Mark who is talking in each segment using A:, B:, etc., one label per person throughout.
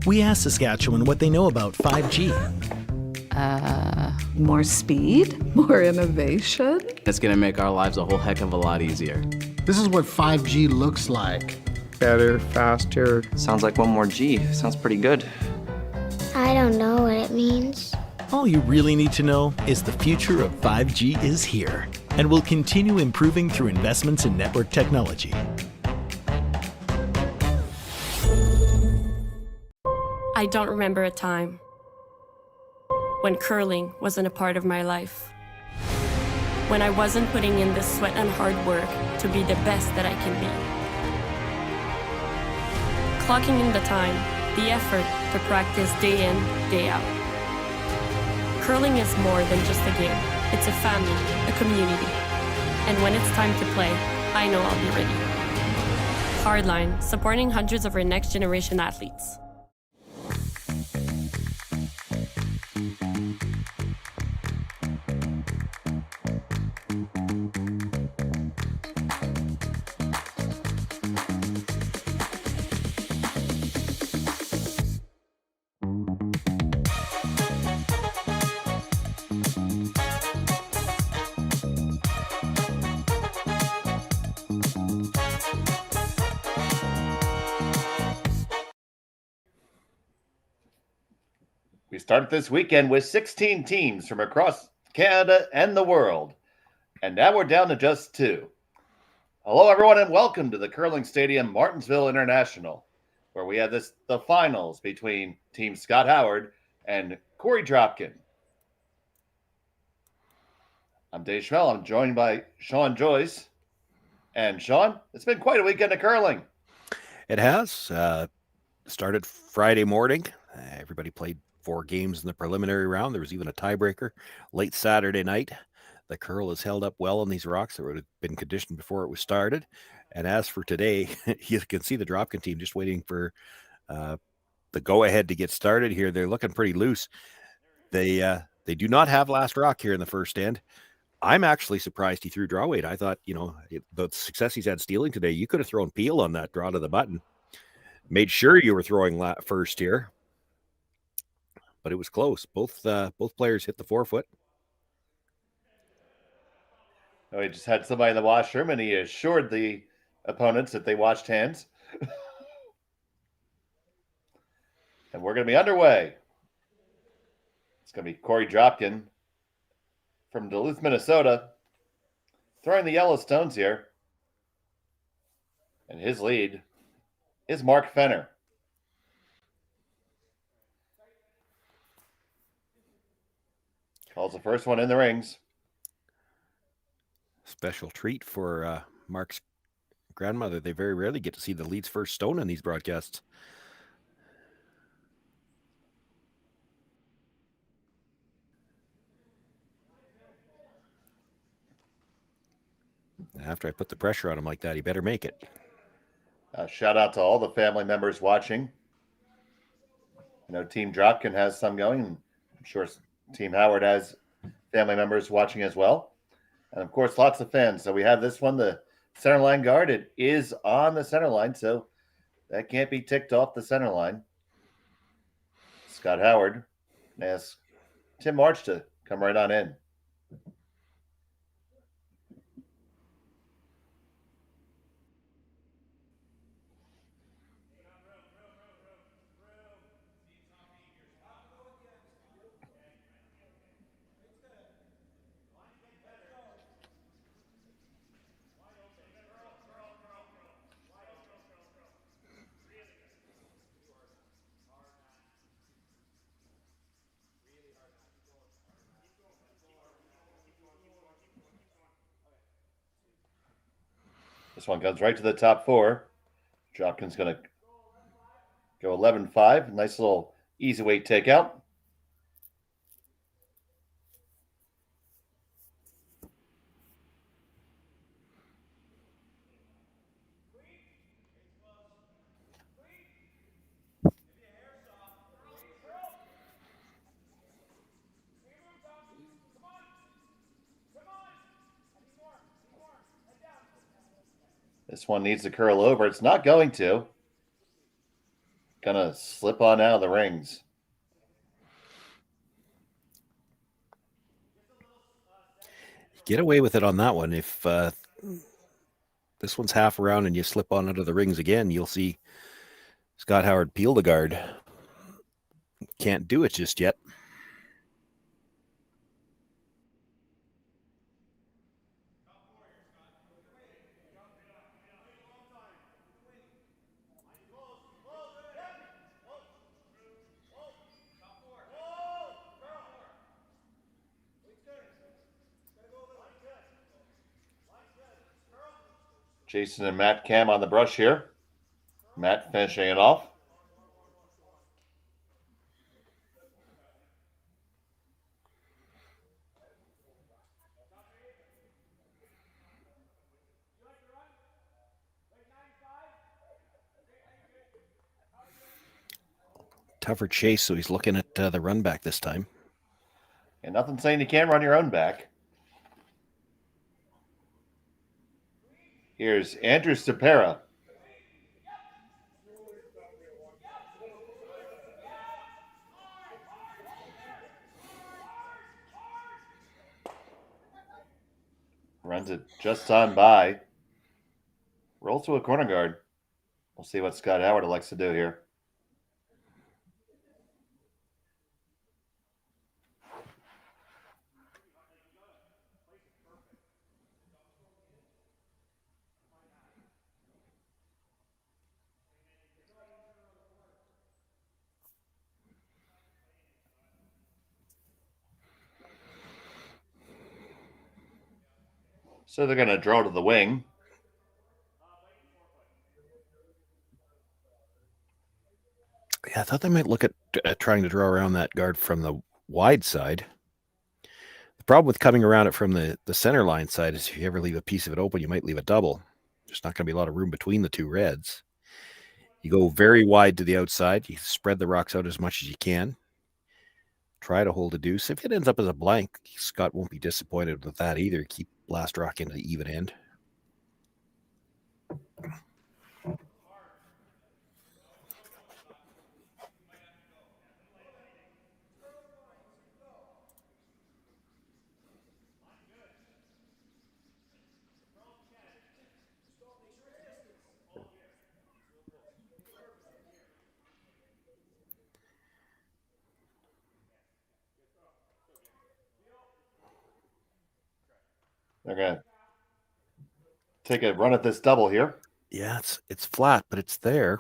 A: We asked Saskatchewan what they know about 5G.
B: More speed, more innovation.
C: It's going to make our lives a whole heck of a lot easier.
D: This is what 5G looks like.
E: Better, faster.
F: Sounds like one more G. Sounds pretty good.
G: I don't know what it means.
A: All you really need to know is the future of 5G is here and will continue improving through investments in network technology.
H: I don't remember a time when curling wasn't a part of my life. When I wasn't putting in the sweat and hard work to be the best that I can be. Clocking in the time, the effort to practice day in, day out. Curling is more than just a game. It's a family, a community. And when it's time to play, I know I'll be ready. Hardline, supporting hundreds of our next generation athletes.
I: We start this weekend with 16 teams from across Canada and the world. And now we're down to just 2. Hello, everyone, and welcome to the Curling Stadium Martensville International, where we have the finals between Team Scott Howard and Korey Dropkin. I'm Dave Schmel. I'm joined by Shawn Joyce. And Shawn, it's been quite a weekend of curling.
J: It has. Started Friday morning. Everybody played 4 games in the preliminary round. There was even a tiebreaker. Late Saturday night, the curl is held up well on these rocks that would have been conditioned before it was started. And as for today, you can see the Dropkin team just waiting for the go-ahead to get started here. They're looking pretty loose. They do not have last rock here in the first end. I'm actually surprised he threw draw weight. I thought, the success he's had stealing today, you could have thrown peel on that draw to the button. Made sure you were throwing first here. But it was close. Both players hit the forefoot.
I: Oh, he just had somebody in the washroom, and he assured the opponents that they washed hands. And we're going to be underway. It's going to be Korey Dropkin from Duluth, Minnesota, throwing the Yellowstones here. And his lead is Mark Fenner. Calls the first one in the rings.
J: Special treat for Mark's grandmother. They very rarely get to see the lead's first stone in these broadcasts. After I put the pressure on him like that, he better make it.
I: Shout out to all the family members watching. I know Team Dropkin has some going. I'm sure Team Howard has family members watching as well. And, of course, lots of fans. So we have this one, the center line guard. It is on the center line, so that can't be ticked off the center line. Scott Howard asks Tim March to come right on in. This one comes right to the top 4. Dropkin's going to go 11-5. Nice little easy weight takeout. This one needs to curl over. It's not going to. gonna slip on out of the rings.
J: Get away with it on that one. If this one's half around and you slip on out of the rings again, you'll see Scott Howard peel the guard. Can't do it just yet.
I: Jason and Matt Cam on the brush here. Matt finishing it off.
J: Tougher chase, so he's looking at the run back this time.
I: And nothing saying you can't run your own back. Here's Andrew Stapera. Runs it just on by. Rolls to a corner guard. We'll see what Scott Howard elects to do here. So they're going to draw to the wing.
J: Yeah, I thought they might look at trying to draw around that guard from the wide side. The problem with coming around it from the center line side is if you ever leave a piece of it open, you might leave a double. There's not going to be a lot of room between the two reds. You go very wide to the outside. You spread the rocks out as much as you can. Try to hold a deuce. If it ends up as a blank, Scott won't be disappointed with that either. Keep last rock into the even end.
I: They're going to take a run at this double here.
J: Yeah, it's flat, but it's there.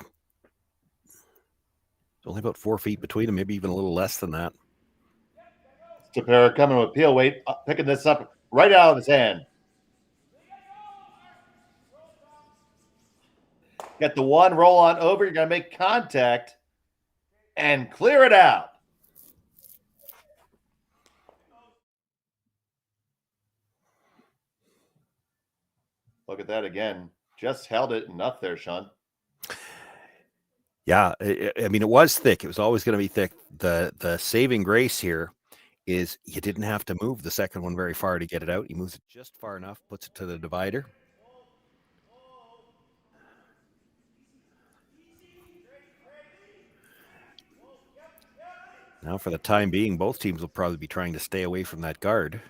J: It's only about 4 feet between them, maybe even a little less than that.
I: Stapera coming with peel weight, picking this up right out of his hand. Get the one, roll on over. You're going to make contact and clear it out. Look at that again. Just held it enough there, Shawn.
J: Yeah, I mean, it was thick. It was always going to be thick. The saving grace here is you didn't have to move the second one very far to get it out. He moves it just far enough, puts it to the divider. Now, for the time being, both teams will probably be trying to stay away from that guard.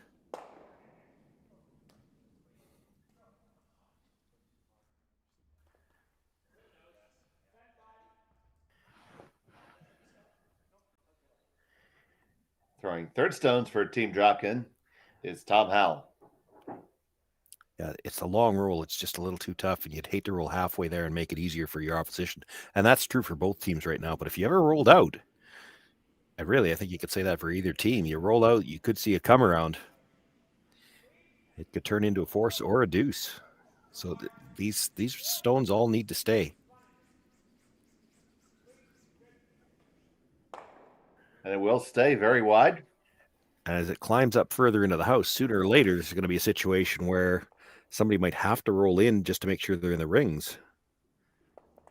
I: Throwing third stones for Team Dropkin is Tom Howell.
J: Yeah, it's a long roll. It's just a little too tough, and you'd hate to roll halfway there and make it easier for your opposition. And that's true for both teams right now. But if you ever rolled out, I think you could say that for either team. You roll out, you could see a come around. It could turn into a force or a deuce. So these stones all need to stay.
I: And it will stay very wide.
J: As it climbs up further into the house, sooner or later, there's going to be a situation where somebody might have to roll in just to make sure they're in the rings.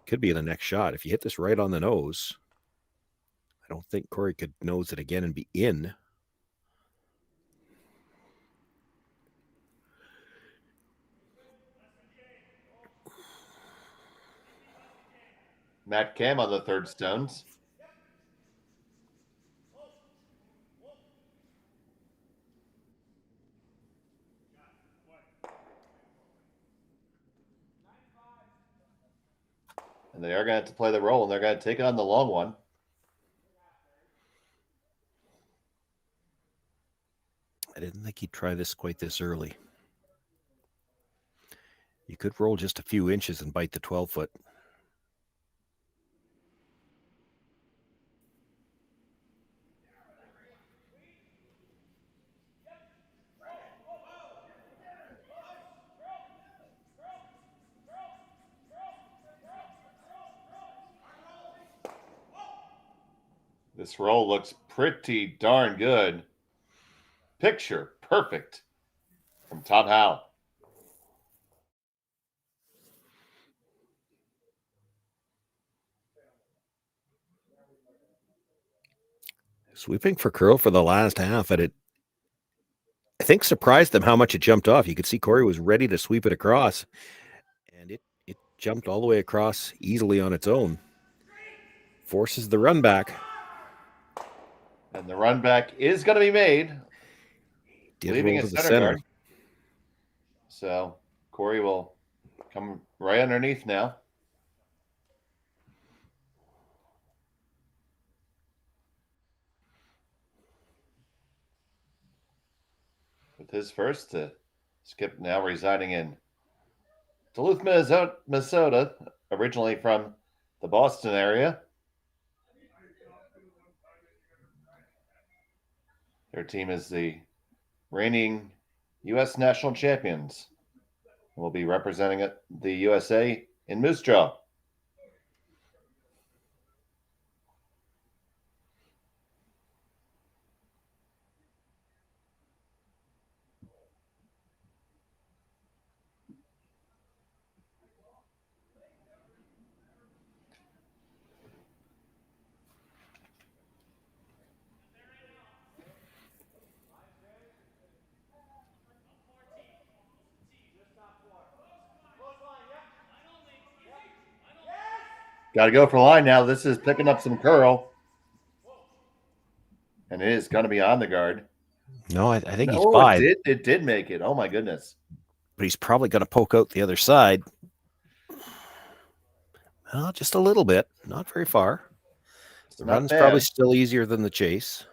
J: Could be in the next shot. If you hit this right on the nose, I don't think Korey could nose it again and be in.
I: Matt Cam on the third stones. And they are going to have to play the role, and they're going to take on the long one.
J: I didn't think he'd try this quite this early. You could roll just a few inches and bite the 12-foot.
I: This roll looks pretty darn good. Picture perfect from Tom Howe.
J: Sweeping for curl for the last half, and it, I think, surprised them how much it jumped off. You could see Korey was ready to sweep it across, and it jumped all the way across easily on its own. Forces the run back.
I: And the run back is going to be made. Leaving a center guard. So Korey will come right underneath now. With his first to Skip, now residing in Duluth, Minnesota, originally from the Boston area. Their team is the reigning U.S. national champions. Will be representing the USA in Moose Jaw. Got to go for line now. This is picking up some curl. And it is going to be on the guard.
J: No, I think he's by.
I: It did make it. Oh, my goodness.
J: But he's probably going to poke out the other side. Well, just a little bit. Not very far. The run's probably still easier than the chase.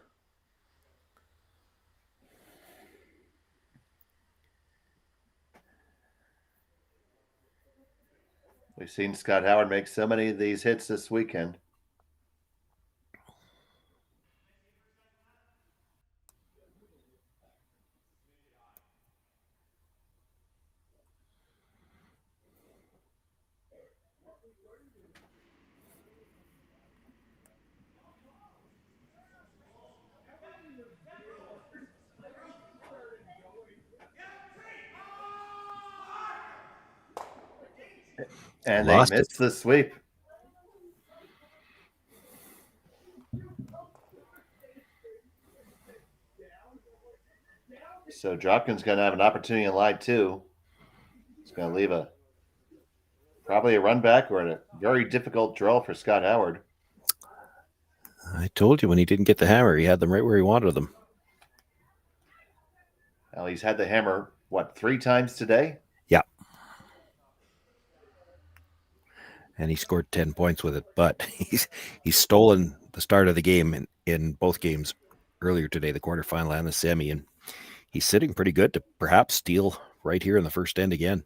I: We've seen Scott Howard make so many of these hits this weekend. And they missed the sweep. So Dropkin's going to have an opportunity in line two. It's going to leave probably a run back or a very difficult draw for Scott Howard.
J: I told you when he didn't get the hammer, he had them right where he wanted them.
I: Well, he's had the hammer, 3 times today?
J: Yeah. And he scored 10 points with it, but he's stolen the start of the game in both games earlier today, the quarterfinal and the semi, and he's sitting pretty good to perhaps steal right here in the first end again.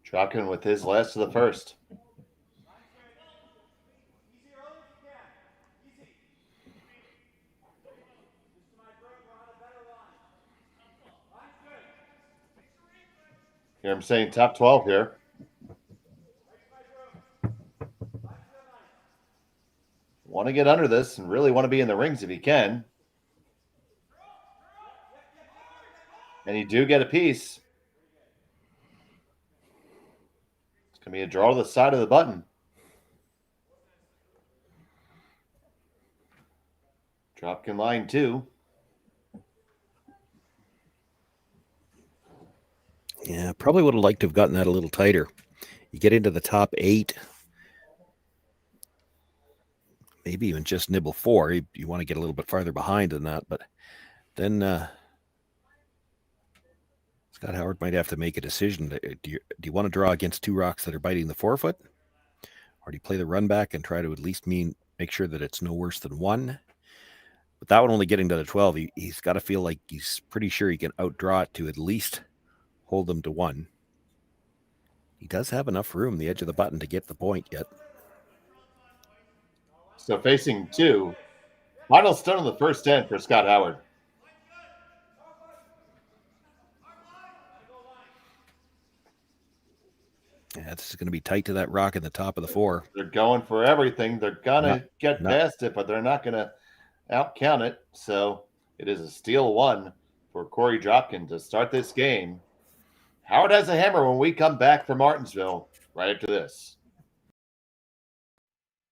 I: Dropkin with his last of the first. Here I'm saying top 12 here. want to get under this and really want to be in the rings if he can. And you do get a piece. It's going to be a draw to the side of the button. Dropkin line 2.
J: Yeah, probably would have liked to have gotten that a little tighter. You get into the top 8, maybe even just nibble 4. You want to get a little bit farther behind than that, but then Scott Howard might have to make a decision. Do you want to draw against 2 rocks that are biting the forefoot? Or do you play the run back and try to at least make sure that it's no worse than 1? But that one only getting to the 12, he's got to feel like he's pretty sure he can outdraw it to at least hold them to 1. He does have enough room, the edge of the button, to get the point yet.
I: So facing 2. Final stone in the first end for Scott Howard.
J: Yeah, this is going to be tight to that rock in the top of the 4.
I: They're going for everything. They're going to get past it, but they're not going to out-count it. So it is a steal 1 for Korey Dropkin to start this game. Howard has a hammer when we come back from Martensville right after this.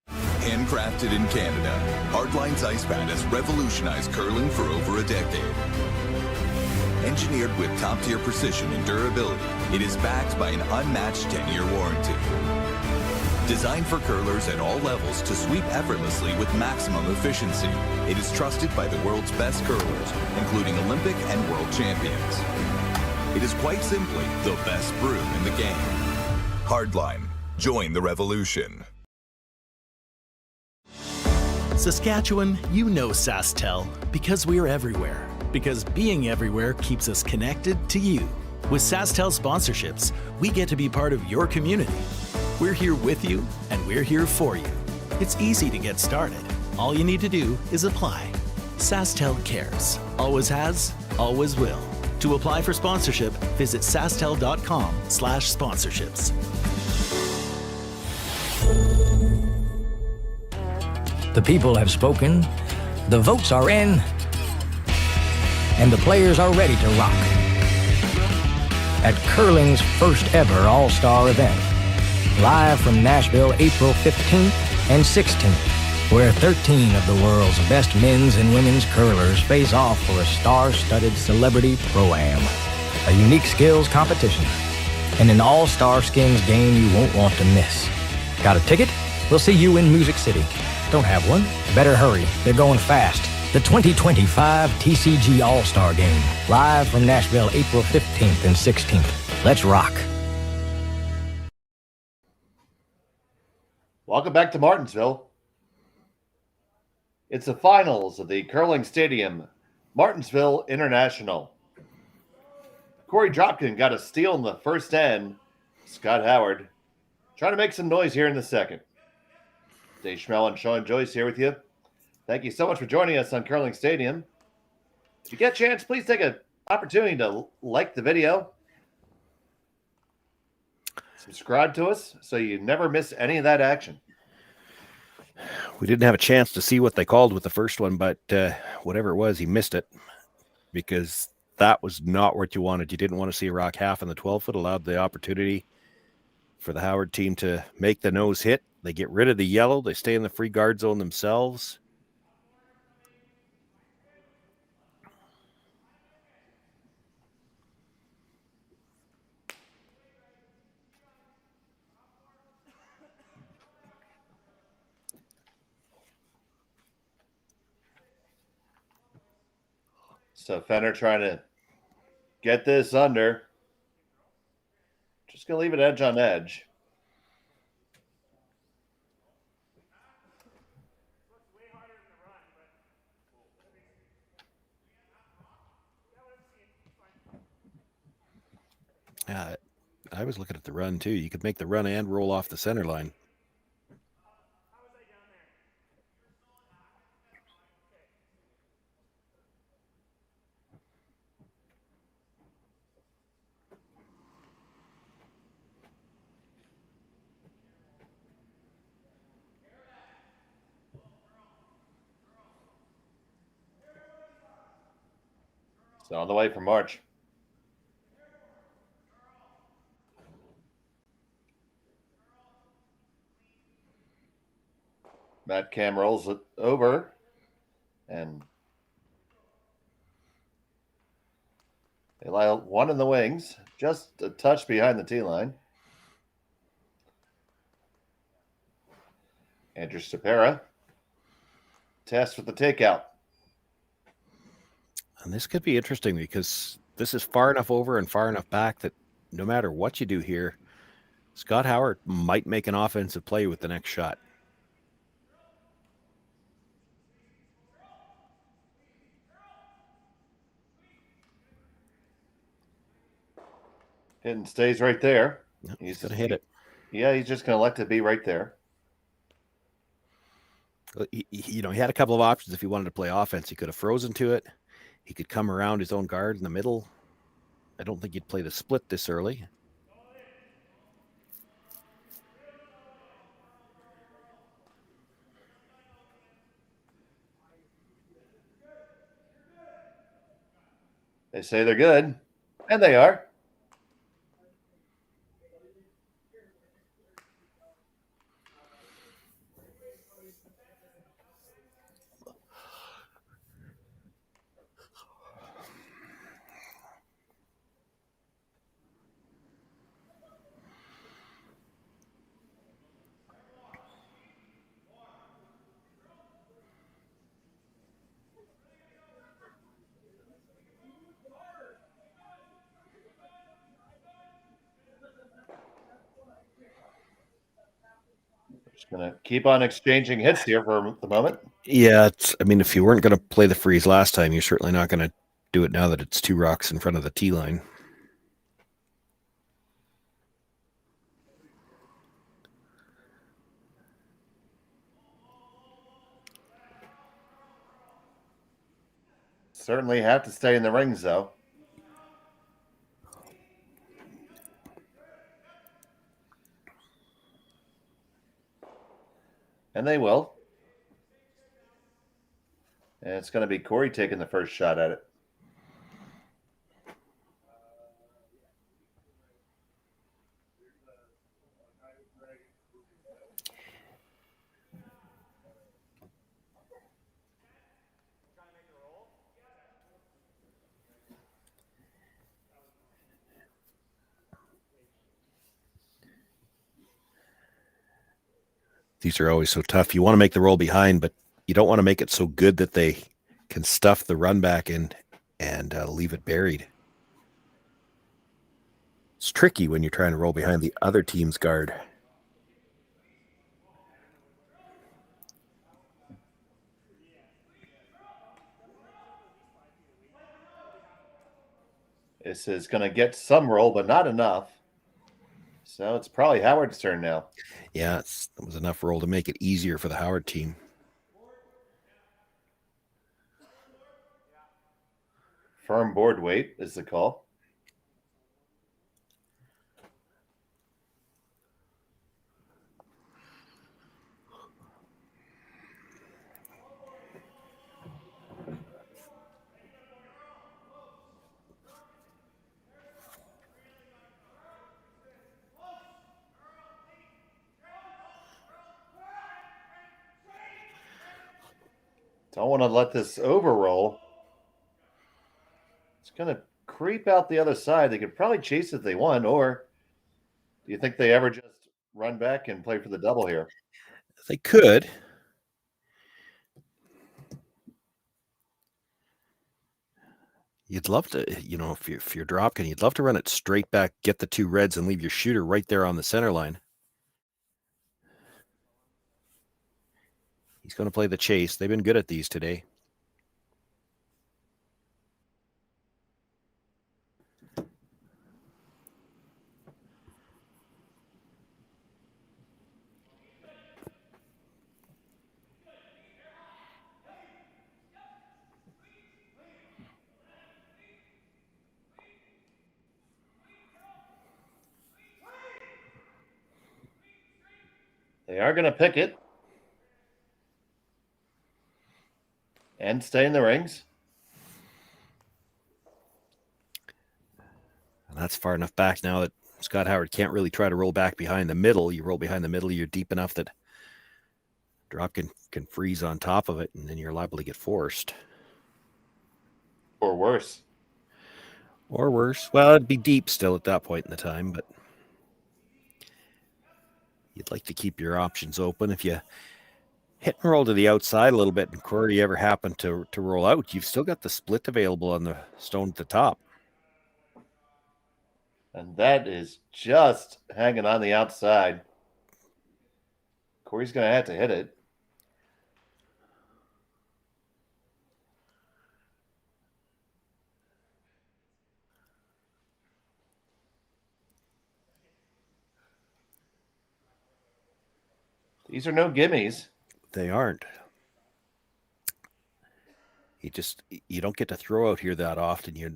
K: Handcrafted in Canada, Hardline's Ice Pad has revolutionized curling for over a decade. Engineered with top-tier precision and durability, it is backed by an unmatched 10-year warranty. Designed for curlers at all levels to sweep effortlessly with maximum efficiency, it is trusted by the world's best curlers, including Olympic and world champions. It is quite simply the best brew in the game. Hardline. Join the revolution.
A: Saskatchewan, you know SaskTel because we're everywhere. Because being everywhere keeps us connected to you. With SaskTel sponsorships, we get to be part of your community. We're here with you, and we're here for you. It's easy to get started. All you need to do is apply. SaskTel cares. Always has, always will. To apply for sponsorship, visit sastel.com/sponsorships.
L: The people have spoken, the votes are in, and the players are ready to rock. At curling's first ever All-Star event, live from Nashville, April 15th and 16th, where 13 of the world's best men's and women's curlers face off for a star-studded celebrity pro-am, a unique skills competition, and an all-star skins game you won't want to miss. Got a ticket? We'll see you in Music City. Don't have one? Better hurry. They're going fast. The 2025 TCG All-Star Game, live from Nashville, April 15th and 16th. Let's rock.
I: Welcome back to Martensville. It's the finals of the Curling Stadium, Martensville International. Korey Dropkin got a steal in the first end. Scott Howard trying to make some noise here in the second. Dave Schmel and Shawn Joyce here with you. Thank you so much for joining us on Curling Stadium. If you get a chance, please take an opportunity to like the video. Subscribe to us so you never miss any of that action.
J: We didn't have a chance to see what they called with the first one, but whatever it was, he missed it because that was not what you wanted. You didn't want to see a rock half in the 12-foot, allowed the opportunity for the Howard team to make the nose hit. They get rid of the yellow. They stay in the free guard zone themselves.
I: So Fenner trying to get this under. Just going to leave it edge on edge.
J: I was looking at the run too. You could make the run and roll off the center line.
I: So on the way from March. Matt Cam rolls it over, and they lie one in the wings, just a touch behind the tee line. Andrew Stapera test with the takeout.
J: And this could be interesting because this is far enough over and far enough back that no matter what you do here, Scott Howard might make an offensive play with the next shot.
I: And stays right there.
J: Yep, he's going to hit it.
I: Yeah, he's just going to let it be right there.
J: He had a couple of options if he wanted to play offense. He could have frozen to it. He could come around his own guard in the middle. I don't think he'd play the split this early.
I: They say they're good, and they are. Just going to keep on exchanging hits here for the moment.
J: Yeah, if you weren't going to play the freeze last time, you're certainly not going to do it now that it's 2 rocks in front of the tee line.
I: Certainly have to stay in the rings, though. And they will. And it's going to be Korey taking the first shot at it.
J: These are always so tough. You want to make the roll behind, but you don't want to make it so good that they can stuff the run back in and leave it buried. It's tricky when you're trying to roll behind the other team's guard.
I: This is going to get some roll, but not enough. So it's probably Howard's turn now.
J: Yeah, it was enough roll to make it easier for the Howard team.
I: Firm board weight is the call. Don't want to let this overroll. It's going to creep out the other side. They could probably chase if they want, or do you think they ever just run back and play for the double here?
J: They could. You'd love to, if you're Dropkin, you'd love to run it straight back, get the 2 reds, and leave your shooter right there on the center line. He's going to play the chase. They've been good at these today.
I: They are going to pick it and stay in the rings.
J: And that's far enough back now that Scott Howard can't really try to roll back behind the middle. You roll behind the middle, you're deep enough that Dropkin can freeze on top of it, and then you're liable to get forced.
I: Or worse.
J: Or worse. Well, it'd be deep still at that point in the time, but you'd like to keep your options open. If you hit and roll to the outside a little bit and Korey ever happened to roll out, you've still got the split available on the stone at the top.
I: And that is just hanging on the outside. Korey's going to have to hit it. These are no gimmies.
J: They aren't. You don't get to throw out here that often. You're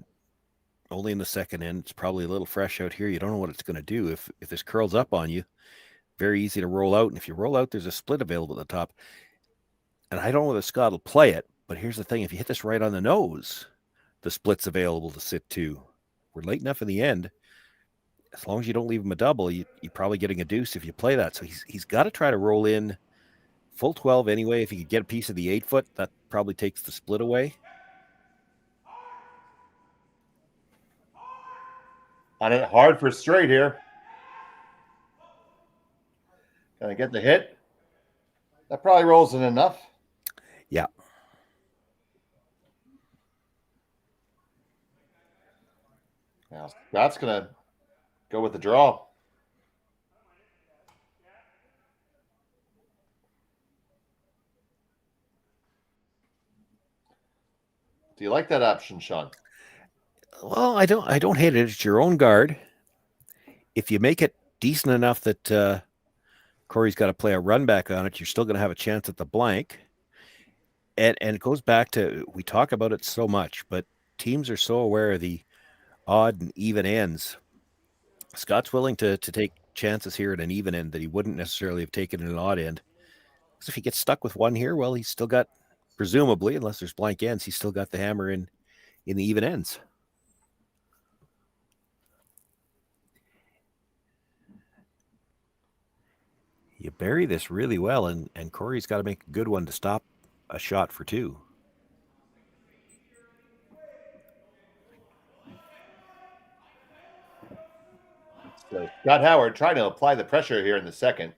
J: only in the second end. It's probably a little fresh out here. You don't know what it's going to do. If this curls up on you, very easy to roll out. And if you roll out, there's a split available at the top. And I don't know whether Scott will play it, but here's the thing. If you hit this right on the nose, the split's available to sit too. We're late enough in the end. As long as you don't leave him a double, you're probably getting a deuce if you play that. So he's got to try to roll in full 12 anyway. If he could get a piece of the 8-foot, that probably takes the split away.
I: On it hard for straight here. Gonna get the hit. That probably rolls in enough.
J: Yeah.
I: Now Scott's gonna go with the draw. Do you like that option, Shawn?
J: Well, I don't hate it. It's your own guard. If you make it decent enough that Korey's got to play a run back on it, you're still going to have a chance at the blank. And it goes back to, we talk about it so much, but teams are so aware of the odd and even ends. Scott's willing to take chances here at an even end that he wouldn't necessarily have taken at an odd end. Because if he gets stuck with one here, well, he's still got, presumably, unless there's blank ends, he's still got the hammer in the even ends. You bury this really well, and Korey's got to make a good one to stop a shot for two.
I: So Scott Howard trying to apply the pressure here in the second.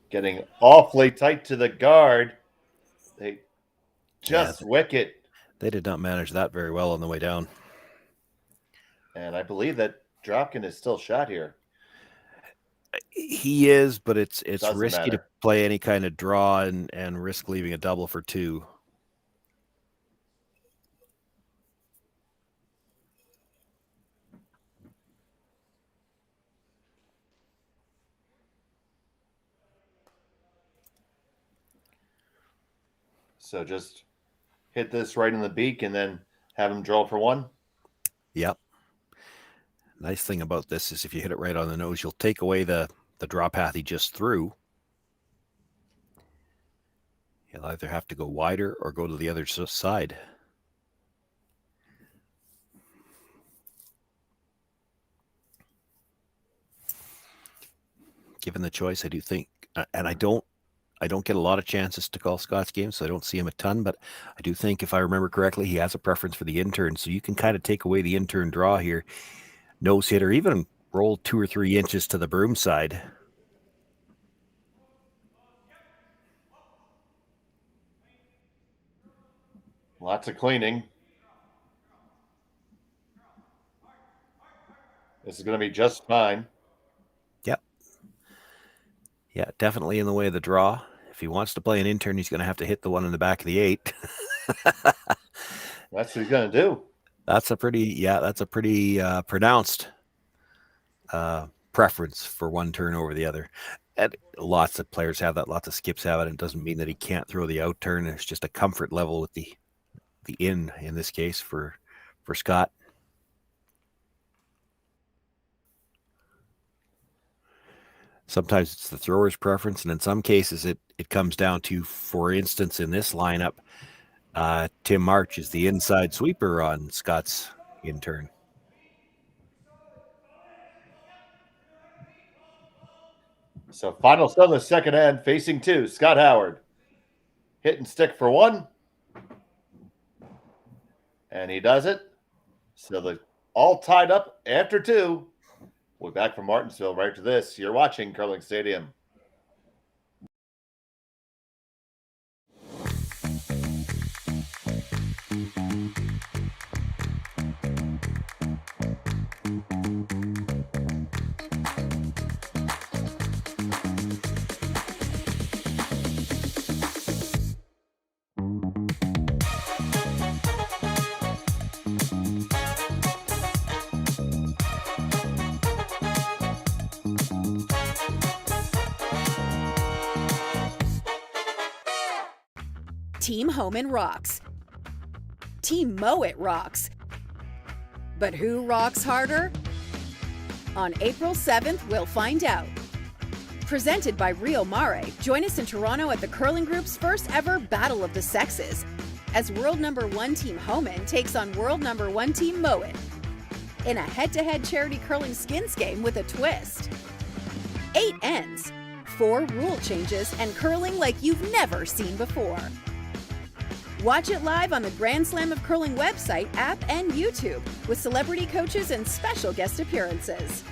I: Getting awfully tight to the guard. They just wicket.
J: They did not manage that very well on the way down.
I: And I believe that Dropkin is still shot here.
J: He is, but it's
I: Doesn't
J: risky
I: matter.
J: to play any kind of draw and risk leaving a double for two.
I: So just hit this right in the beak and then have him draw for one.
J: Yep. Nice thing about this is if you hit it right on the nose, you'll take away the draw path he just threw. He'll either have to go wider or go to the other side. Given the choice, I do think, and I don't get a lot of chances to call Scott's game, so I don't see him a ton, but I do think, if I remember correctly, he has a preference for the intern, so you can kind of take away the intern draw here, nose hit, or even roll 2 or 3 inches to the broom side.
I: Lots of cleaning. This is going to be just fine.
J: Yep. Yeah, definitely in the way of the draw. If he wants to play an intern, he's going to have to hit the one in the back of the 8.
I: That's what he's going to do.
J: That's a pretty pronounced preference for one turn over the other. And lots of players have that. Lots of skips have it. It doesn't mean that he can't throw the out turn. It's just a comfort level with the in this case for Scott. Sometimes it's the thrower's preference, and in some cases it comes down to, for instance, in this lineup, Tim March is the inside sweeper on Scott's in turn.
I: So final still in the second end, facing two. Scott Howard. Hit and stick for one. And he does it. So they're all tied up after two. We'll be back from Martensville right after this. You're watching Curling Stadium.
M: Team Homan rocks. Team Mowat rocks. But who rocks harder? On April 7th, we'll find out. Presented by Rio Mare, join us in Toronto at the Curling Group's first ever Battle of the Sexes, as world number 1 Team Homan takes on world number 1 Team Mowat in a head-to-head charity curling skins game with a twist. 8 ends, 4 rule changes, and curling like you've never seen before. Watch it live on the Grand Slam of Curling website, app, and YouTube with celebrity coaches and special guest appearances.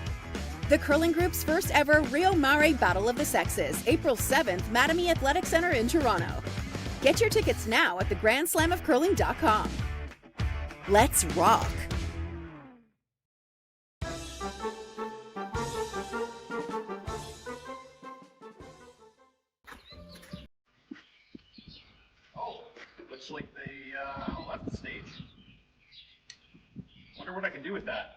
M: The Curling Group's first ever Rio Mare Battle of the Sexes, April 7th, Mattamy Athletic Center in Toronto. Get your tickets now at thegrandslamofcurling.com. Let's rock!
I: Looks like they left the stage. Wonder what I can do with that.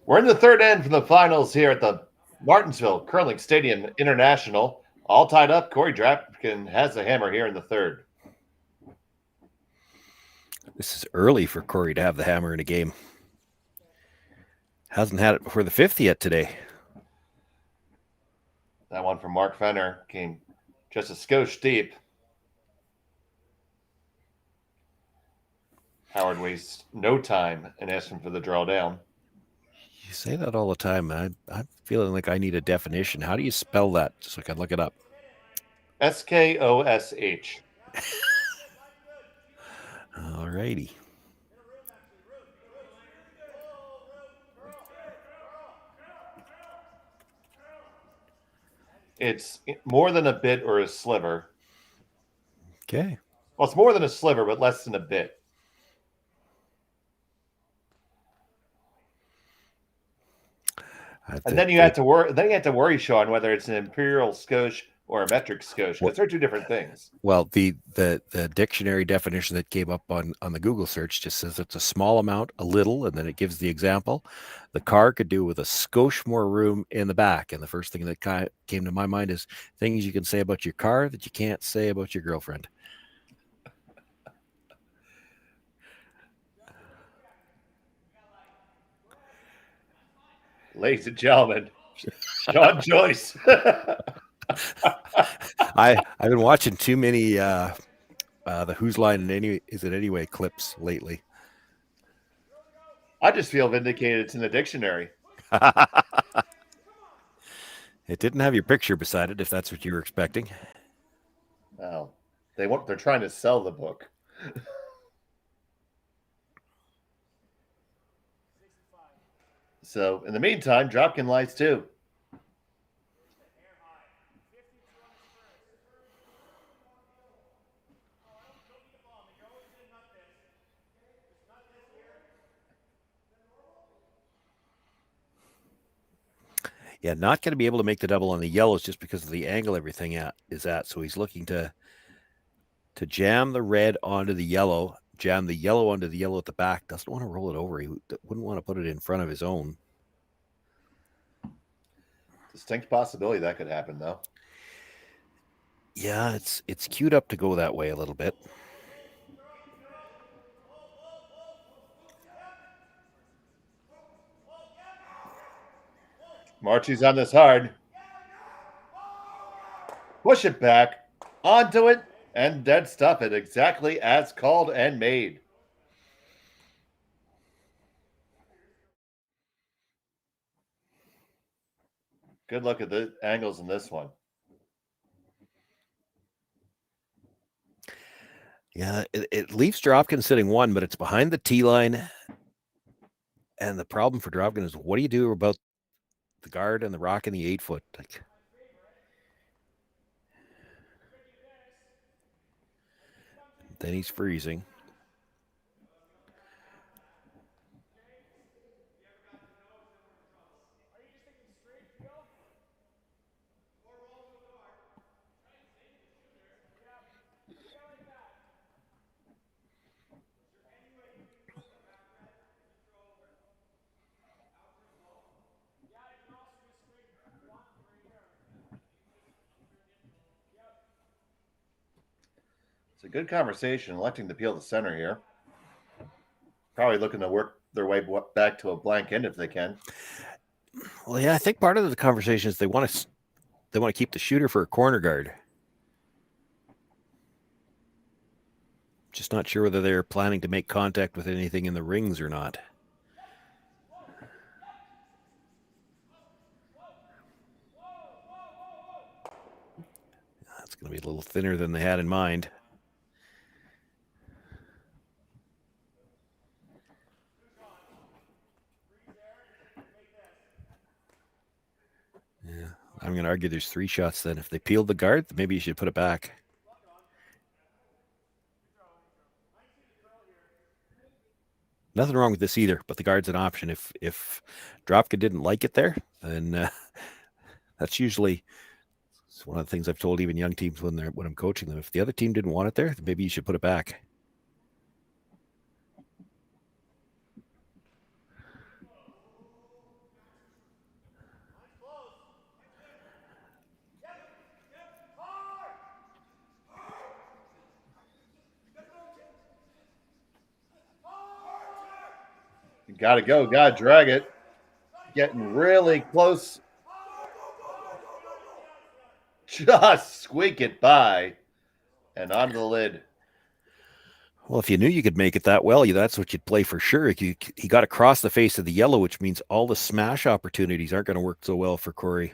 I: We're in the third end from the finals here at the Martensville Curling Stadium International. All tied up. Korey Dropkin has the hammer here in the third.
J: This is early for Korey to have the hammer in a game. Hasn't had it before the fifth yet today.
I: That one from Mark Fenner came just a skosh deep. Howard wastes no time in asking for the drawdown.
J: You say that all the time. I'm feeling like I need a definition. How do you spell that so I can look it up?
I: Skosh.
J: All righty.
I: It's more than a bit or a sliver.
J: Okay.
I: Well, it's more than a sliver, but less than a bit. And then you have to worry. Then you have to worry, Shawn, whether it's an imperial skosh or a metric skosh, because they're two different things.
J: Well, the dictionary definition that came up on the Google search just says it's a small amount, a little, and then it gives the example. The car could do with a skosh more room in the back. And the first thing that came to my mind is things you can say about your car that you can't say about your girlfriend.
I: Ladies and gentlemen, Shawn Joyce.
J: I've been watching too many the Who's Line and Is It Anyway clips lately.
I: I just feel vindicated. It's in the dictionary.
J: It didn't have your picture beside it, if that's what you were expecting.
I: Oh, they're trying to sell the book. So in the meantime, Dropkin lies too.
J: Yeah, not going to be able to make the double on the yellows just because of the angle everything is at. So he's looking to jam the red onto the yellow jam the yellow onto the yellow at the back. Doesn't want to roll it over. He wouldn't want to put it in front of his own.
I: Distinct possibility that could happen, though.
J: Yeah, it's queued up to go that way a little bit.
I: Marchie's on this hard. Push it back, onto it, and dead stuff it exactly as called and made. Good look at the angles in this one.
J: Yeah, it leaves Dropkin sitting one, but it's behind the tee line. And the problem for Dropkin is, what do you do about the guard and the rock and the 8 foot? Like, then he's freezing.
I: It's a good conversation, electing to peel the center here. Probably looking to work their way back to a blank end if they can.
J: Well, yeah, I think part of the conversation is they want to keep the shooter for a corner guard. Just not sure whether they're planning to make contact with anything in the rings or not. That's going to be a little thinner than they had in mind. Yeah, I'm going to argue there's 3 shots then. If they peeled the guard, maybe you should put it back. Nothing wrong with this either, but the guard's an option. If Dropkin didn't like it there, then that's usually one of the things I've told even young teams when I'm coaching them. If the other team didn't want it there, then maybe you should put it back.
I: You got to go. Got to drag it. Getting really close. Just squeak it by and onto the lid.
J: Well, if you knew you could make it that well, that's what you'd play for sure. He got across the face of the yellow, which means all the smash opportunities aren't going to work so well for Korey.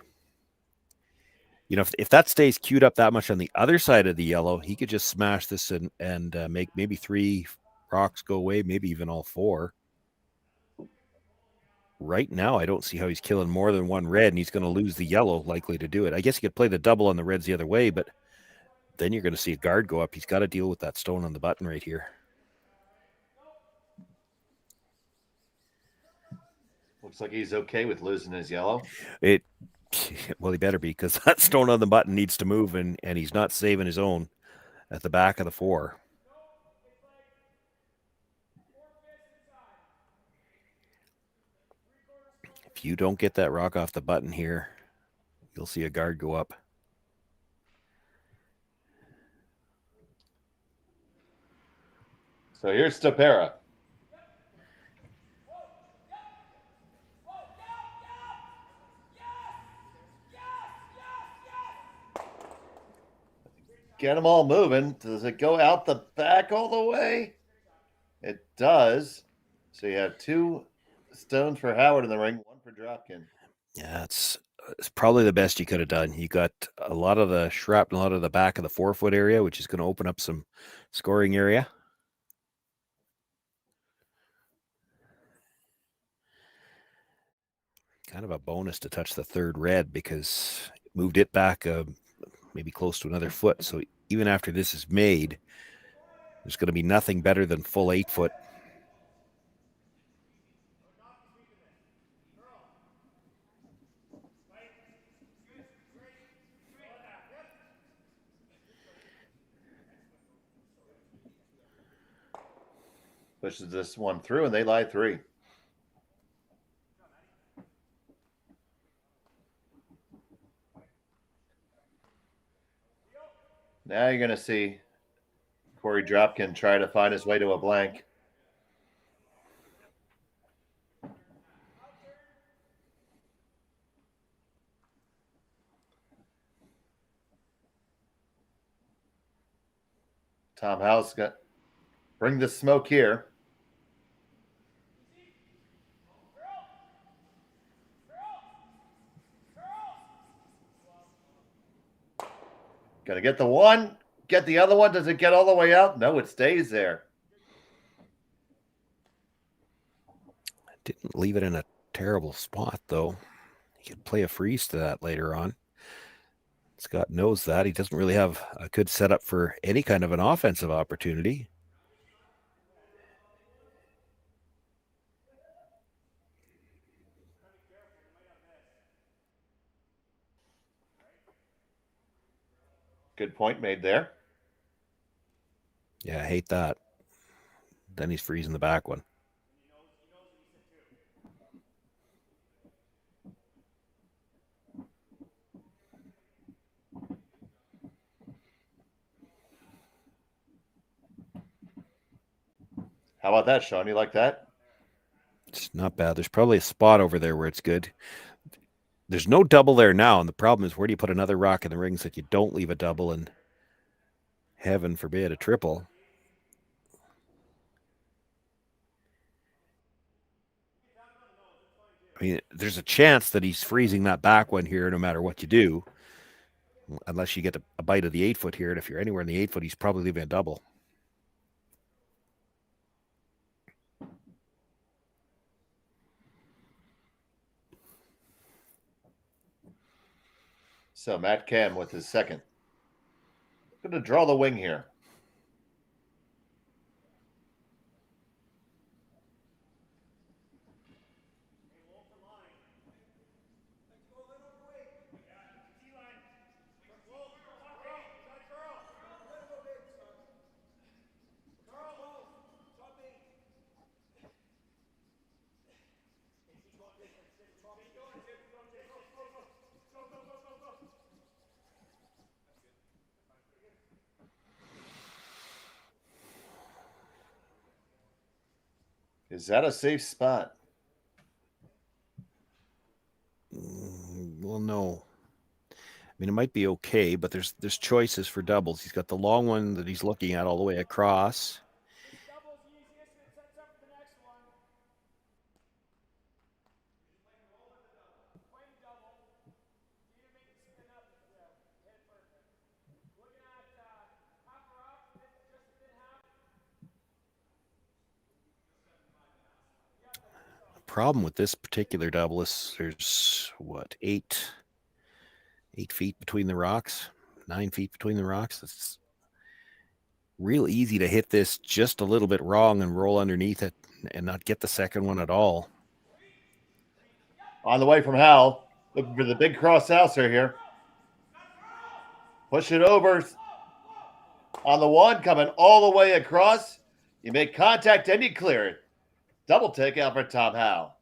J: You know, if that stays queued up that much on the other side of the yellow, he could just smash this and make maybe 3 rocks go away, maybe even all 4. Right now, I don't see how he's killing more than 1 red, and he's going to lose the yellow likely to do it. I guess he could play the double on the reds the other way, but then you're going to see a guard go up. He's got to deal with that stone on the button right here.
I: Looks like he's okay with losing his yellow.
J: Well, he better be, because that stone on the button needs to move, and he's not saving his own at the back of the 4. If you don't get that rock off the button here, you'll see a guard go up.
I: So here's Stopera. Get them all moving. Does it go out the back all the way? It does. So you have 2 stones for Howard in the ring, 1 for Dropkin.
J: Yeah, it's probably the best you could have done. You got a lot of the shrapnel out of the back of the 4 foot area, which is going to open up some scoring area. Kind of a bonus to touch the 3rd red, because it moved it back maybe close to another foot. So even after this is made, there's going to be nothing better than full 8 foot.
I: Pushes this one through, and they lie 3. Now you're going to see Korey Dropkin try to find his way to a blank. Tom Howell's got bring the smoke here. Gonna get the one, get the other one. Does it get all the way out? No, it stays there.
J: Didn't leave it in a terrible spot, though. He could play a freeze to that later on. Scott knows that. He doesn't really have a good setup for any kind of an offensive opportunity.
I: Good point made there.
J: Yeah, I hate that. Then he's freezing the back one.
I: How about that, Shawn? You like that?
J: It's not bad. There's probably a spot over there where it's good. There's no double there now, and the problem is, where do you put another rock in the ring so that you don't leave a double and, heaven forbid, a triple? I mean, there's a chance that he's freezing that back one here no matter what you do, unless you get a bite of the 8-foot here, and if you're anywhere in the 8-foot, he's probably leaving a double.
I: So Matt Cam with his second. Going to draw the wing here. Is that a safe spot?
J: Well, no. I mean, it might be okay, but there's choices for doubles. He's got the long one that he's looking at all the way across. Problem with this particular double is there's what, 8 feet between the rocks, 9 feet between the rocks. It's real easy to hit this just a little bit wrong and roll underneath it and not get the second one at all.
I: On the way from Hal, looking for the big cross houser here. Push it over on the one, coming all the way across. You make contact and you clear it. Double take out for Tom Howe.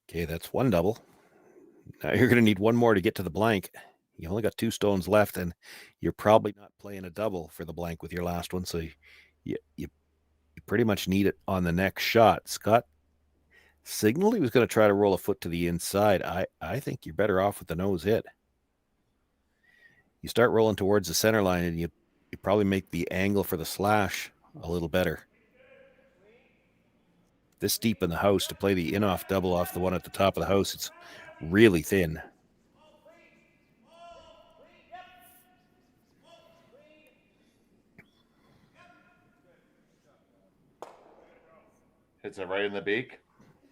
J: Okay, that's one double. Now you're going to need one more to get to the blank. You only got 2 stones left, and you're probably not playing a double for the blank with your last one, so you pretty much need it on the next shot. Scott signaled he was going to try to roll a foot to the inside. I think you're better off with the nose hit. You start rolling towards the center line, and you probably make the angle for the slash a little better. This deep in the house, to play the in-off double off the one at the top of the house, it's really thin.
I: Hits it right in the beak.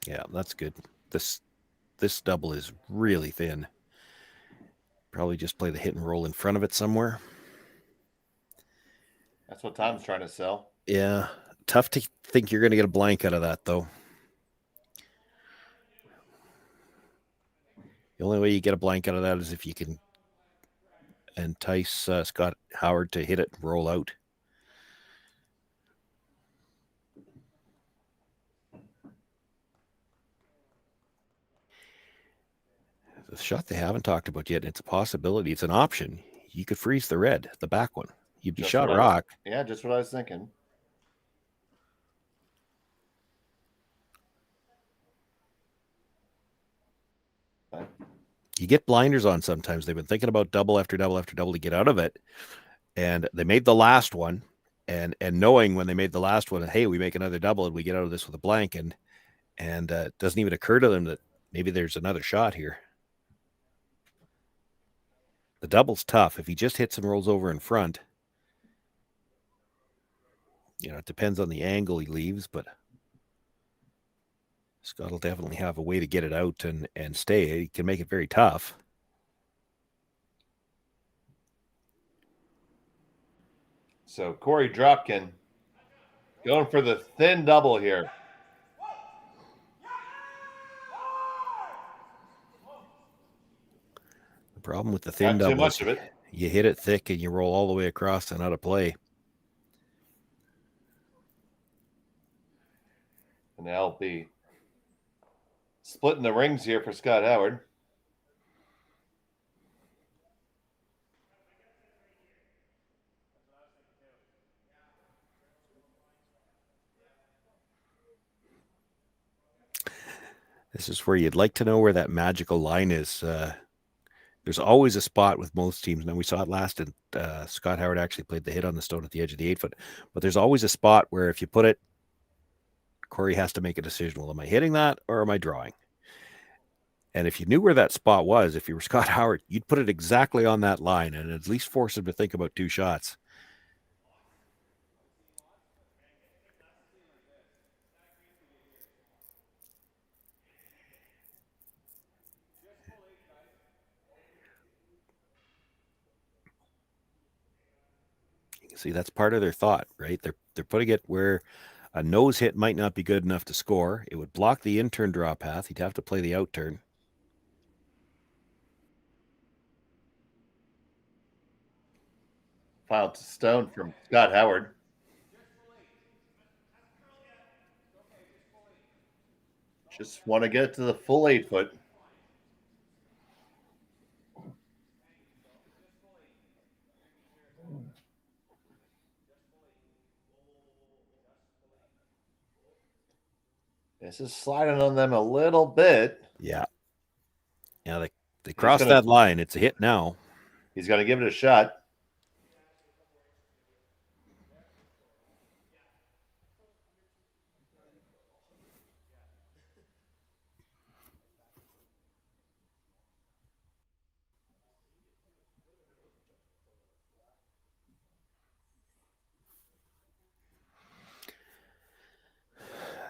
J: Yeah, that's good. This double is really thin. Probably just play the hit and roll in front of it somewhere.
I: That's what Tom's trying to sell.
J: Yeah, tough to think you're going to get a blank out of that, though. The only way you get a blank out of that is if you can entice Scott Howard to hit it and roll out. The shot they haven't talked about yet, it's a possibility. It's an option. You could freeze the red, the back one. You'd be shot rock.
I: Yeah, just what I was thinking.
J: You get blinders on sometimes. They've been thinking about double after double after double to get out of it. And they made the last one. And knowing when they made the last one, hey, we make another double and we get out of this with a blank. And it doesn't even occur to them that maybe there's another shot here. The double's tough. If he just hits and rolls over in front, it depends on the angle he leaves, but Scott will definitely have a way to get it out and stay. He can make it very tough.
I: So Korey Dropkin going for the thin double here.
J: The problem with the thin double,
I: too much of it.
J: You hit it thick and you roll all the way across and out of play.
I: And they'll be splitting the rings here for Scott Howard.
J: This is where you'd like to know where that magical line is. There's always a spot with most teams. Now, we saw it last, and Scott Howard actually played the hit on the stone at the edge of the 8-foot. But there's always a spot where if you put it, Korey has to make a decision. Well, am I hitting that or am I drawing? And if you knew where that spot was, if you were Scott Howard, you'd put it exactly on that line and at least force him to think about two shots. See, that's part of their thought, right? They're putting it where a nose hit might not be good enough to score. It would block the in-turn draw path. He'd have to play the out-turn.
I: Final stone from Scott Howard. Just want to get to the full 8-foot. This is sliding on them a little bit.
J: Yeah. Yeah, they crossed that line. It's a hit now.
I: He's going to give it a shot.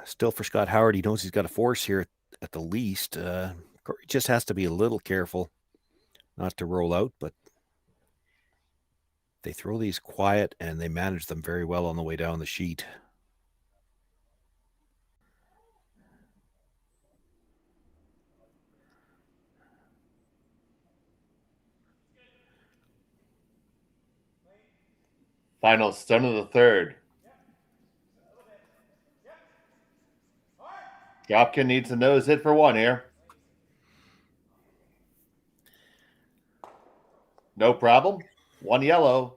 J: Still for Scott Howard, he knows he's got a force here at the least. Korey just has to be a little careful not to roll out, but they throw these quiet and they manage them very well on the way down the sheet.
I: Final stone of the third. Dropkin needs a nose hit for one here. No problem. One yellow.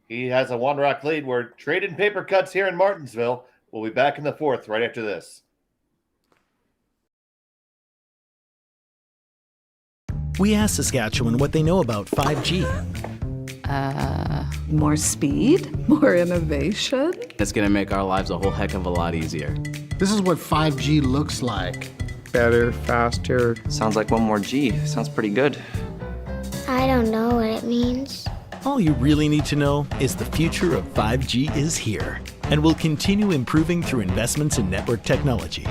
I: He has a one-rock lead. We're trading paper cuts here in Martensville. We'll be back in the fourth right after this.
A: We asked Saskatchewan what they know about 5G.
B: More speed, more innovation.
C: It's going to make our lives a whole heck of a lot easier.
D: This is what 5G looks like.
E: Better, faster.
F: Sounds like one more G. Sounds pretty good.
G: I don't know what it means.
A: All you really need to know is the future of 5G is here and will continue improving through investments in network technology.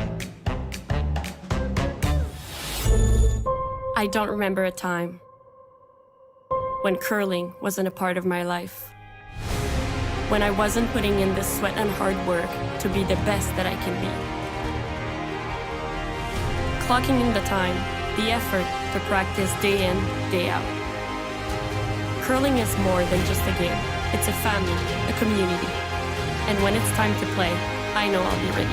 H: I don't remember a time when curling wasn't a part of my life. When I wasn't putting in the sweat and hard work to be the best that I can be. Clocking in the time, the effort, to practice day in, day out. Curling is more than just a game. It's a family, a community. And when it's time to play, I know I'll be ready.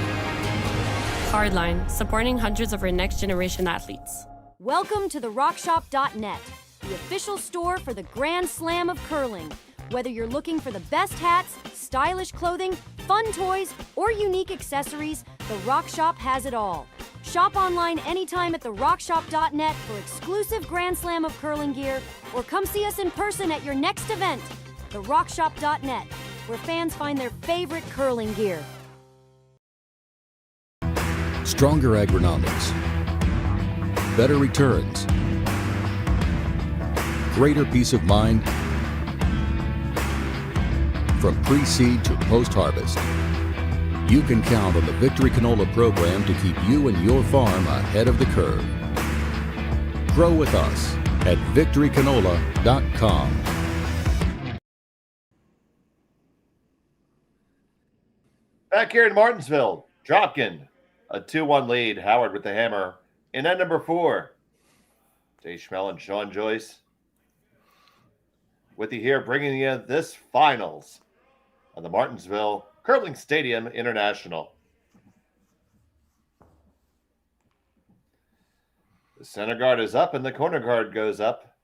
H: Hardline, supporting hundreds of our next generation athletes.
N: Welcome to the RockShop.net, the official store for the Grand Slam of curling. Whether you're looking for the best hats, stylish clothing, fun toys, or unique accessories, the Rock Shop has it all. Shop online anytime at therockshop.net for exclusive Grand Slam of curling gear, or come see us in person at your next event. Therockshop.net, where fans find their favorite curling gear.
O: Stronger agronomics, better returns, greater peace of mind from pre-seed to post-harvest. You can count on the Victory Canola program to keep you and your farm ahead of the curve. Grow with us at victorycanola.com.
I: Back here in Martensville, Dropkin, a 2-1 lead. Howard with the hammer in end number 4. Dave Schmel and Shawn Joyce with you here, bringing you this finals on the Martensville Curling Stadium International. The center guard is up and the corner guard goes up.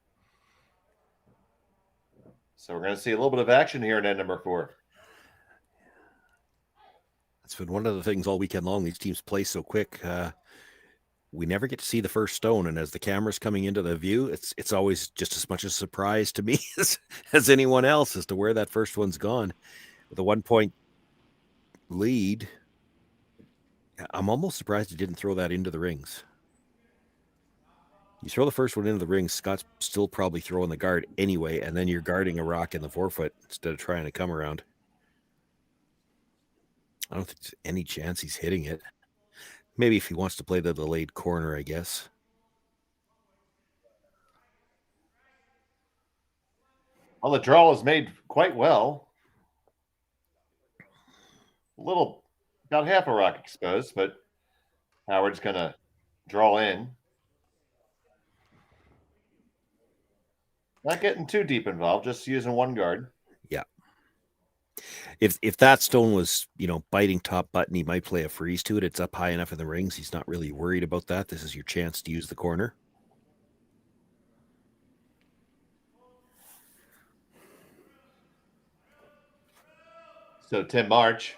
I: So we're going to see a little bit of action here in end number 4.
J: It's been one of the things all weekend long. These teams play so quick. We never get to see the first stone, and as the camera's coming into the view, it's always just as much a surprise to me as anyone else as to where that first one's gone. With a 1-point lead, I'm almost surprised he didn't throw that into the rings. You throw the first one into the rings, Scott's still probably throwing the guard anyway, and then you're guarding a rock in the forefoot instead of trying to come around. I don't think there's any chance he's hitting it. Maybe if he wants to play the delayed corner, I guess.
I: Well, the draw is made quite well. About half a rock exposed, but Howard's going to draw in. Not getting too deep involved, just using one guard.
J: Yeah. If that stone was, biting top button, he might play a freeze to it. It's up high enough in the rings. He's not really worried about that. This is your chance to use the corner.
I: So Tim March.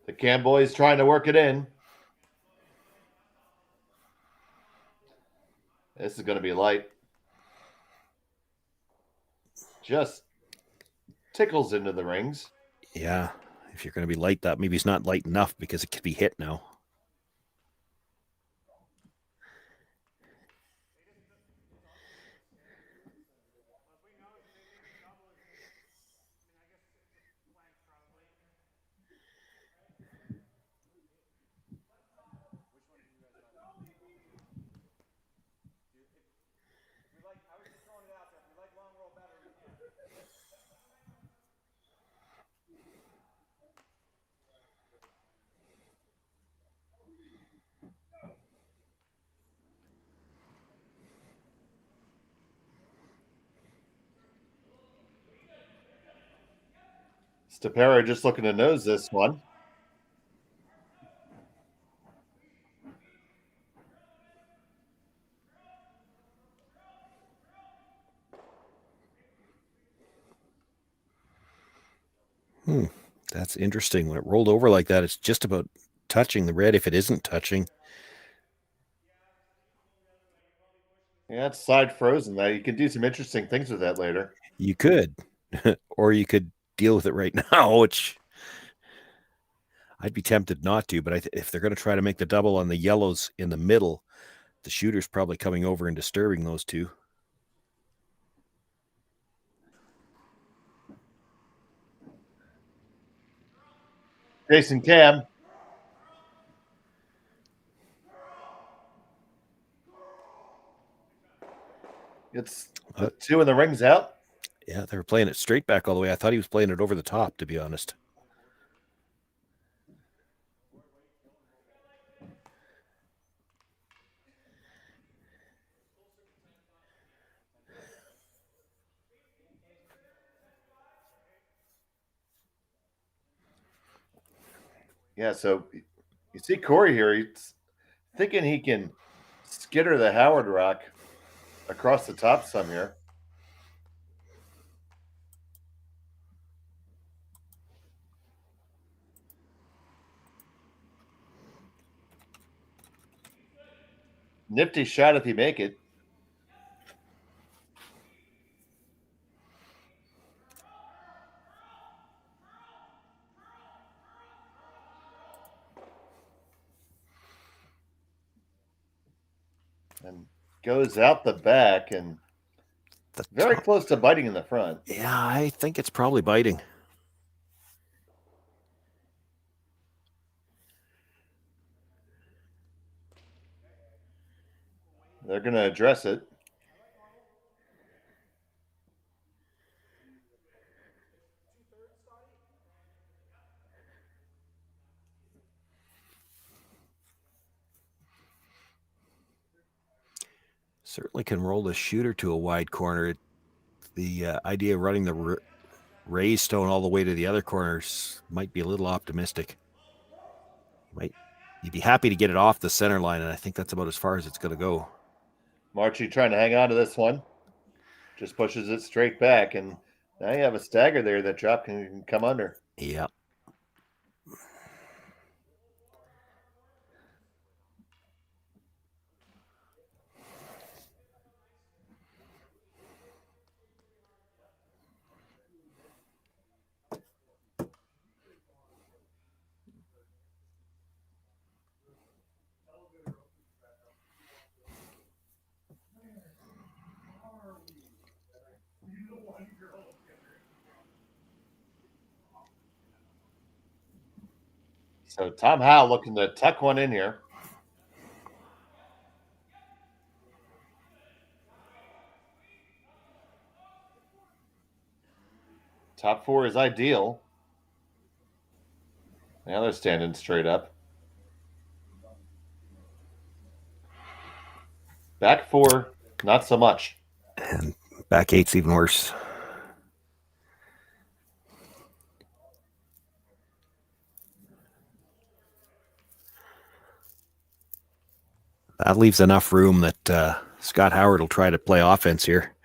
I: The Cam boys trying to work it in. This is going to be light. Just tickles into the rings.
J: Yeah, if you're going to be light, that maybe it's not light enough because it could be hit now.
I: Stepera just looking to nose this one.
J: That's interesting. When it rolled over like that, it's just about touching the red if it isn't touching.
I: Yeah, it's side frozen. Now you can do some interesting things with that later.
J: You could, or you could deal with it right now, which I'd be tempted not to. But if they're going to try to make the double on the yellows in the middle, the shooter's probably coming over and disturbing those two.
I: Jason Cam. It's the two in the rings out.
J: Yeah, they were playing it straight back all the way. I thought he was playing it over the top, to be honest.
I: Yeah, so you see Korey here. He's thinking he can skitter the Howard rock across the top some here. Nifty shot if you make it. And goes out the back and very close to biting in the front.
J: Yeah, I think it's probably biting.
I: They're going to address it.
J: Certainly can roll the shooter to a wide corner. The idea of running the raised stone all the way to the other corners might be a little optimistic. You'd be happy to get it off the center line, and I think that's about as far as it's going to go.
I: Marchie trying to hang on to this one. Just pushes it straight back, and now you have a stagger there that Dropkin can come under.
J: Yeah.
I: So Tom Howe looking to tuck one in here. Top four is ideal. Now they're standing straight up. Back four, not so much.
J: And back eight's even worse. That leaves enough room that Scott Howard will try to play offense here.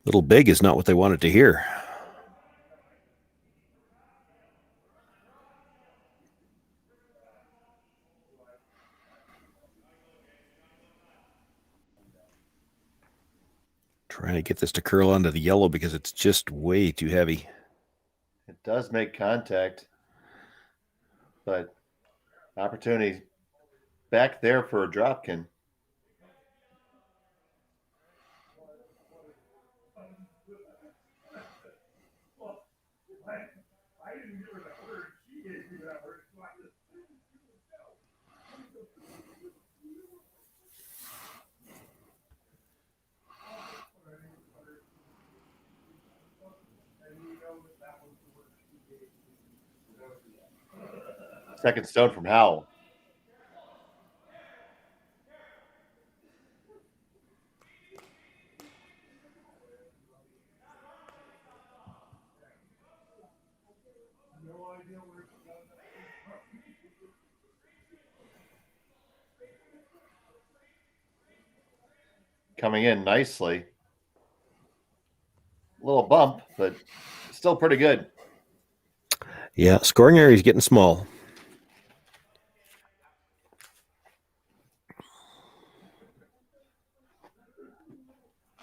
J: Little big is not what they wanted to hear. Trying to get this to curl onto the yellow because it's just way too heavy.
I: It does make contact, but opportunity back there for a Dropkin. Second stone from Howell. Coming in nicely. A little bump, but still pretty good.
J: Yeah, scoring area is getting small.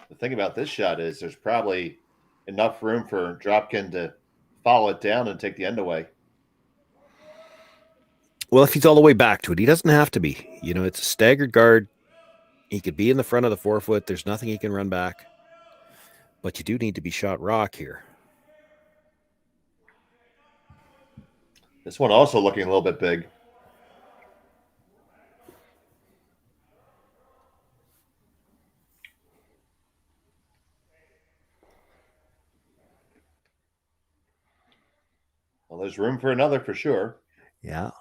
I: The thing about this shot is there's probably enough room for Dropkin to follow it down and take the end away.
J: Well, if he's all the way back to it, he doesn't have to be. You know, it's a staggered guard. He could be in the front of the 4 foot. There's nothing he can run back. But you do need to be shot rock here.
I: This one also looking a little bit big. Well, there's room for another for sure.
J: Yeah.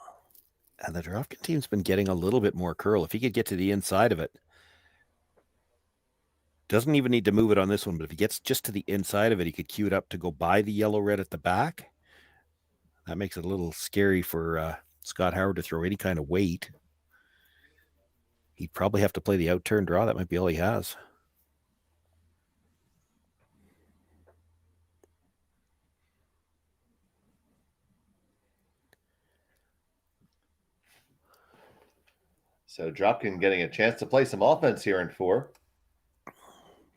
J: And the Dropkin team's been getting a little bit more curl. If he could get to the inside of it, doesn't even need to move it on this one, but if he gets just to the inside of it, he could cue it up to go by the yellow-red at the back. That makes it a little scary for Scott Howard to throw any kind of weight. He'd probably have to play the out-turn draw. That might be all he has.
I: So Dropkin getting a chance to play some offense here in 4.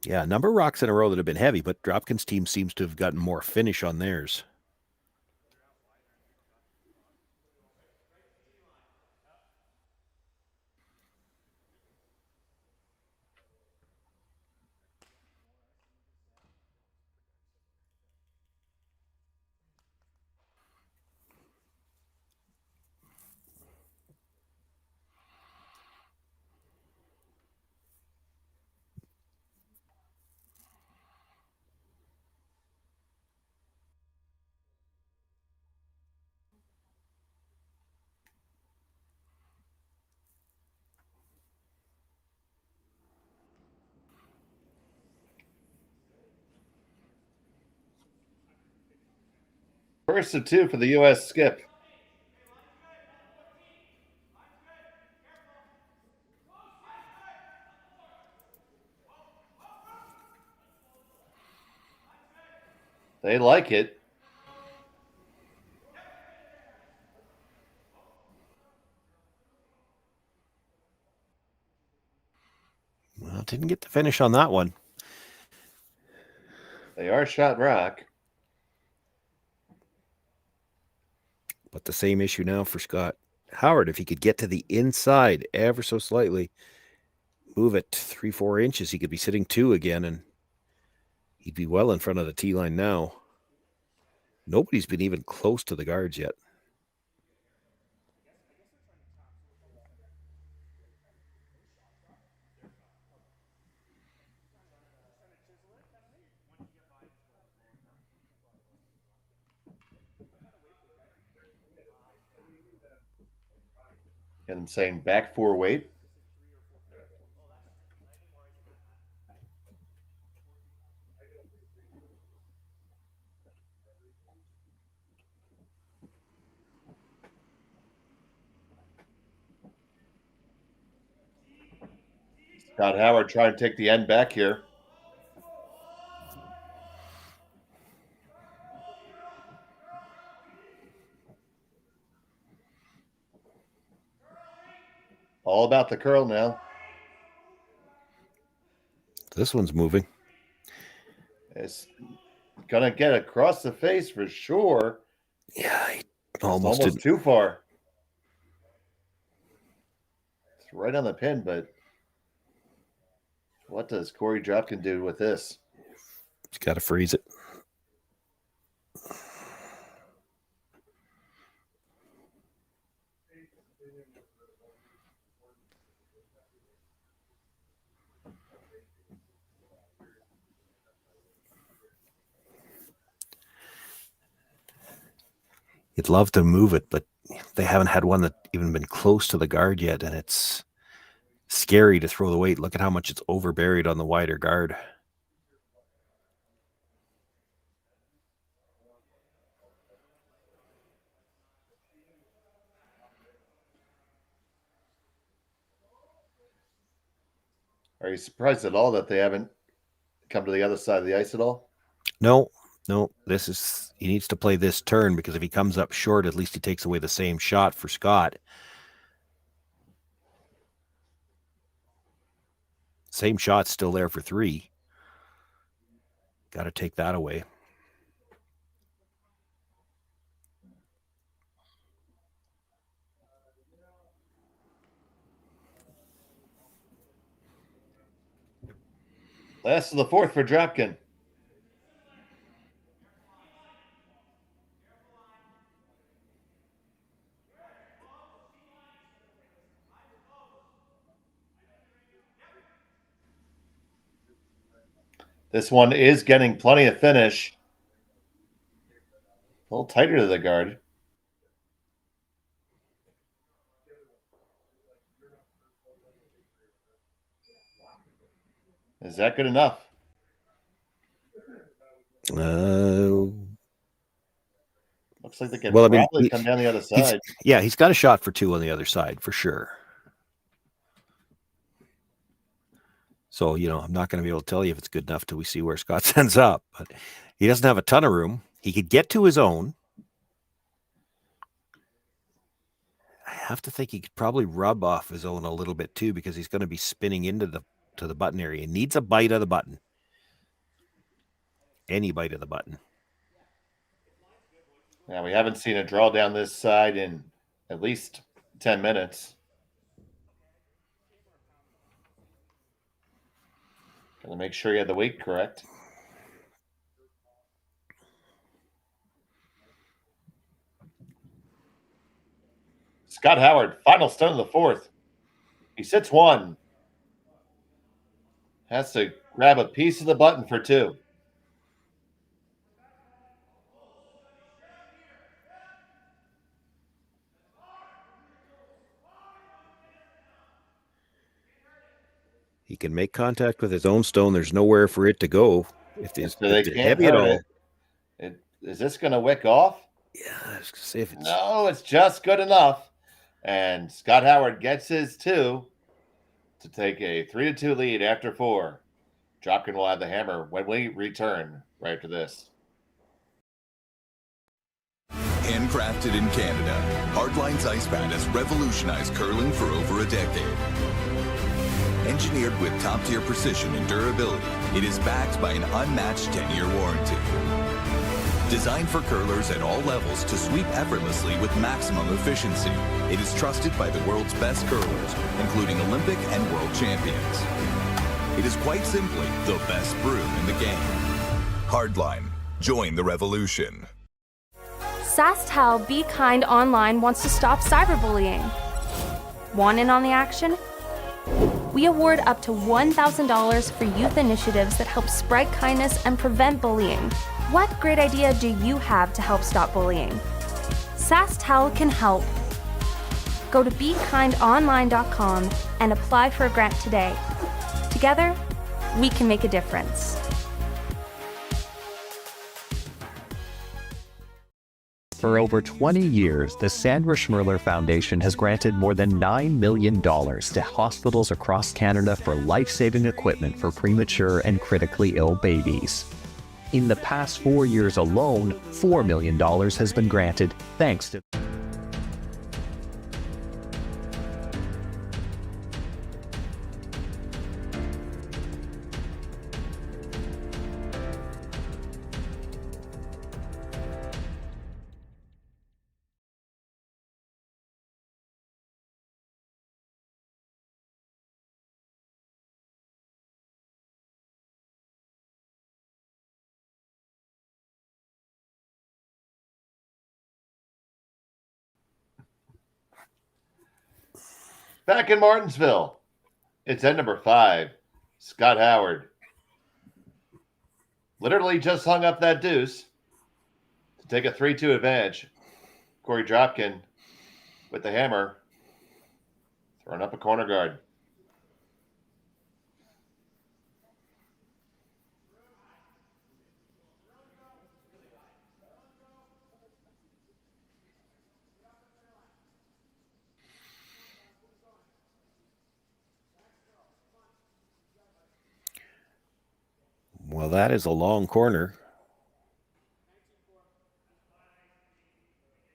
J: Yeah, a number of rocks in a row that have been heavy, but Dropkin's team seems to have gotten more finish on theirs.
I: First of 2 for the U.S. skip. They like it.
J: Well, didn't get the finish on that one.
I: They are shot rock.
J: But the same issue now for Scott Howard. If he could get to the inside ever so slightly, move it 3-4 inches, he could be sitting 2 again, and he'd be well in front of the tee line now. Nobody's been even close to the guards yet.
I: And I'm saying back 4 weight. Scott Howard trying to take the end back here. All about the curl now.
J: This one's moving.
I: It's gonna get across the face for sure.
J: Yeah,
I: almost too far. It's right on the pin, but what does Korey Dropkin do with this?
J: He's got to freeze it. You'd love to move it, but they haven't had one that even been close to the guard yet, and it's scary to throw the weight. Look at how much it's overburied on the wider guard.
I: Are you surprised at all that they haven't come to the other side of the ice at all?
J: No. He needs to play this turn, because if he comes up short, at least he takes away the same shot for Scott. Same shot's still there for 3. Got to take that away.
I: Last of the 4th for Dropkin. This one is getting plenty of finish. A little tighter to the guard. Is that good enough? Looks like they can probably come down the other side.
J: He's got a shot for 2 on the other side for sure. So, I'm not going to be able to tell you if it's good enough till we see where Scott ends up. But he doesn't have a ton of room. He could get to his own. I have to think he could probably rub off his own a little bit too, because he's going to be spinning into the button area. He needs a bite of the button. Any bite of the button.
I: Now, we haven't seen a draw down this side in at least 10 minutes. Got to make sure you had the weight correct. Scott Howard, final stone of the 4th. He sits 1. Has to grab a piece of the button for 2.
J: He can make contact with his own stone. There's nowhere for it to go. If it's heavy at all.
I: Is this going to wick off?
J: Yeah, see if it's...
I: No, it's just good enough. And Scott Howard gets his 2 to take a 3-2 lead after 4. Dropkin will have the hammer when we return right after this.
K: Handcrafted in Canada, Hardline's Ice Pad has revolutionized curling for over a decade. Engineered with top-tier precision and durability, it is backed by an unmatched 10-year warranty. Designed for curlers at all levels to sweep effortlessly with maximum efficiency, it is trusted by the world's best curlers, including Olympic and world champions. It is quite simply the best broom in the game. Hardline. Join the revolution.
P: SaskTel Be Kind Online wants to stop cyberbullying. Want in on the action? We award up to $1,000 for youth initiatives that help spread kindness and prevent bullying. What great idea do you have to help stop bullying? SaskTel can help. Go to BeKindOnline.com and apply for a grant today. Together, we can make a difference.
Q: For over 20 years, the Sandra Schmel Foundation has granted more than $9 million to hospitals across Canada for life-saving equipment for premature and critically ill babies. In the past 4 years alone, $4 million has been granted thanks to
I: Back in Martensville, it's end number 5, Scott Howard. Literally just hung up that deuce to take a 3-2 advantage. Korey Dropkin with the hammer, throwing up a corner guard.
J: Well, that is a long corner.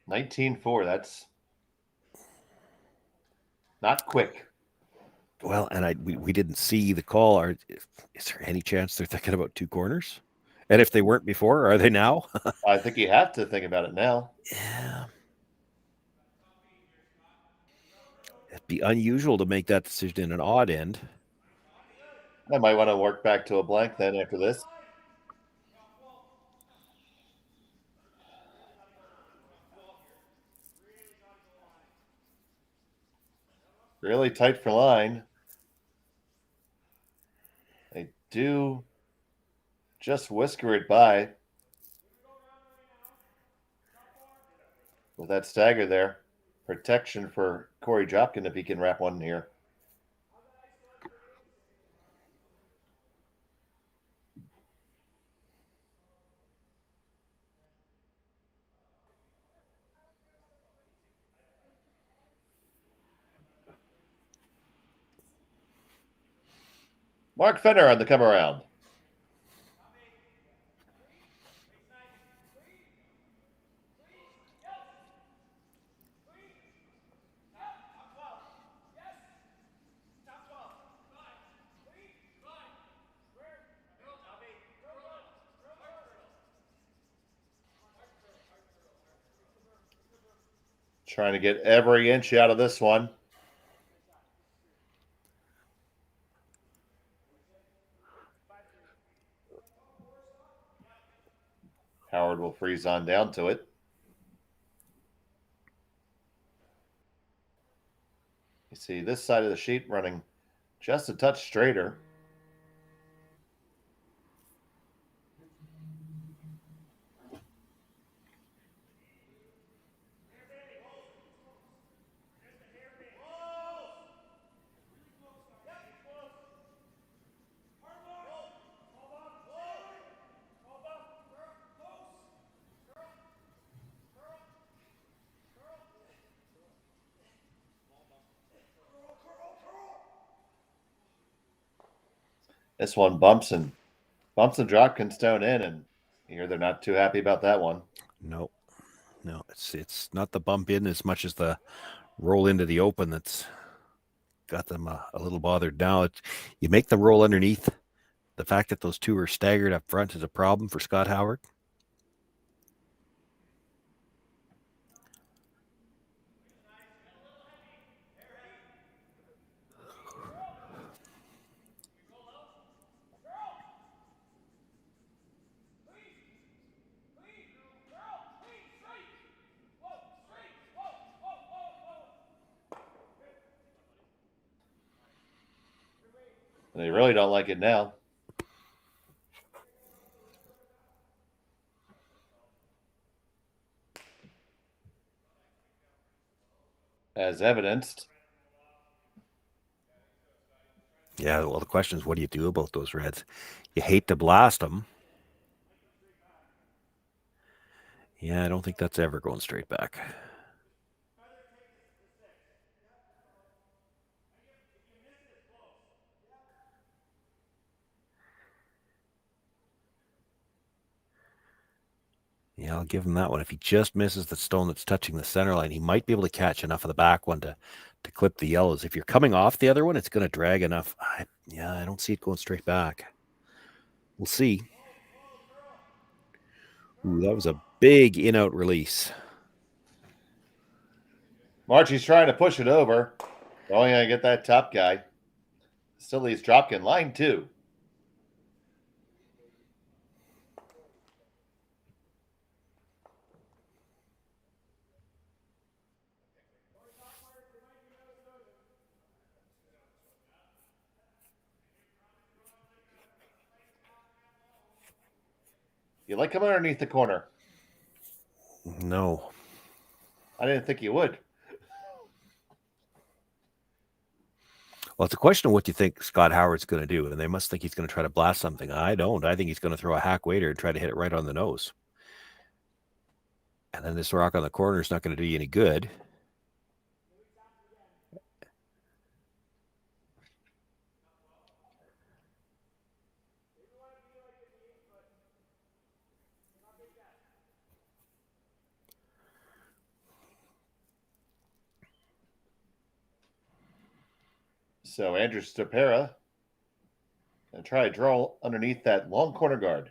I: 19-4. That's not quick.
J: Well, and we didn't see the call. Is there any chance they're thinking about 2 corners? And if they weren't before, are they now?
I: I think you have to think about it now.
J: Yeah. It'd be unusual to make that decision in an odd end.
I: I might want to work back to a blank then after this. Really tight for line. They do just whisker it by. with that stagger there. Protection for Korey Dropkin if he can wrap one here. Mark Fenner on the come around. Trying to get every inch out of this one. Howard will freeze on down to it. You see this side of the sheet running just a touch straighter. This one bumps and Dropkin stone in, and here they're not too happy about that one.
J: No, it's not the bump in as much as the roll into the open that's got them a little bothered now. You make the roll underneath. The fact that those two are staggered up front is a problem for Scott Howard.
I: They really don't like it now. As evidenced.
J: Yeah, well, the question is, what do you do about those reds? You hate to blast them. Yeah, I don't think that's ever going straight back. Yeah, I'll give him that one. If he just misses the stone that's touching the center line, he might be able to catch enough of the back one to clip the yellows. If you're coming off the other one, it's going to drag enough. I don't see it going straight back. We'll see. Ooh, that was a big in-out release.
I: Marchie's trying to push it over. Only going to get that top guy. Still leaves Dropkin. Line 2. You like him underneath the corner?
J: No.
I: I didn't think you would.
J: Well, it's a question of what you think Scott Howard's going to do, and they must think he's going to try to blast something. I don't. I think he's going to throw a hack waiter and try to hit it right on the nose. And then this rock on the corner is not going to do you any good.
I: So Andrew Stopera and try to draw underneath that long corner guard.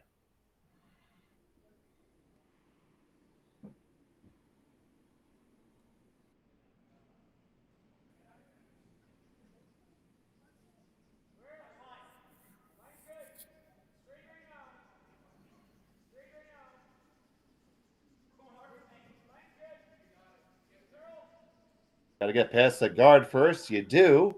I: Got to get past the guard first. You do.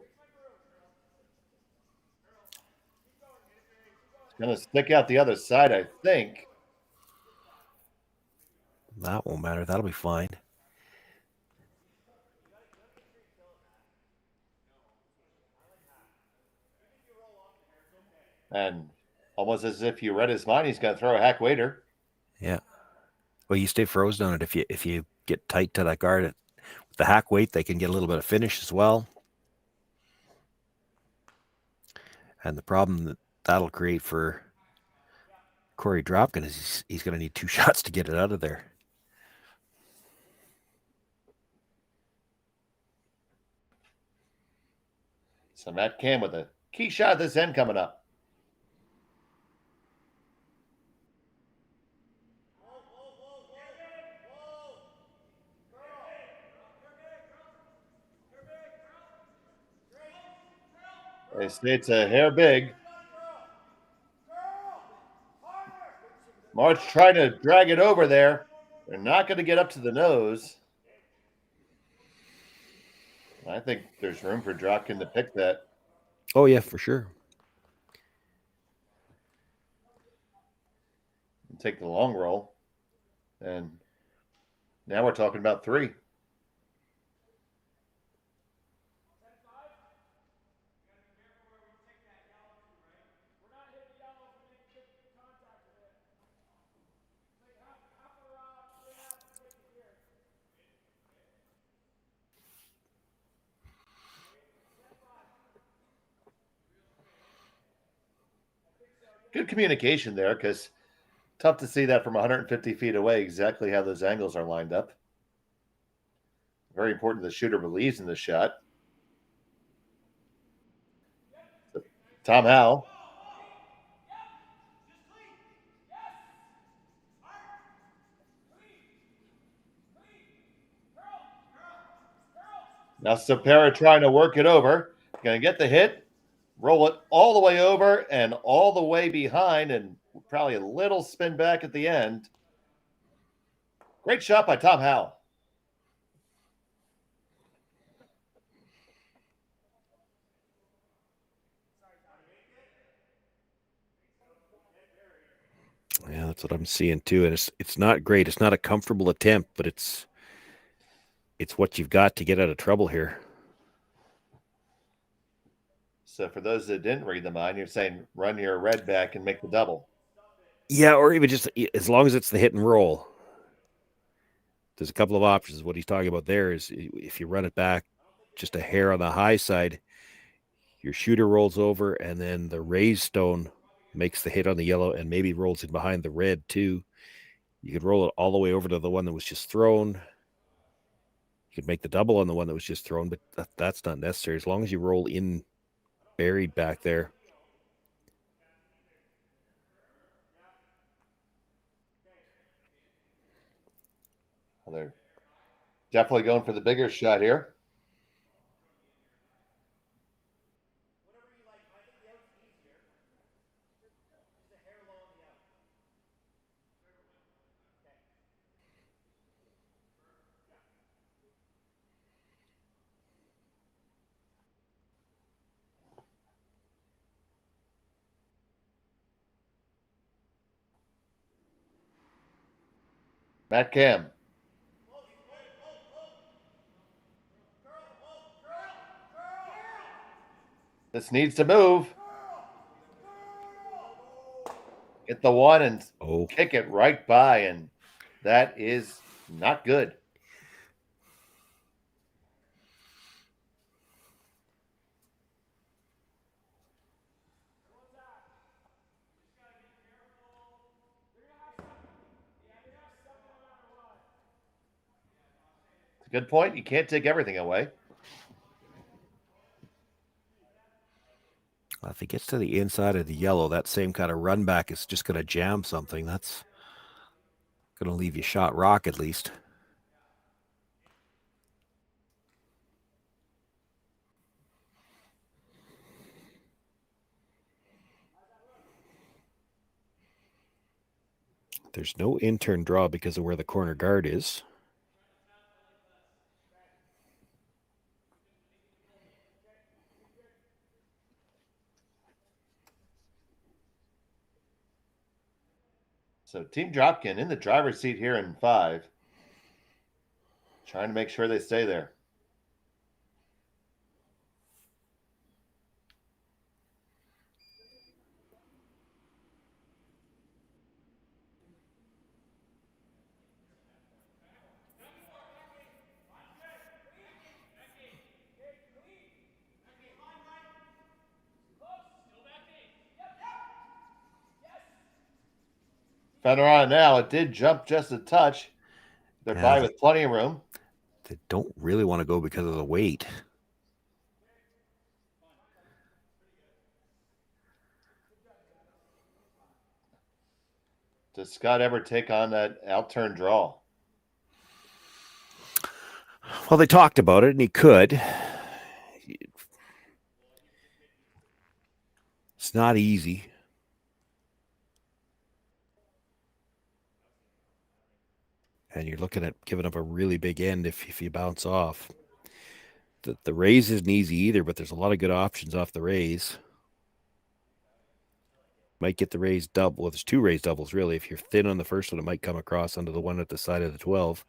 I: It's going to stick out the other side, I think.
J: That won't matter. That'll be fine.
I: And almost as if you read his mind, he's going to throw a hack waiter.
J: Yeah. Well, you stay frozen on it. If you get tight to that guard, with the hack weight, they can get a little bit of finish as well. And the problem that'll create for Korey Dropkin is he's going to need 2 shots to get it out of there.
I: So Matt Cam with a key shot at this end coming up. They say it's a hair big. March trying to drag it over there. They're not going to get up to the nose. I think there's room for Dropkin to pick that.
J: Oh, yeah, for sure.
I: Take the long roll. And now we're talking about 3. Good communication there, because tough to see that from 150 feet away exactly how those angles are lined up. Very important the shooter believes in the shot. Tom Howe. Now Sapera trying to work it over. Going to get the hit, roll it all the way over and all the way behind, and probably a little spin back at the end. Great shot by Tom Howe.
J: Yeah, that's what I'm seeing too. And it's not great. It's not a comfortable attempt, but it's what you've got to get out of trouble here.
I: So for those that didn't read the mind, you're saying run your red back and make the double.
J: Yeah, or even just as long as it's the hit and roll. There's a couple of options. What he's talking about there is if you run it back just a hair on the high side, your shooter rolls over, and then the raised stone makes the hit on the yellow and maybe rolls in behind the red too. You could roll it all the way over to the one that was just thrown. You could make the double on the one that was just thrown, but that's not necessary as long as you roll in buried back there.
I: Well, they're definitely going for the bigger shot here. Matt Cam. This needs to move. Get the one and kick it right by, and that is not good. It's a good point. You can't take everything away.
J: If it gets to the inside of the yellow, that same kind of run back is just going to jam something. That's going to leave you shot rock at least. There's no in-turn draw because of where the corner guard is.
I: So Team Dropkin in the driver's seat here in 5. Trying to make sure they stay there. Fender on it now. It did jump just a touch. They're by with plenty of room.
J: They don't really want to go because of the weight.
I: Does Scott ever take on that out-turn draw?
J: Well, they talked about it, and he could. It's not easy. And you're looking at giving up a really big end if you bounce off. The raise isn't easy either, but there's a lot of good options off the raise. Might get the raise double. Well, there's two raise doubles, really. If you're thin on the first one, it might come across onto the one at the side of the 12.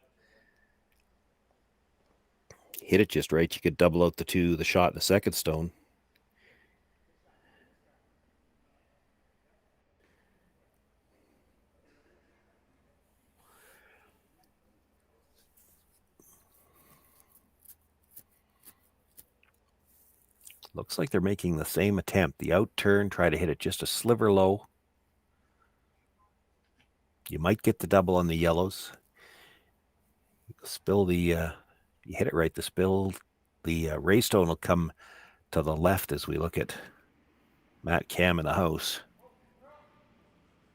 J: Hit it just right. You could double out the shot in the second stone. Looks like they're making the same attempt. The out turn, try to hit it just a sliver low. You might get the double on the yellows. Spill the, you hit it right, the raise stone will come to the left as we look at Matt Cam in the house.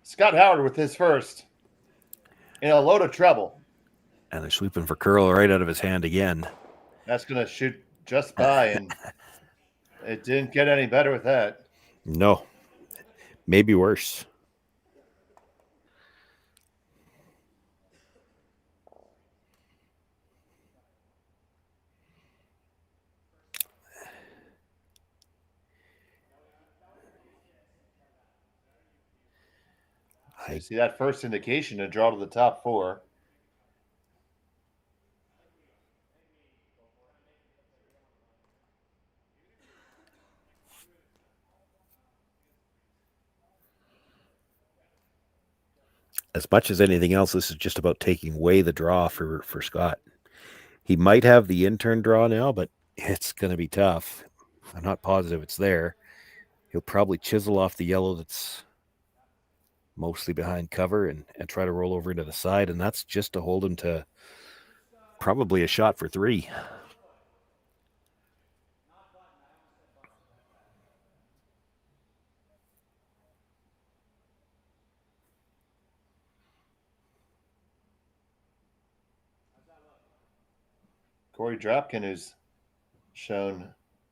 I: Scott Howard with his first in a load of trouble.
J: And they're sweeping for curl right out of his hand again.
I: That's going to shoot just by, and it didn't get any better with that.
J: No, maybe worse.
I: So you see that first indication to draw to the top four.
J: As much as anything else, this is just about taking away the draw for Scott. He might have the in-turn draw now, but it's going to be tough. I'm not positive it's there. He'll probably chisel off the yellow that's mostly behind cover and try to roll over into the side, and that's just to hold him to probably a shot for three.
I: Korey Dropkin, who's shown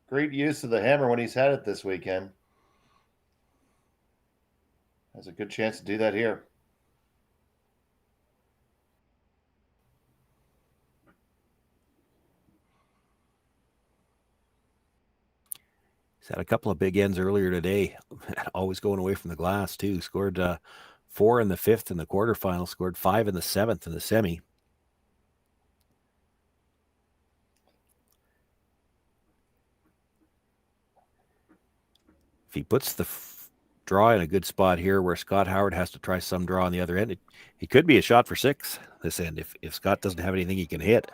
I: great use of the hammer when he's had it this weekend, has a good chance to do that here.
J: He's had a couple of big ends earlier today, always going away from the glass too. Scored 4 in the fifth in the quarterfinal, scored 5 in the seventh in the semi. If he puts the draw in a good spot here where Scott Howard has to try some draw on the other end, he could be a shot for 6 this end if Scott doesn't have anything he can hit.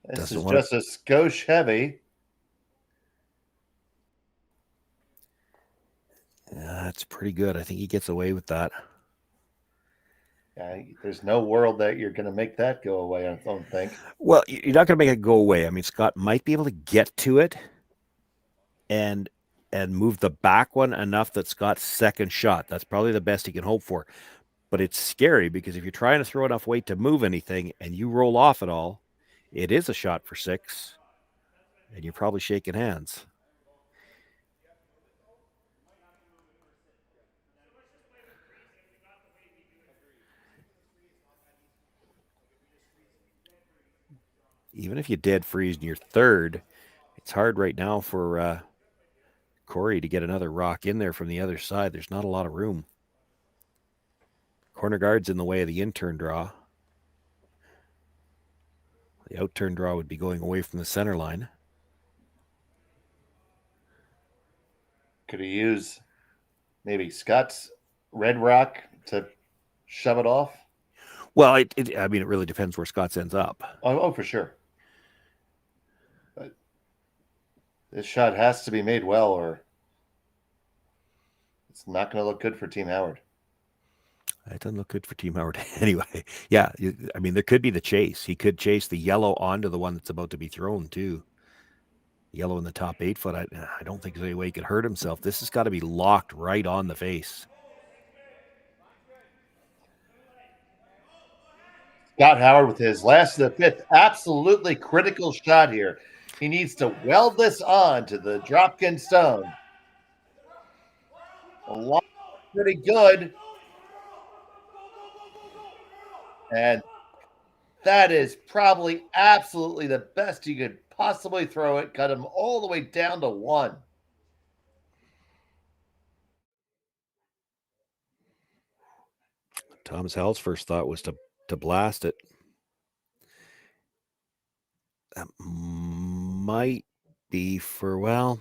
I: This is just a skosh heavy.
J: That's pretty good. I think he gets away with that.
I: Yeah, there's no world that you're going to make that go away, I don't think.
J: Well, you're not going to make it go away. I mean, Scott might be able to get to it and move the back one enough that Scott's second shot. That's probably the best he can hope for. But it's scary because if you're trying to throw enough weight to move anything and you roll off at all, it is a shot for 6, and you're probably shaking hands. Even if you dead freeze in your third, it's hard right now for Korey to get another rock in there from the other side. There's not a lot of room. Corner guard's in the way of the in-turn draw. The out-turn draw would be going away from the center line.
I: Could he use maybe Scott's red rock to shove it off?
J: Well, I mean, it really depends where Scott's ends up.
I: Oh, for sure. But this shot has to be made well, or it's not going to look good for Team Howard.
J: It doesn't look good for Team Howard anyway. Yeah, I mean, there could be the chase. He could chase the yellow onto the one that's about to be thrown, too. Yellow in the top 8 foot. I don't think there's any way he could hurt himself. This has got to be locked right on the face.
I: Scott Howard with his last of the fifth, absolutely critical shot here. He needs to weld this on to the Dropkin stone. A lot pretty good. And that is probably absolutely the best you could possibly throw it. Cut him all the way down to 1.
J: Thomas Howell's first thought was to blast it. That might be for, well,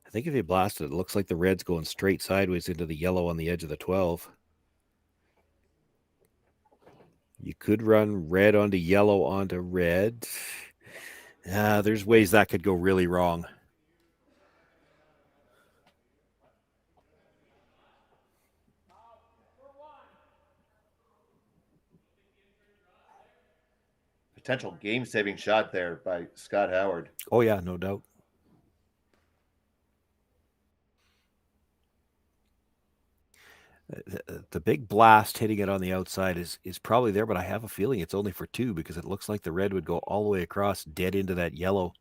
J: I think if you blast it, it looks like the red's going straight sideways into the yellow on the edge of the 12. You could run red onto yellow onto red. There's ways that could go really wrong.
I: Potential game-saving shot there by Scott Howard.
J: Oh, yeah, no doubt. The big blast hitting it on the outside is probably there, but I have a feeling it's only for 2 because it looks like the red would go all the way across dead into that yellow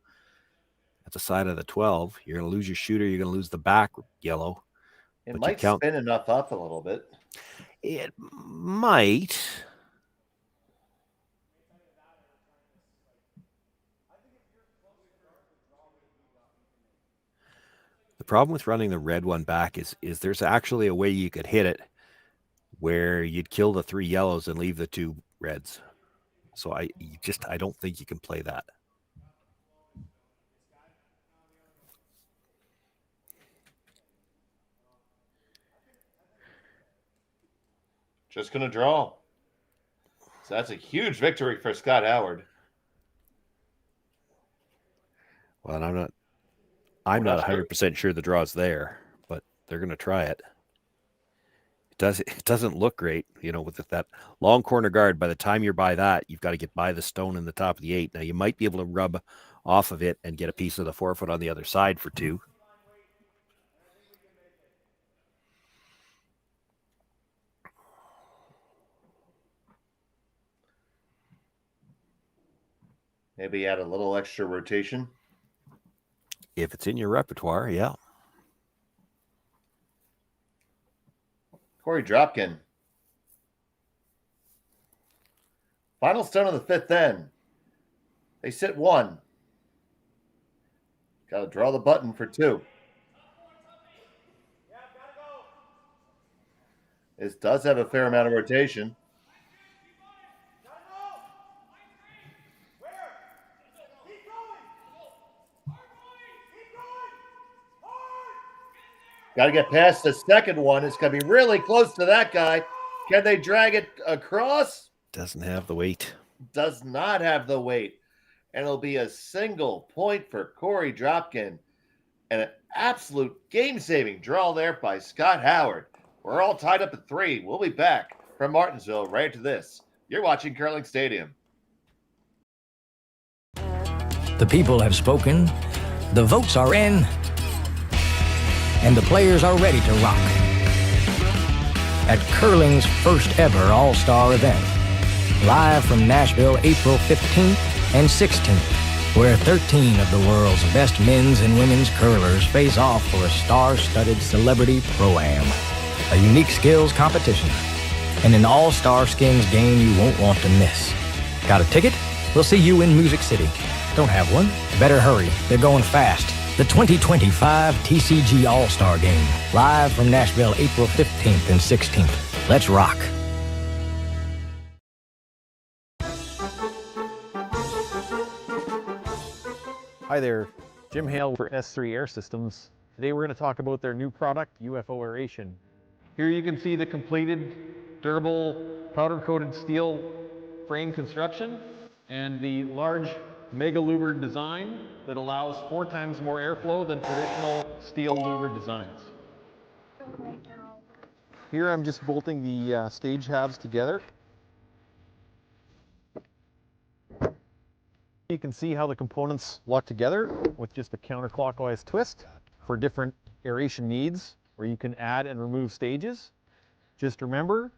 J: at the side of the 12. You're going to lose your shooter. You're going to lose the back yellow.
I: It might spin enough up a little bit.
J: It might. The problem with running the red one back is there's actually a way you could hit it where you'd kill the 3 yellows and leave the 2 reds. So I don't think you can play that.
I: Just going to draw. So that's a huge victory for Scott Howard.
J: Well, I'm not 100% sure the draw's there, but they're going to try it. It doesn't look great, with that long corner guard. By the time you're by that, you've got to get by the stone in the top of the 8. Now, you might be able to rub off of it and get a piece of the 4 foot on the other side for 2.
I: Maybe add a little extra rotation.
J: If it's in your repertoire, yeah.
I: Korey Dropkin. Final stone of the 5th then. They sit 1. Got to draw the button for 2. This does have a fair amount of rotation. Got to get past the second one. It's going to be really close to that guy. Can they drag it across?
J: Doesn't have the weight.
I: Does not have the weight. And it'll be a single point for Korey Dropkin. And an absolute game-saving draw there by Scott Howard. We're all tied up at 3. We'll be back from Martensville right to this. You're watching Curling Stadium.
L: The people have spoken. The votes are in. And the players are ready to rock. At curling's first ever All-Star event, live from Nashville, April 15th and 16th, where 13 of the world's best men's and women's curlers face off for a star-studded celebrity pro-am, a unique skills competition, and an all-star skins game you won't want to miss. Got a ticket? We'll see you in Music City. Don't have one? Better hurry. They're going fast. The 2025 TCG All-Star Game, live from Nashville, April 15th and 16th. Let's rock.
R: Hi there, Jim Hale for S3 Air Systems. Today we're going to talk about their new product, UFO Aeration. Here you can see the completed durable powder-coated steel frame construction and the large mega louver design that allows 4 times more airflow than traditional steel louver designs. Here I'm just bolting the stage halves together. You can see how the components lock together with just a counterclockwise twist for different aeration needs, where you can add and remove stages. Just remember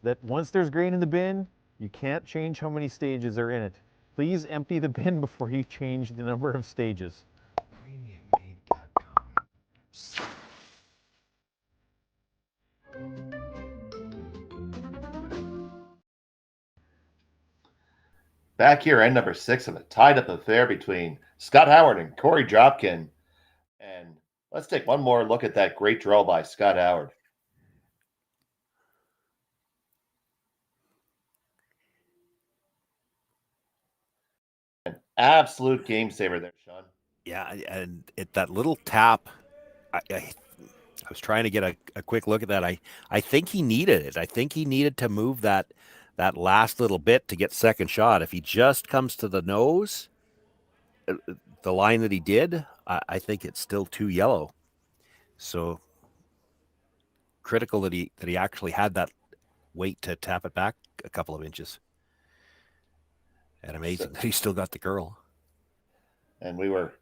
R: that once there's grain in the bin, you can't change how many stages are in it. Please empty the bin before you change the number of stages.
I: Back here, end number 6 of a tied-up affair between Scott Howard and Korey Dropkin. And let's take one more look at that great draw by Scott Howard. An absolute game saver there, Shawn.
J: Yeah, and that little tap, I was trying to get a quick look at that. I think he needed it. I think he needed to move that last little bit to get second shot. If he just comes to the nose, the line that he did, I think it's still too yellow. So critical that he actually had that weight to tap it back a couple of inches. And amazing that he still got the girl.
I: And we were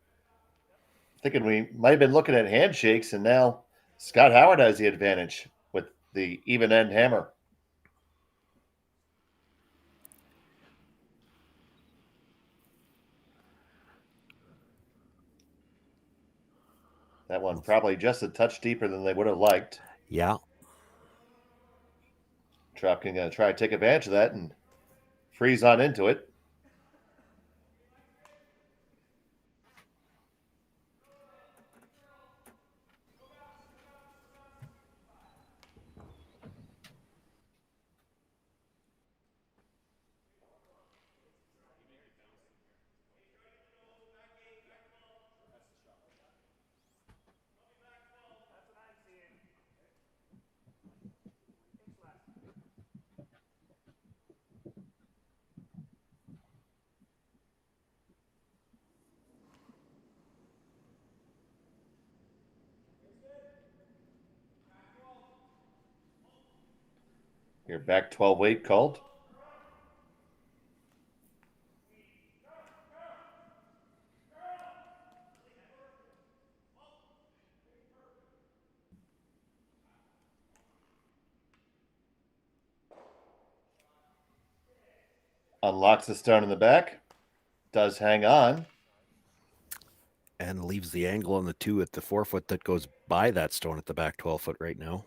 I: thinking we might have been looking at handshakes, and now Scott Howard has the advantage with the even end hammer. That one probably just a touch deeper than they would have liked.
J: Yeah.
I: Dropkin going to try to take advantage of that and freeze on into it. Your back 12 weight called. Unlocks the stone in the back. Does hang on.
J: And leaves the angle on the 2 at the 4-foot that goes by that stone at the back 12-foot right now.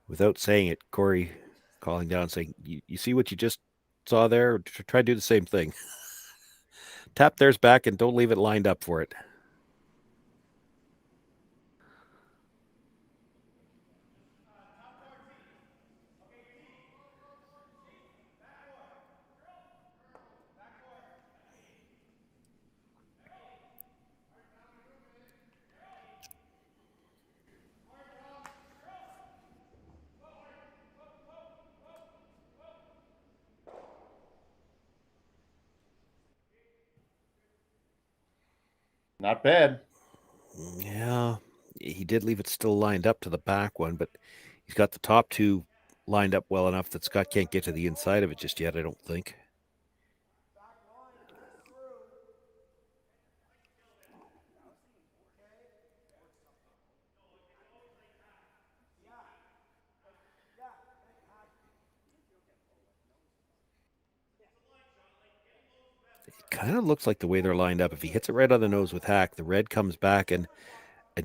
J: Without saying it, Korey calling down saying, you see what you just saw there? Try to do the same thing. Tap theirs back and don't leave it lined up for it.
I: Not bad.
J: Yeah, he did leave it still lined up to the back one, but he's got the top 2 lined up well enough that Scott can't get to the inside of it just yet, I don't think. Kind of looks like the way they're lined up. If he hits it right on the nose with hack, the red comes back and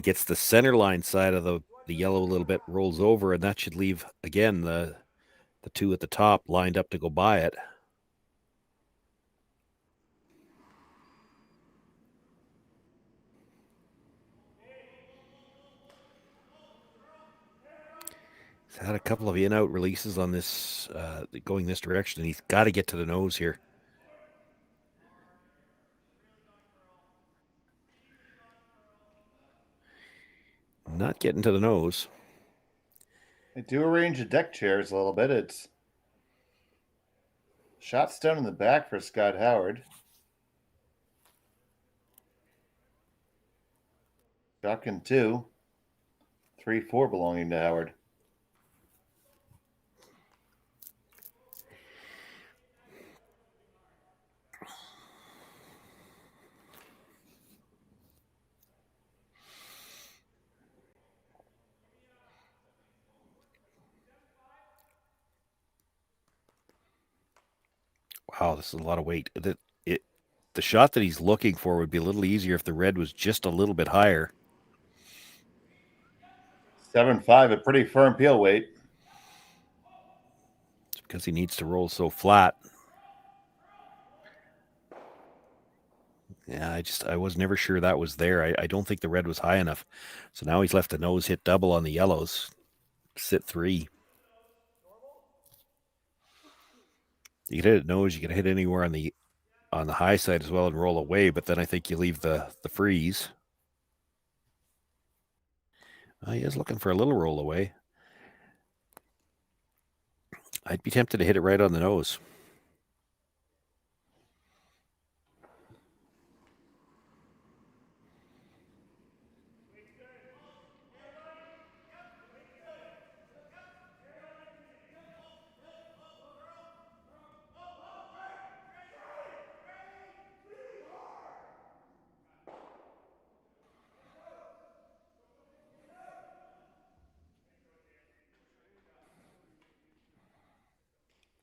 J: gets the center line side of the yellow a little bit, rolls over, and that should leave, again, the 2 at the top lined up to go by it. He's had a couple of in-out releases on this, going this direction, and he's got to get to the nose here. Not getting to the nose.
I: They do arrange the deck chairs a little bit. It's shot stone in the back for Scott Howard. Dropkin 2. 3-4 belonging to Howard.
J: Wow, this is a lot of weight. The shot that he's looking for would be a little easier if the red was just a little bit higher.
I: 7-5, a pretty firm peel weight.
J: It's because he needs to roll so flat. Yeah, I was never sure that was there. I don't think the red was high enough. So now he's left the nose hit double on the yellows. Sit 3. You can hit it nose, you can hit anywhere on the high side as well and roll away, but then I think you leave the freeze. He is looking for a little roll away. I'd be tempted to hit it right on the nose.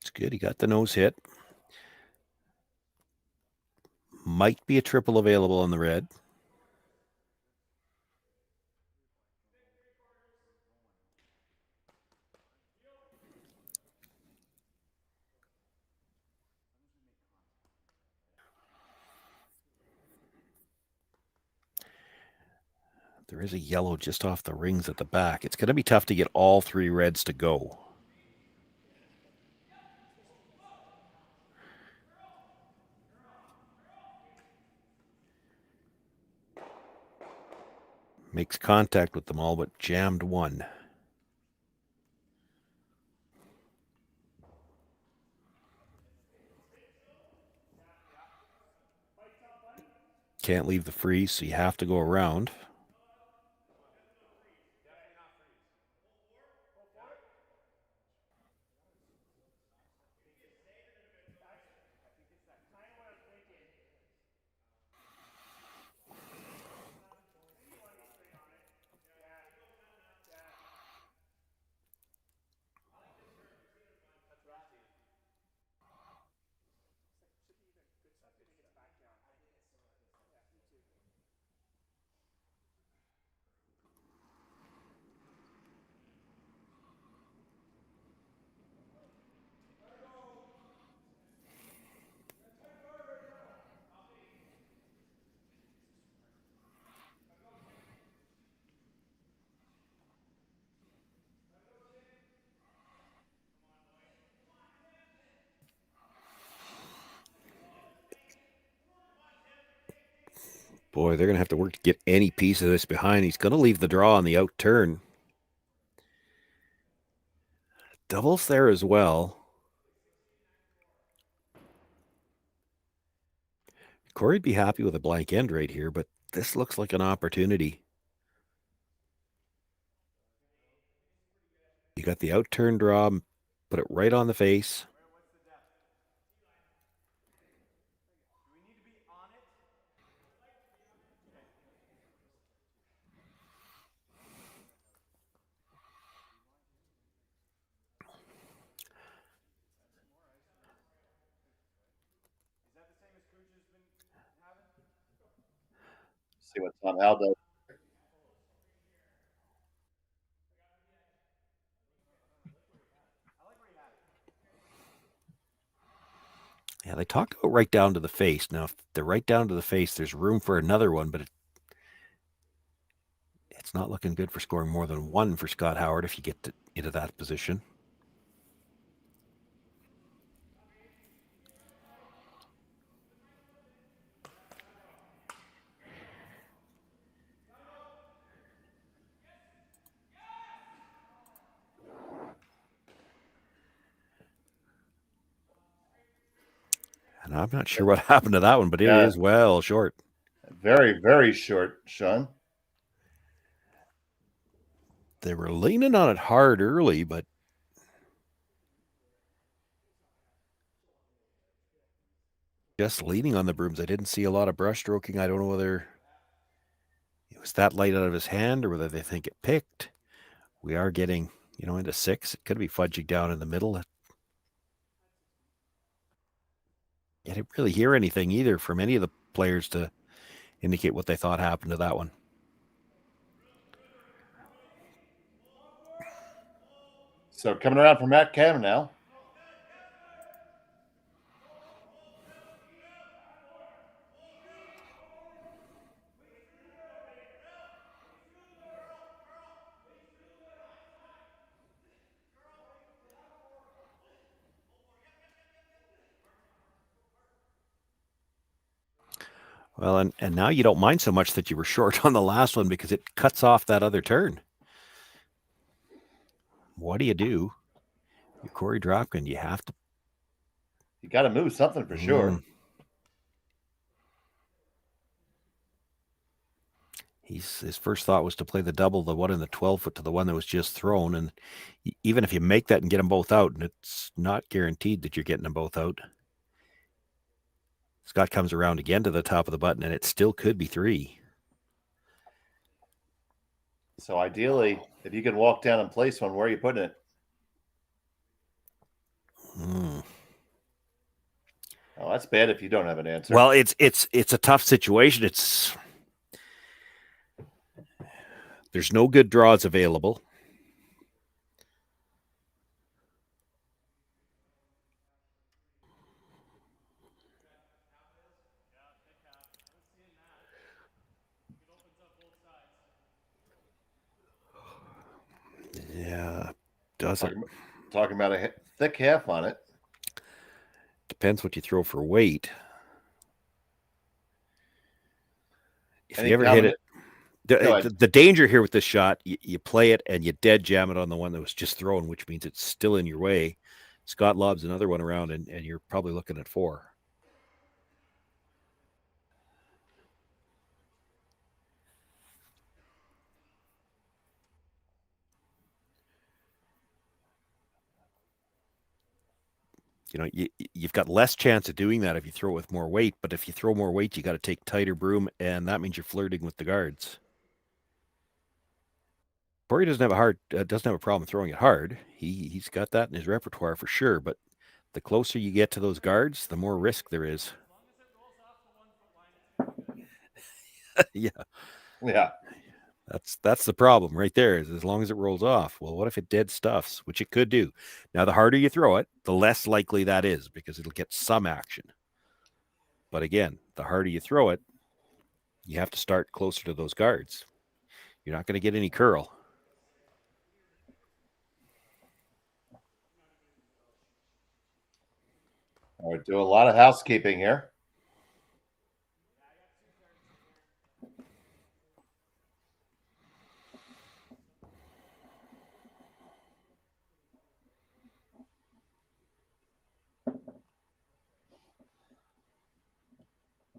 J: It's good. He got the nose hit. Might be a triple available on the red. There is a yellow just off the rings at the back. It's going to be tough to get all 3 reds to go. Makes contact with them all, but jammed one. Can't leave the freeze, so you have to go around. Boy, they're going to have to work to get any piece of this behind. He's going to leave the draw on the out turn. Doubles there as well. Korey'd be happy with a blank end right here, but this looks like an opportunity. You got the out turn draw, put it right on the face.
I: See what Tom Hal does.
J: Yeah, they talk about right down to the face. Now, if they're right down to the face, there's room for another one, but it's not looking good for scoring more than 1 for Scott Howard if you get into that position. And I'm not sure what happened to that one, but it is well short.
I: Very, very short, Shawn.
J: They were leaning on it hard early, but just leaning on the brooms. I didn't see a lot of brush stroking. I don't know whether it was that light out of his hand or whether they think it picked. We are getting, into 6. It could be fudging down in the middle. I didn't really hear anything either from any of the players to indicate what they thought happened to that one.
I: So coming around for Matt Cam now.
J: Well, and now you don't mind so much that you were short on the last one because it cuts off that other turn. What do? You're Korey Dropkin. You
I: got to move something for sure.
J: His first thought was to play the double, the one in the 12-foot to the one that was just thrown. And even if you make that and get them both out, and it's not guaranteed that you're getting them both out. Scott comes around again to the top of the button, and it still could be 3.
I: So ideally, if you can walk down and place one, where are you putting it? Oh, that's bad if you don't have an answer.
J: Well, it's a tough situation. There's no good draws available. Yeah, doesn't.
I: Talking about a thick half on it.
J: Depends what you throw for weight. If you ever hit it, the danger here with this shot, you play it and you dead jam it on the one that was just thrown, which means it's still in your way. Scott lobs another one around, and you're probably looking at 4. You've got less chance of doing that if you throw with more weight, but if you throw more weight, you got to take tighter broom, and that means you're flirting with the guards. Korey doesn't have a problem throwing it hard. He's got that in his repertoire for sure, but the closer you get to those guards, the more risk there is. Yeah. That's the problem right there, is as long as it rolls off. Well, what if it dead stuffs, which it could do? Now, the harder you throw it, the less likely that is, because it'll get some action. But again, the harder you throw it, you have to start closer to those guards. You're not going to get any curl.
I: We're doing a lot of housekeeping here.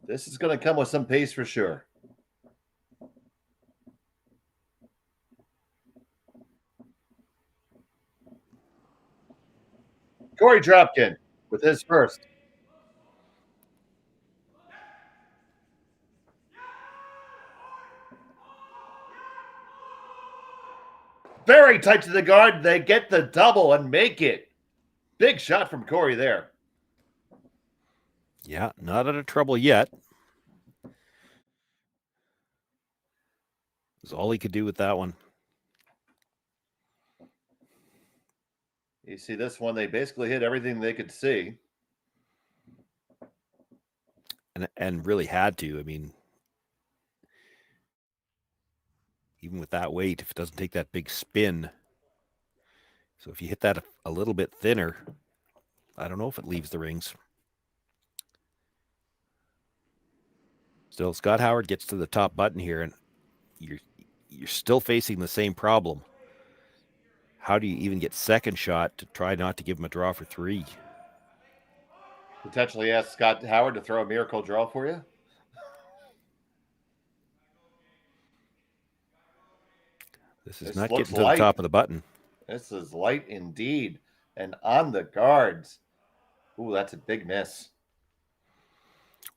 I: This is going to come with some pace for sure. Korey Dropkin with his first. Very tight to the guard. They get the double and make it. Big shot from Korey there.
J: Yeah, not out of trouble yet. That's all he could do with that one.
I: You see this one, they basically hit everything they could see.
J: And really had to. I mean, even with that weight, if it doesn't take that big spin. So if you hit that a little bit thinner, I don't know if it leaves the rings. Still, Scott Howard gets to the top button here, and you're still facing the same problem. How do you even get second shot to try not to give him a draw for 3?
I: Potentially ask Scott Howard to throw a miracle draw for you.
J: This is not getting to the top of the button.
I: This is light indeed. And on the guards. Ooh, that's a big miss.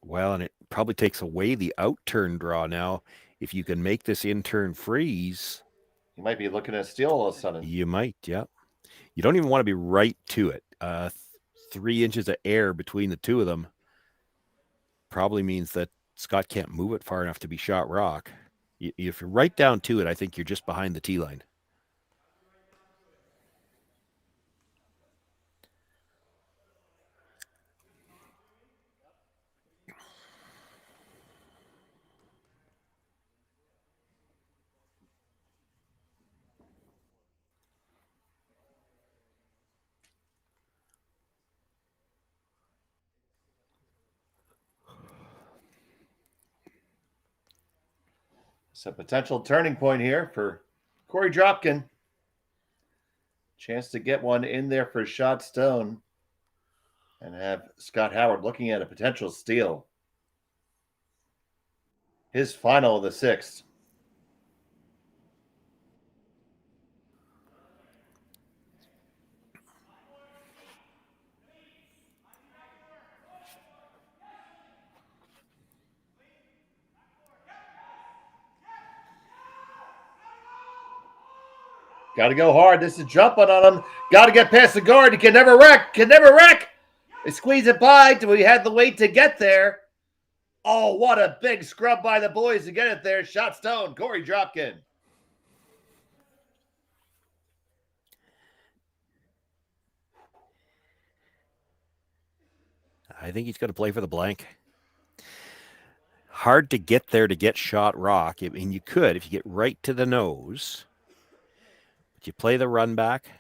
J: Well, and it probably takes away the out-turn draw now. If you can make this in-turn freeze,
I: you might be looking at a steal all of a sudden.
J: You might, yeah. You don't even want to be right to it. 3 inches of air between the two of them probably means that Scott can't move it far enough to be shot rock. If you're right down to it, I think you're just behind the tee line.
I: It's a potential turning point here for Korey Dropkin. Chance to get one in there for shot stone and have Scott Howard looking at a potential steal. His final of the 6th. Got to go hard. This is jumping on him. Got to get past the guard. He can never wreck. They squeeze it by till we had the weight to get there. Oh, what a big scrub by the boys to get it there. Shot stone. Korey Dropkin.
J: I think he's going to play for the blank. Hard to get there to get shot rock. I mean, you could if you get right to the nose. But you play the run back.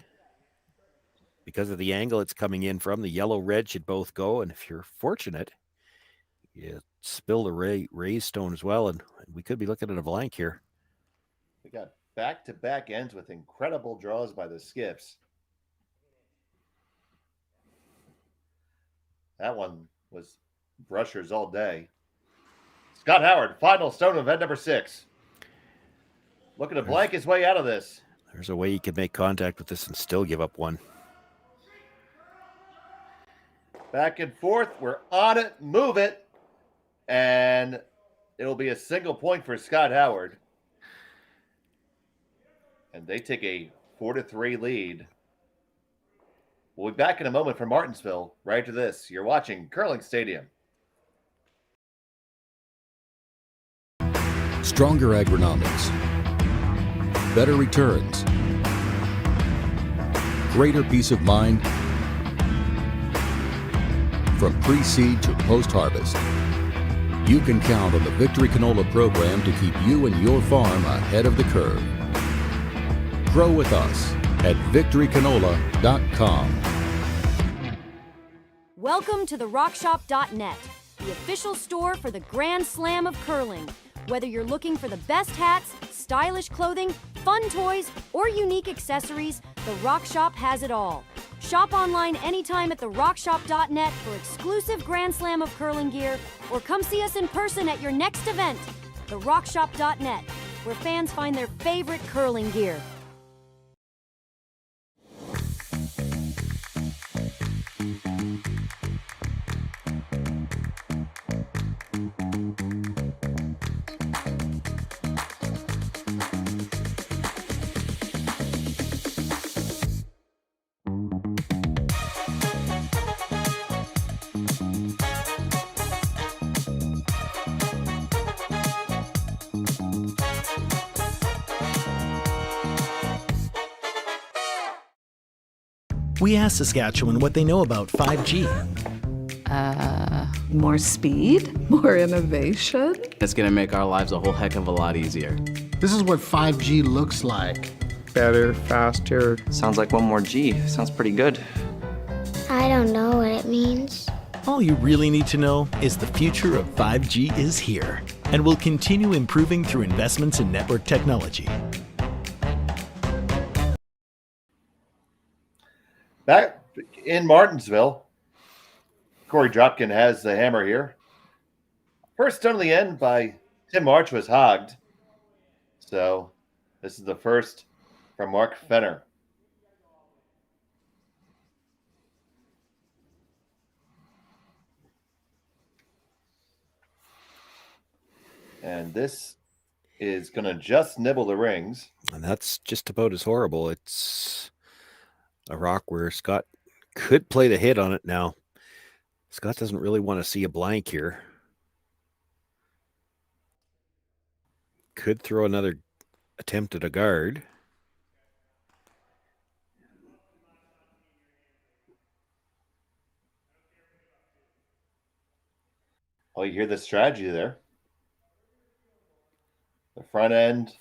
J: Because of the angle it's coming in from, the yellow-red should both go. And if you're fortunate, you spill the raised stone as well. And we could be looking at a blank here.
I: We got back-to-back ends with incredible draws by the skips. That one was brushers all day. Scott Howard, final stone of event number 6. Looking to blank his way out of this.
J: There's a way you could make contact with this and still give up one.
I: Back and forth. We're on it. Move it. And it'll be a single point for Scott Howard. And they take a 4-3 lead. We'll be back in a moment from Martensville. Right after this, you're watching Curling Stadium.
O: Stronger agronomics. Better returns. Greater peace of mind. From pre-seed to post-harvest, you can count on the Victory Canola program to keep you and your farm ahead of the curve. Grow with us at victorycanola.com.
N: Welcome to the rockshop.net, the official store for the Grand Slam of curling. Whether you're looking for the best hats, stylish clothing, fun toys, or unique accessories, the Rock Shop has it all. Shop online anytime at therockshop.net for exclusive Grand Slam of curling gear, or come see us in person at your next event. Therockshop.net, where fans find their favorite curling gear.
A: We asked Saskatchewan what they know about 5G.
B: More speed, more innovation.
C: It's going to make our lives a whole heck of a lot easier.
D: This is what 5G looks like.
E: Better, faster.
F: Sounds like one more G. Sounds pretty good.
G: I don't know what it means.
A: All you really need to know is the future of 5G is here and will continue improving through investments in network technology.
I: Back in Martensville, Korey Dropkin has the hammer here. First stone of the end by Tim March was hogged. So this is the first from Mark Fenner. And this is going to just nibble the rings.
J: And that's just about as horrible. It's a rock where Scott could play the hit on it now. Scott doesn't really want to see a blank here. Could throw another attempt at a guard.
I: Oh, you hear the strategy there. The front end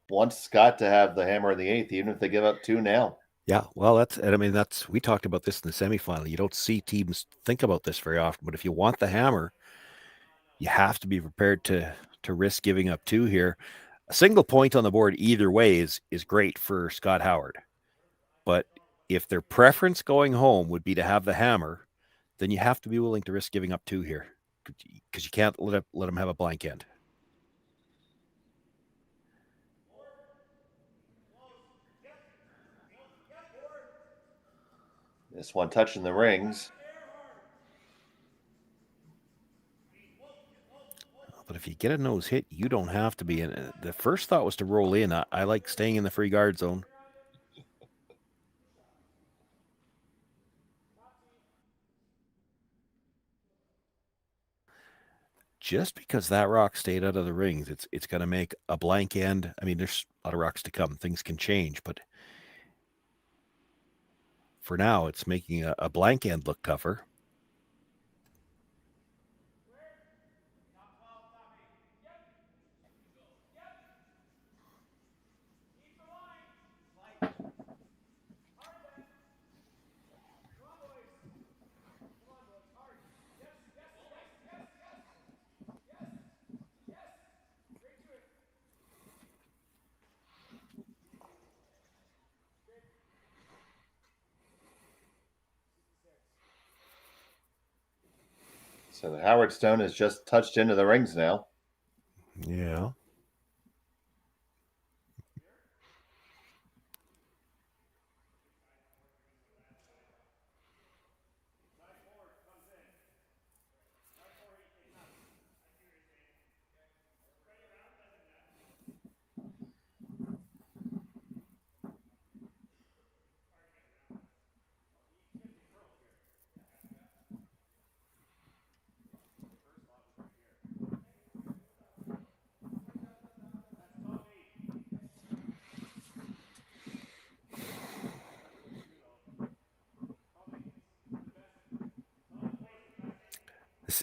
I: wants Scott to have the hammer in the eighth, even if they give up 2 now.
J: Yeah, well, we talked about this in the semifinal. You don't see teams think about this very often, but if you want the hammer, you have to be prepared to risk giving up 2 here. A single point on the board either way is great for Scott Howard. But if their preference going home would be to have the hammer, then you have to be willing to risk giving up 2 here, because you can't let them have a blank end.
I: This one touching the rings.
J: But if you get a nose hit, you don't have to be in. The first thought was to roll in. I like staying in the free guard zone. Just because that rock stayed out of the rings, it's going to make a blank end. I mean, there's a lot of rocks to come. Things can change, but for now, it's making a blank end look tougher.
I: So the Howard Stone has just touched into the rings now.
J: Yeah.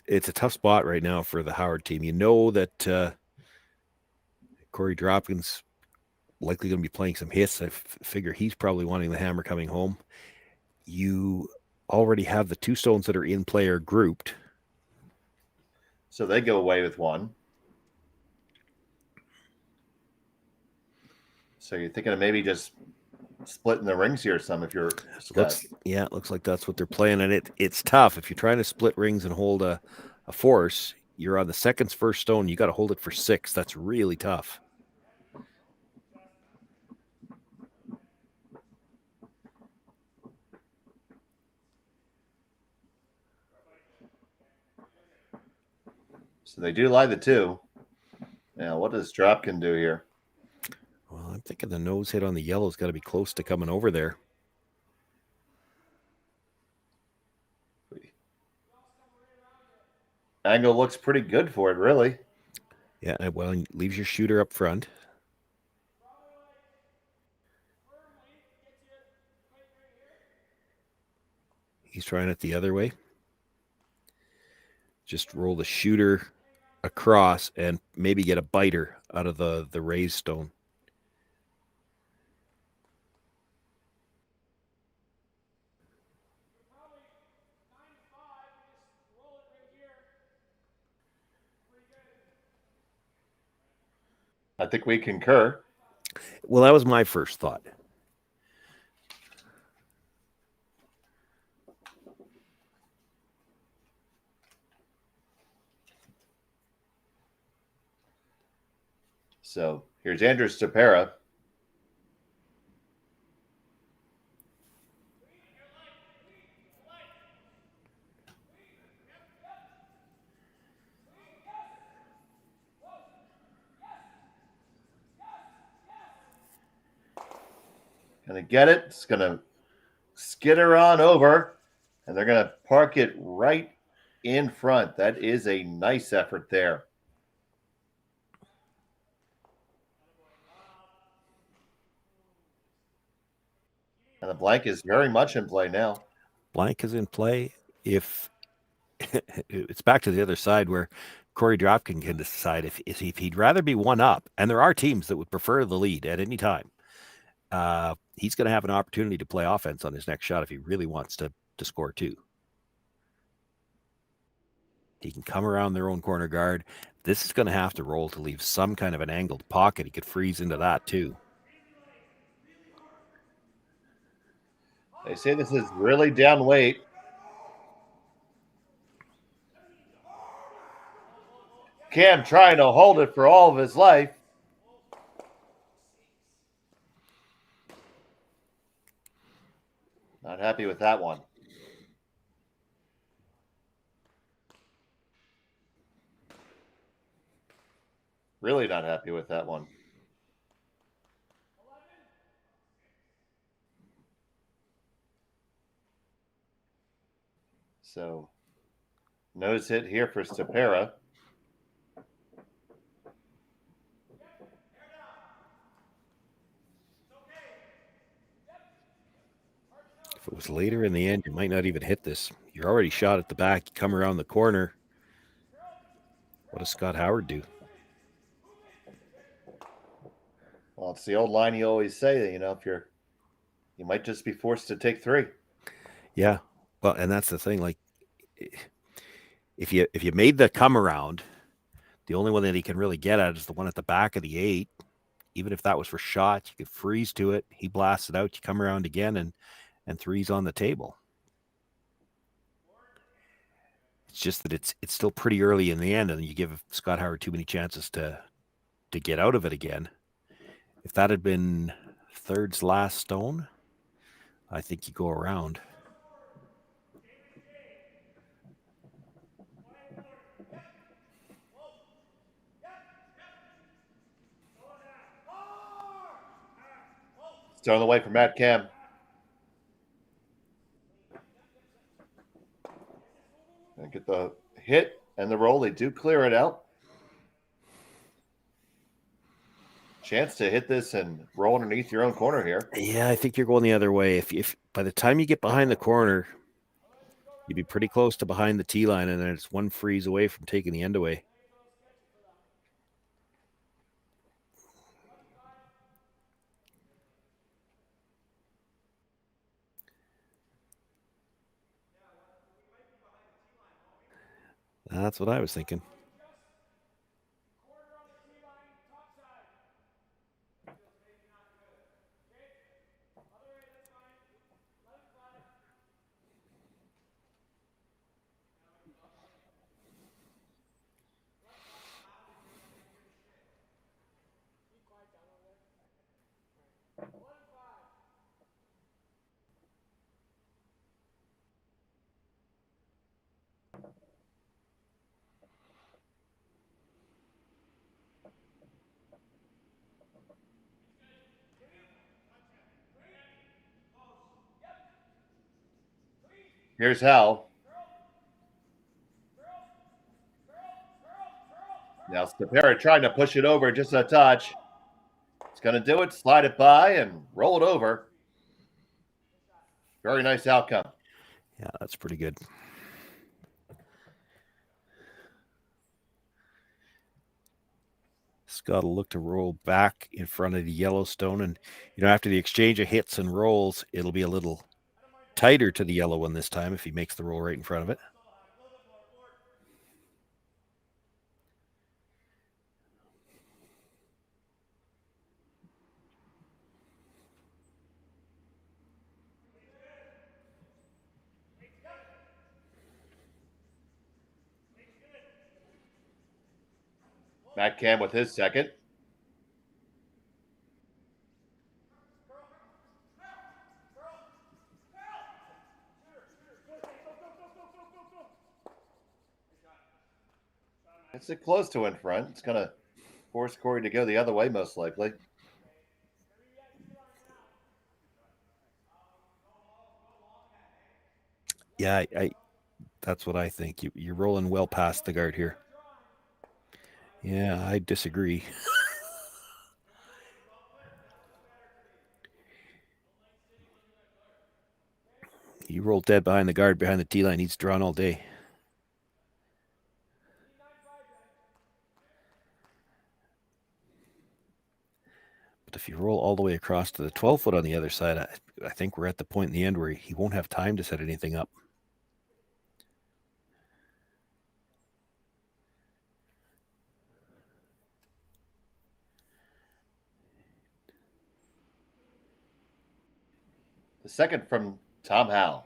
J: It's a tough spot right now for the Howard team. You know that Korey Dropkin's likely going to be playing some hits. I figure he's probably wanting the hammer coming home. You already have the 2 stones that are in play are grouped.
I: So they go away with 1. So you're thinking of maybe just splitting the rings here some if you're
J: it looks like that's what they're playing, and it's tough. If you're trying to split rings and hold a force, you're on the second's first stone, you got to hold it for 6. That's really tough.
I: So they do lie the 2. Now, what does Dropkin do here?
J: Well, I'm thinking the nose hit on the yellow's got to be close to coming over there.
I: Angle looks pretty good for it, really.
J: Yeah, well, and leaves your shooter up front. He's trying it the other way. Just roll the shooter across and maybe get a biter out of the raised stone.
I: I think we concur.
J: Well, that was my first thought.
I: So here's Andrew Stapera. Gonna get it. It's gonna skitter on over, and they're gonna park it right in front. That is a nice effort there. And the blank is very much in play now.
J: Blank is in play. If it's back to the other side where Korey Dropkin can decide if he'd rather be one up, and there are teams that would prefer the lead at any time. He's going to have an opportunity to play offense on his next shot if he really wants to score two. He can come around their own corner guard. This is going to have to roll to leave some kind of an angled pocket. He could freeze into that too.
I: They say this is really down weight. Cam trying to hold it for all of his life. Not happy with that one. Really not happy with that one. So, nose hit here for Stapera.
J: If it was later in the end, you might not even hit this. You're already shot at the back. You come around the corner. What does Scott Howard do?
I: Well, it's the old line you always say that, if you might just be forced to take three.
J: Yeah. Well, and that's the thing. Like, if you made the come around, the only one that he can really get at is the one at the back of the 8. Even if that was for shots, you could freeze to it. He blasts it out. You come around again, and three's on the table. It's just that it's still pretty early in the end, and you give Scott Howard too many chances to get out of it again. If that had been third's last stone, I think you go around.
I: It's on the way for Matt Cam. And get the hit and the roll. They do clear it out. Chance to hit this and roll underneath your own corner here.
J: Yeah, I think you're going the other way. If by the time you get behind the corner, you'd be pretty close to behind the tee line, and then it's one freeze away from taking the end away. That's what I was thinking.
I: Here's Hal. Now Stapera trying to push it over just a touch. It's going to do it, slide it by, and roll it over. Very nice outcome.
J: Yeah, that's pretty good. Scott will look to roll back in front of the Yellowstone, and after the exchange of hits and rolls, it'll be a little tighter to the yellow one this time if he makes the roll right in front of it.
I: Matt Cam with his second. It's close to in front. It's going to force Korey to go the other way, most likely.
J: Yeah, that's what I think. You're rolling well past the guard here. Yeah, I disagree. You roll dead behind the guard, behind the tee line. He's drawn all day. But if you roll all the way across to the 12 foot on the other side, I think we're at the point in the end where he won't have time to set anything up.
I: The second from Tom Howe.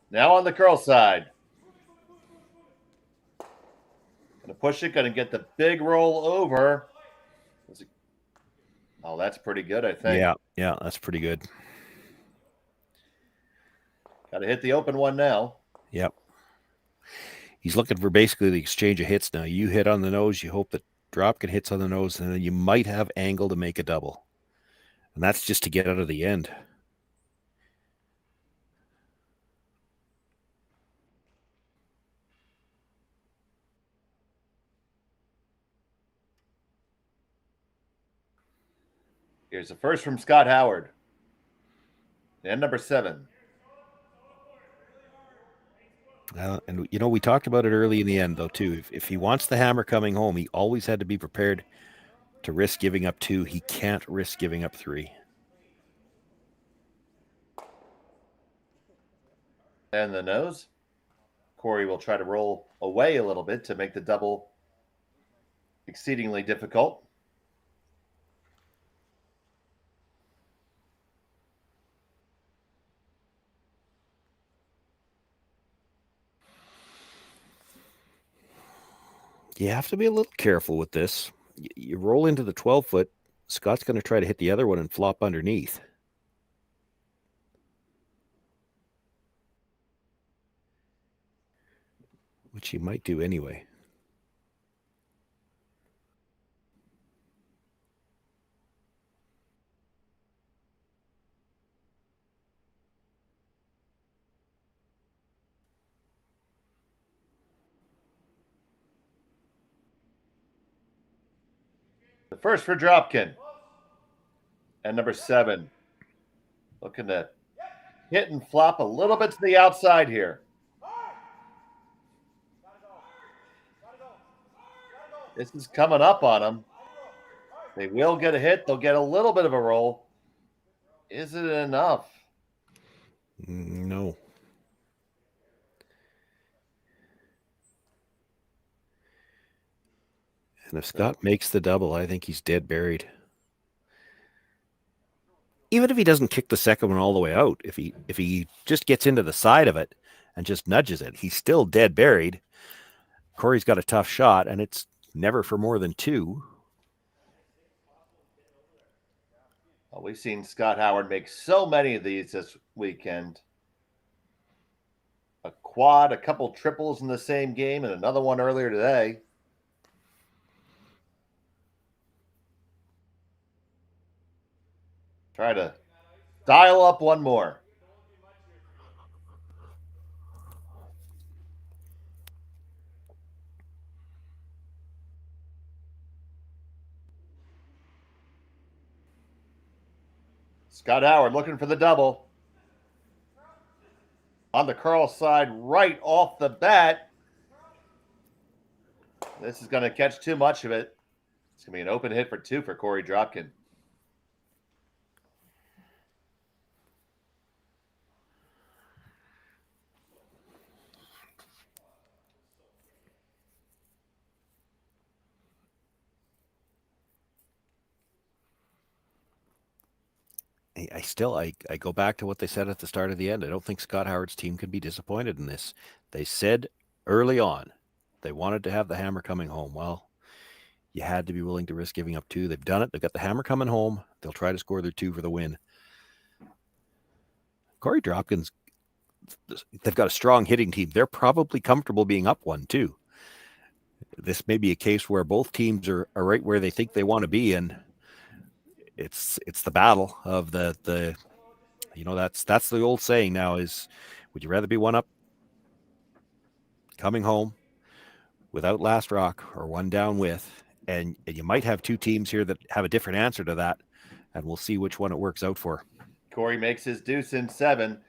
I: Now on the curl side. Gonna push it, gonna get the big roll over. Oh, that's pretty good, I think.
J: Yeah, that's pretty good.
I: Gotta hit the open one now.
J: Yep. He's looking for basically the exchange of hits now. You hit on the nose, you hope that Dropkin hits on the nose, and then you might have angle to make a double. And that's just to get out of the end.
I: Here's the first from Scott Howard. And number 7.
J: And, we talked about it early in the end, though, too. If he wants the hammer coming home, he always had to be prepared to risk giving up 2. He can't risk giving up 3.
I: And the nose. Korey will try to roll away a little bit to make the double exceedingly difficult.
J: You have to be a little careful with this. You roll into the 12 foot. Scott's going to try to hit the other one and flop underneath. Which he might do anyway.
I: The first for Dropkin. And number 7. Looking to hit and flop a little bit to the outside here. This is coming up on them. They will get a hit. They'll get a little bit of a roll. Is it enough?
J: No. And if Scott makes the double, I think he's dead buried. Even if he doesn't kick the second one all the way out, if he just gets into the side of it and just nudges it, he's still dead buried. Korey's got a tough shot, and it's never for more than 2.
I: Well, we've seen Scott Howard make so many of these this weekend. A quad, a couple triples in the same game, and another one earlier today. Try to dial up one more. Scott Howard looking for the double. On the curl side right off the bat. This is going to catch too much of it. It's going to be an open hit for 2 for Korey Dropkin.
J: I go back to what they said at the start of the end. I don't think Scott Howard's team can be disappointed in this. They said early on they wanted to have the hammer coming home. Well, you had to be willing to risk giving up 2. They've done it. They've got the hammer coming home. They'll try to score their 2 for the win. Korey Dropkin's, they've got a strong hitting team. They're probably comfortable being up 1 too. This may be a case where both teams are right where they think they want to be, and it's the battle of the that's the old saying now is, would you rather be 1 up coming home without last rock or 1 down with? And you might have 2 teams here that have a different answer to that, and we'll see which one it works out for.
I: Korey makes his deuce in 7.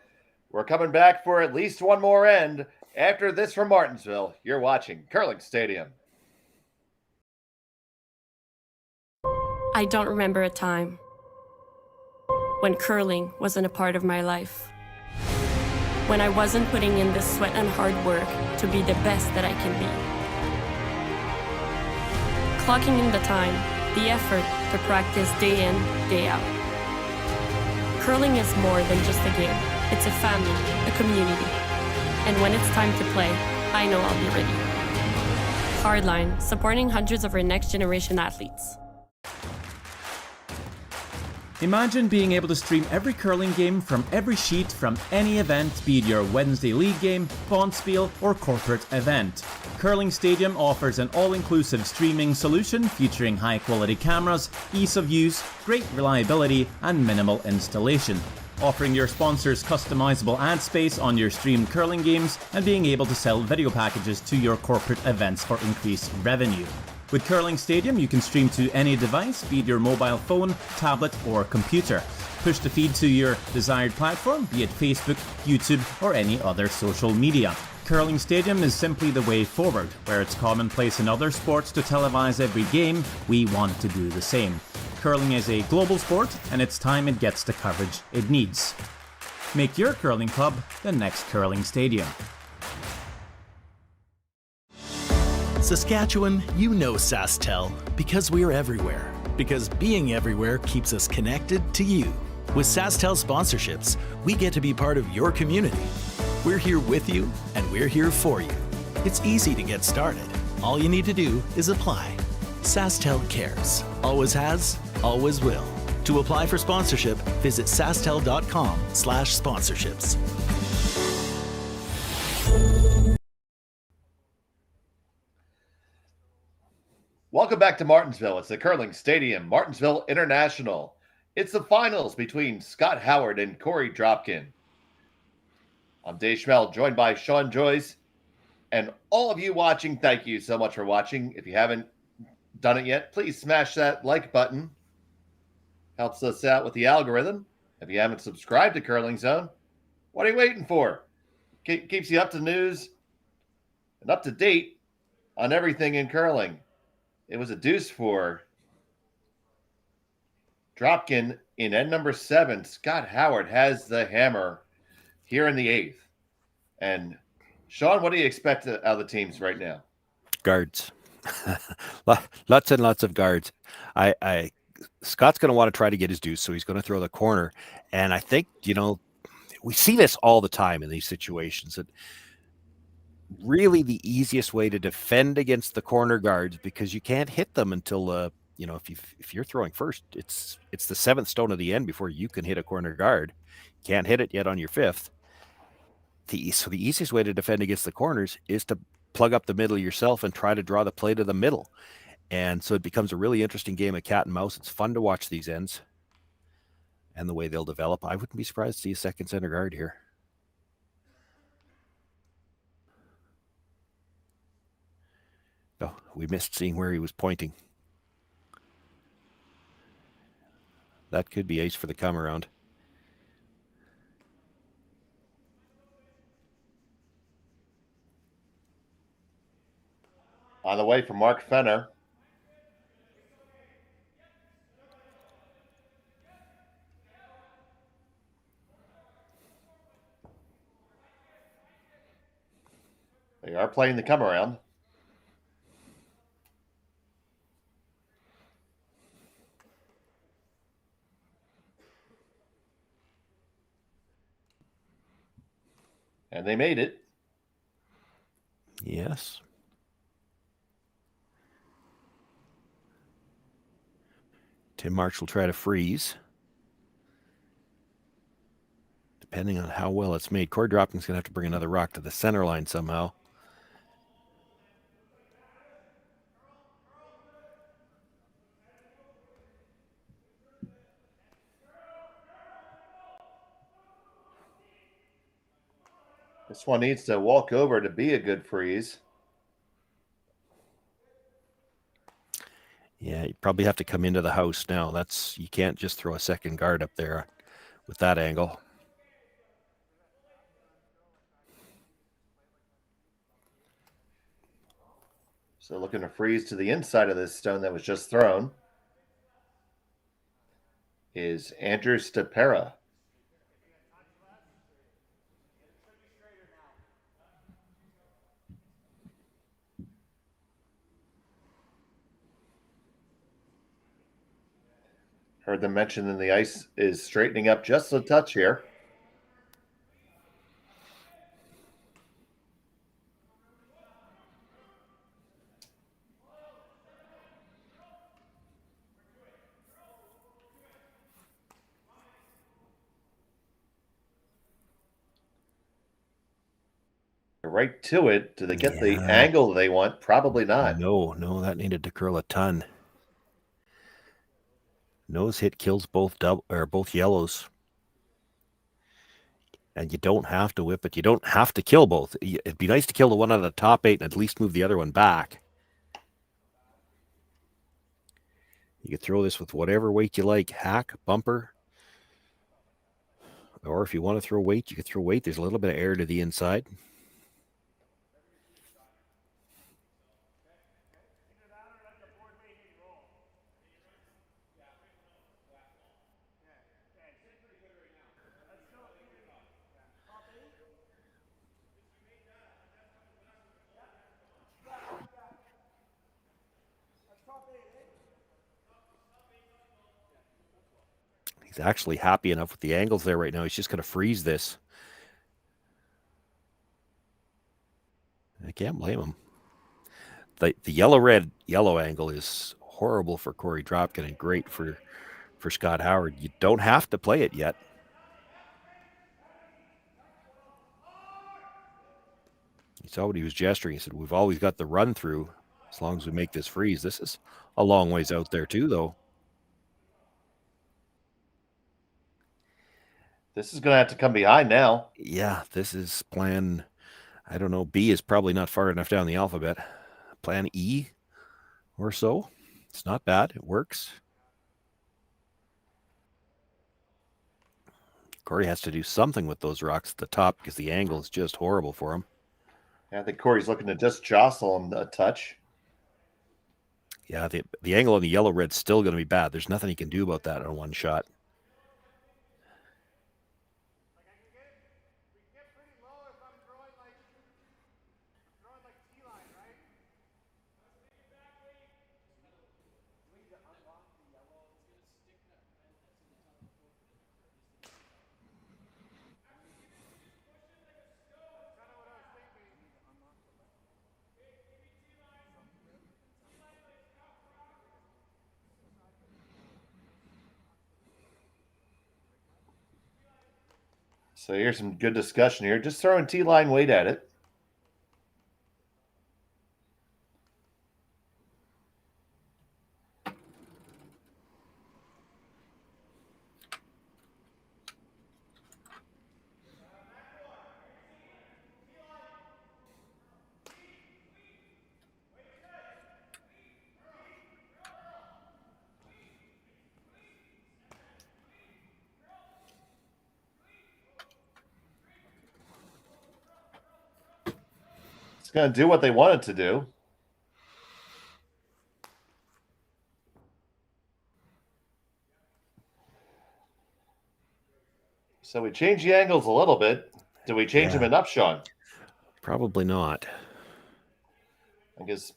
I: We're coming back for at least one more end. After this from Martensville, you're watching Curling Stadium.
H: I don't remember a time when curling wasn't a part of my life. When I wasn't putting in the sweat and hard work to be the best that I can be. Clocking in the time, the effort to practice day in, day out. Curling is more than just a game. It's a family, a community. And when it's time to play, I know I'll be ready. Hardline, supporting hundreds of our next generation athletes.
S: Imagine being able to stream every curling game from every sheet from any event, be it your Wednesday league game, bonspiel, or corporate event. Curling Stadium offers an all-inclusive streaming solution featuring high-quality cameras, ease of use, great reliability, and minimal installation. Offering your sponsors customizable ad space on your streamed curling games and being able to sell video packages to your corporate events for increased revenue. With Curling Stadium, you can stream to any device, be it your mobile phone, tablet, or computer. Push the feed to your desired platform, be it Facebook, YouTube, or any other social media. Curling Stadium is simply the way forward. Where it's commonplace in other sports to televise every game, we want to do the same. Curling is a global sport, and it's time it gets the coverage it needs. Make your curling club the next Curling Stadium.
A: Saskatchewan, you know SaskTel because we're everywhere. Because being everywhere keeps us connected to you. With SaskTel sponsorships, we get to be part of your community. We're here with you, and we're here for you. It's easy to get started. All you need to do is apply. SaskTel cares. Always has, always will. To apply for sponsorship, visit sastel.com/sponsorships.
I: Welcome back to Martensville. It's the Curling Stadium, Martensville International. It's the finals between Scott Howard and Korey Dropkin. I'm Dave Schmel, joined by Shawn, Joyce, and all of you watching. Thank you so much for watching. If you haven't done it yet, please smash that like button. Helps us out with the algorithm. If you haven't subscribed to Curling Zone, what are you waiting for? Keeps you up to news and up to date on everything in curling. It was a deuce for Dropkin in end number 7. Scott Howard has the hammer here in the 8th. And Shawn, what do you expect out of the teams right now?
J: Guards. Lots and lots of guards. Scott's going to want to try to get his deuce, so he's going to throw the corner. And I think, we see this all the time in these situations. That really the easiest way to defend against the corner guards, because you can't hit them until if you're throwing first, it's the 7th stone of the end before you can hit a corner guard. Can't hit it yet on your 5th. So the easiest way to defend against the corners is to plug up the middle yourself and try to draw the play to the middle. And so it becomes a really interesting game of cat and mouse. It's fun to watch these ends and the way they'll develop. I wouldn't be surprised to see a second center guard here. Oh, we missed seeing where he was pointing. That could be ace for the come around.
I: On the way for Mark Fenner. They are playing the come around. And they made it.
J: Yes. Tim March will try to freeze. Depending on how well it's made. Korey Dropkin's going to have to bring another rock to the center line somehow.
I: This one needs to walk over to be a good freeze.
J: Yeah, you probably have to come into the house now. You can't just throw a second guard up there with that angle.
I: So looking to freeze to the inside of this stone that was just thrown is Andrew Stepera. Heard them mention that the ice is straightening up just a touch here. Right to it. Do they get the angle they want? Probably not.
J: No, that needed to curl a ton. Nose hit kills both yellows. And you don't have to whip it. You don't have to kill both. It'd be nice to kill the one out of the top 8 and at least move the other one back. You could throw this with whatever weight you like. Hack, bumper. Or if you want to throw weight, you could throw weight. There's a little bit of air to the inside. He's actually happy enough with the angles there right now. He's just going to freeze this. I can't blame him. The yellow angle is horrible for Korey Dropkin and great for Scott Howard. You don't have to play it yet. You saw what he was gesturing. He said, we've always got the run through as long as we make this freeze. This is a long ways out there too, though.
I: This is going to have to come behind now.
J: Yeah, this is plan, I don't know, B is probably not far enough down the alphabet. Plan E or so. It's not bad. It works. Korey has to do something with those rocks at the top because the angle is just horrible for him.
I: Yeah, I think Korey's looking to just jostle him a touch.
J: Yeah, the angle on the yellow-red's still going to be bad. There's nothing he can do about that on one shot.
I: So here's some good discussion here. Just throwing T-line weight at it. Going to do what they want it to do. So we change the angles a little bit. Do we change them enough, Shawn?
J: Probably not.
I: Because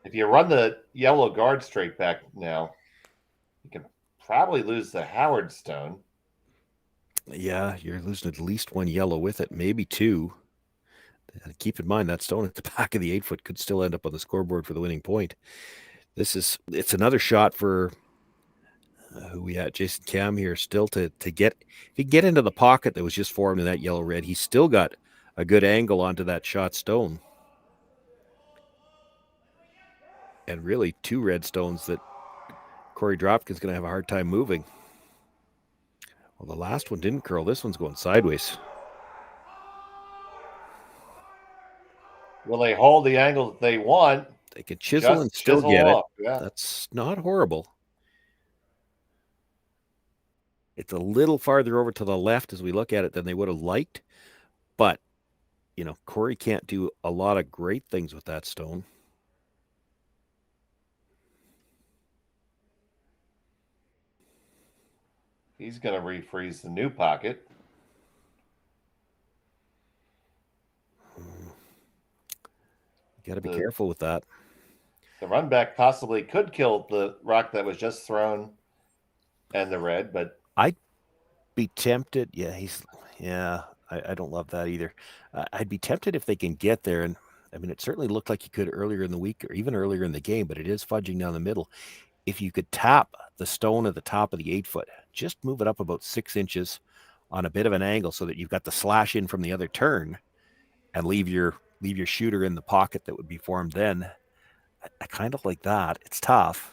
I: if you run the yellow guard straight back now, you can probably lose the Howard stone.
J: Yeah, you're losing at least one yellow with it, maybe two. Keep in mind that stone at the back of the 8-foot could still end up on the scoreboard for the winning point. It's another shot for who we had, Jason Cam here, still to get, if he get into the pocket that was just formed in that yellow red, he's still got a good angle onto that shot stone. And really 2 red stones that Korey Dropkin's going to have a hard time moving. Well, the last one didn't curl. This one's going sideways.
I: Will they hold the angle that they want?
J: They can chisel and still
I: chisel
J: get
I: off.
J: it.
I: Yeah.
J: That's not horrible. It's a little farther over to the left as we look at it than they would have liked. But, you know, Korey can't do a lot of great things with that stone.
I: He's going to refreeze the new pocket.
J: You got to be careful with that.
I: The run back possibly could kill the rock that was just thrown and the red, but
J: I'd be tempted. I don't love that either. I'd be tempted if they can get there. And I mean, it certainly looked like you could earlier in the week or even earlier in the game, but it is fudging down the middle. If you could tap the stone at the top of the 8-foot, just move it up about 6 inches on a bit of an angle so that you've got the slash in from the other turn and leave your shooter in the pocket that would be formed then. I kind of like that. It's tough.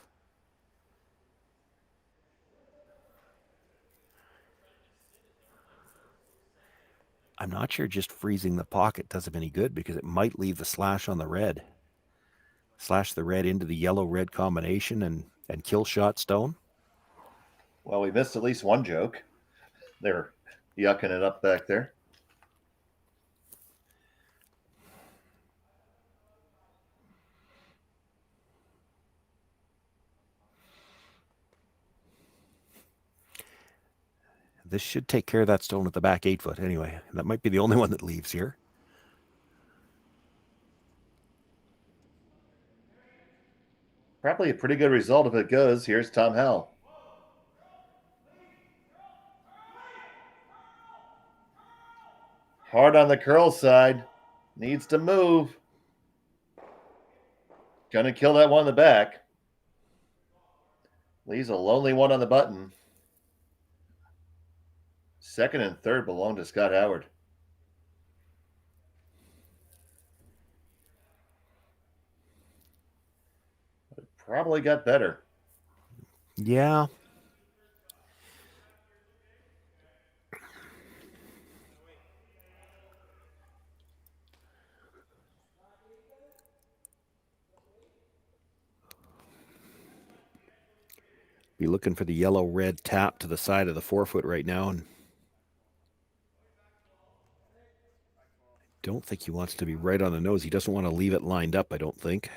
J: I'm not sure just freezing the pocket does him any good because it might leave the slash on the red. Slash the red into the yellow-red combination and kill shot stone.
I: well, we missed at least one joke. They're yucking it up back there.
J: This should take care of that stone at the back 8-foot anyway. That might be the only one that leaves here.
I: Probably a pretty good result if it goes. Here's Tom Hell. Hard on the curl side. Needs to move. Gonna kill that one in the back. Leaves a lonely one on the button. Second and third belong to Scott Howard. It probably got better.
J: Yeah. Be looking for the yellow-red tap to the side of the 4-foot right now, and don't think he wants to be right on the nose. He doesn't want to leave it lined up, I don't think.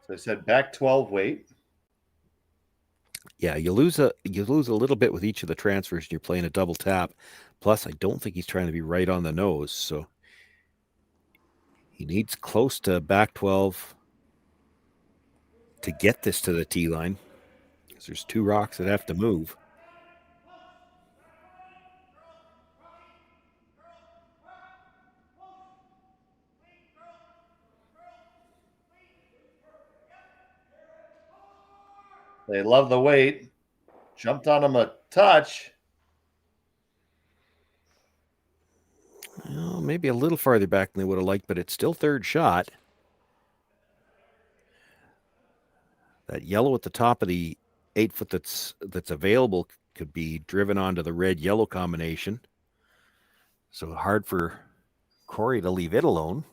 I: So I said back 12 weight.
J: Yeah, you lose a little bit with each of the transfers. You're playing a double tap. Plus, I don't think he's trying to be right on the nose, so he needs close to back 12 to get this to the tee line, because there's 2 rocks that have to move.
I: They love the weight. Jumped on him a touch.
J: Well, maybe a little farther back than they would have liked, but it's still third shot. That yellow at the top of the 8-foot that's available could be driven onto the red-yellow combination. So hard for Korey to leave it alone.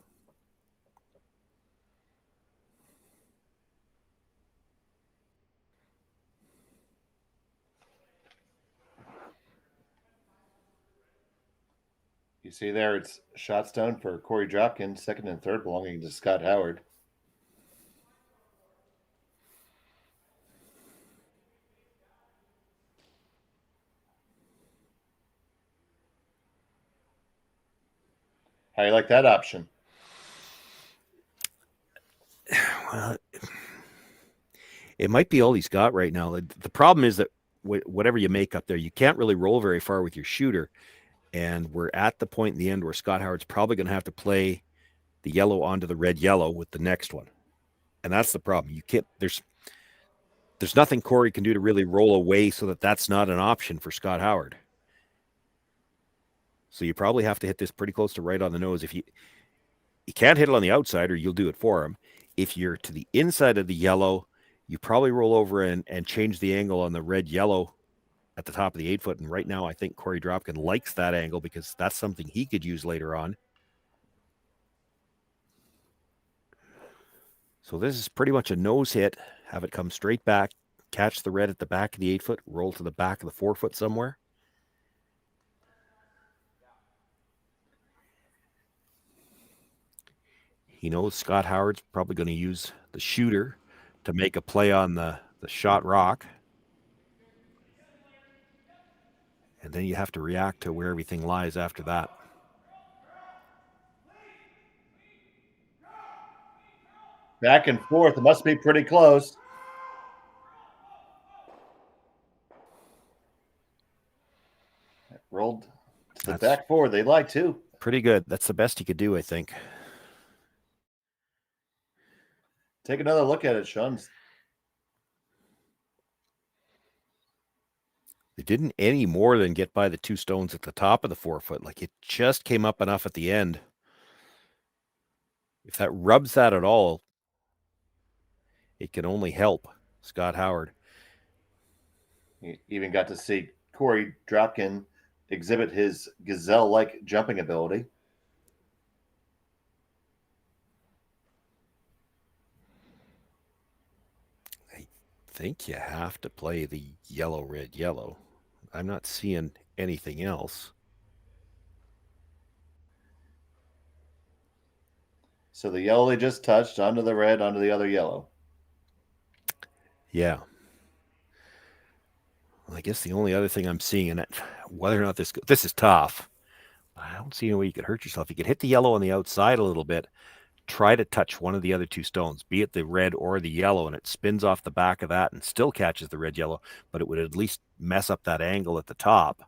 I: You see there, it's shot stone for Korey Dropkin, second and third belonging to Scott Howard. How do you like that option?
J: Well, it might be all he's got right now. The problem is that whatever you make up there, you can't really roll very far with your shooter. And we're at the point in the end where Scott Howard's probably going to have to play the yellow onto the red yellow with the next one. And that's the problem. You can't, there's nothing Korey can do to really roll away so that that's not an option for Scott Howard. So you probably have to hit this pretty close to right on the nose. If you can't hit it on the outside, or you'll do it for him. If you're to the inside of the yellow, you probably roll over and change the angle on the red yellow at the top of the 8 foot. And right now, I think Korey Dropkin likes that angle because that's something he could use later on. So this is pretty much a nose hit. Have it come straight back, catch the red at the back of the 8 foot, roll to the back of the 4 foot somewhere. He knows Scott Howard's probably going to use the shooter to make a play on the shot rock. And then you have to react to where everything lies after that.
I: Back and forth. It must be pretty close. Rolled to the back four. They like to.
J: Pretty good. That's the best he could do, I think.
I: Take another look at it, Shawn.
J: It didn't any more than get by the 2 stones at the top of the 4 foot. Like, it just came up enough at the end. If that rubs that at all, it can only help Scott Howard.
I: You even got to see Korey Dropkin exhibit his gazelle-like jumping ability.
J: I think you have to play the yellow, red, yellow. I'm not seeing anything else.
I: So the yellow they just touched onto the red, onto the other yellow.
J: Yeah. Well, I guess the only other thing I'm seeing, and whether or not this is tough, I don't see any way you could hurt yourself. You could hit the yellow on the outside a little bit, try to touch one of the other 2 stones, be it the red or the yellow, and it spins off the back of that and still catches the red yellow, but it would at least mess up that angle at the top.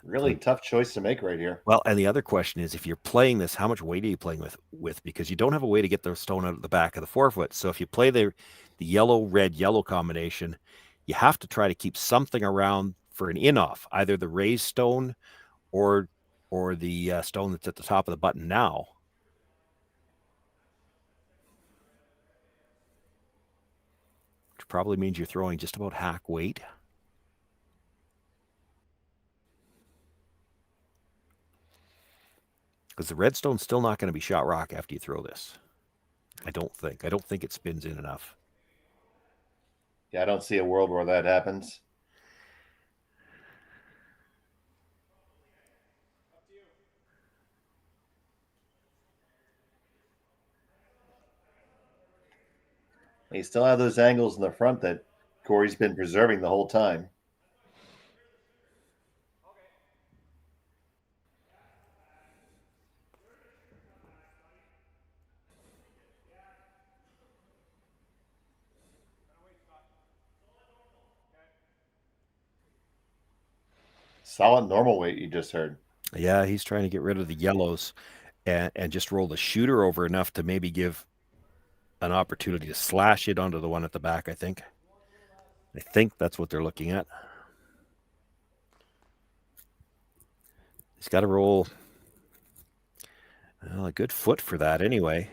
I: Really tough choice to make right here.
J: Well, and the other question is, if you're playing this, how much weight are you playing with? Because you don't have a way to get the stone out of the back of the 4 foot. So if you play the yellow, red, yellow combination, you have to try to keep something around for an in-off, either the raised stone or the stone that's at the top of the button now. Which probably means you're throwing just about hack weight. Because the redstone's still not going to be shot rock after you throw this. I don't think. I don't think it spins in enough.
I: Yeah, I don't see a world where that happens. You still have those angles in the front that Korey's been preserving the whole time. Solid normal weight you just heard.
J: Yeah, he's trying to get rid of the yellows and just roll the shooter over enough to maybe give an opportunity to slash it onto the one at the back, I think. I think that's what they're looking at. He's got to roll a good foot for that anyway.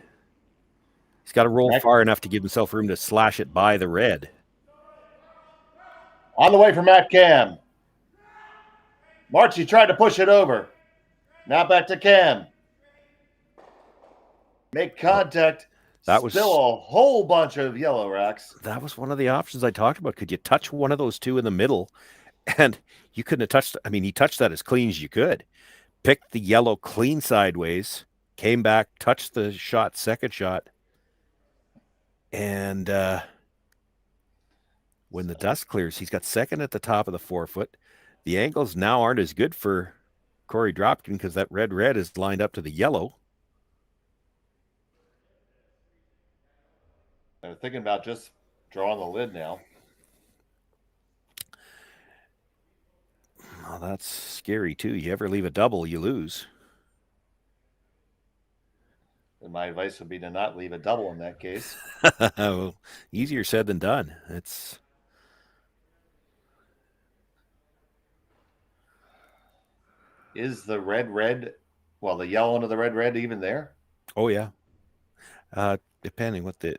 J: He's got to roll far enough to give himself room to slash it by the red.
I: On the way for Matt Cam. March, he tried to push it over. Now back to Cam. Make contact.
J: That was
I: still a whole bunch of yellow racks.
J: That was one of the options I talked about. Could you touch one of those 2 in the middle? And you couldn't have touched. I mean, he touched that as clean as you could. Picked the yellow clean sideways, came back, touched the shot, second shot. And when the dust clears, he's got second at the top of the 4 foot. The angles now aren't as good for Korey Dropkin because that red is lined up to the yellow.
I: They're thinking about just drawing the lid now.
J: Well, that's scary too. You ever leave a double, you lose.
I: And my advice would be to not leave a double in that case.
J: Well, easier said than done.
I: Is the red, well, the yellow into the red even there?
J: Oh yeah. Depending what the.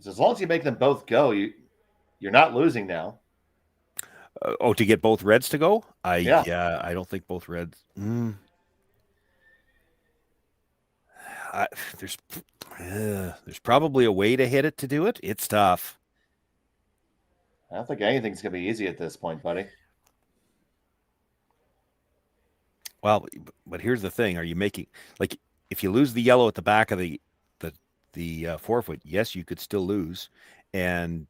I: As long as you make them both go, you're not losing now.
J: To get both reds to go?
I: Yeah.
J: I don't think both reds. There's probably a way to hit it to do it. It's tough.
I: I don't think anything's going to be easy at this point, buddy.
J: Well, but here's the thing: are you making like if you lose the yellow at the back of the 4-foot? Yes, you could still lose, and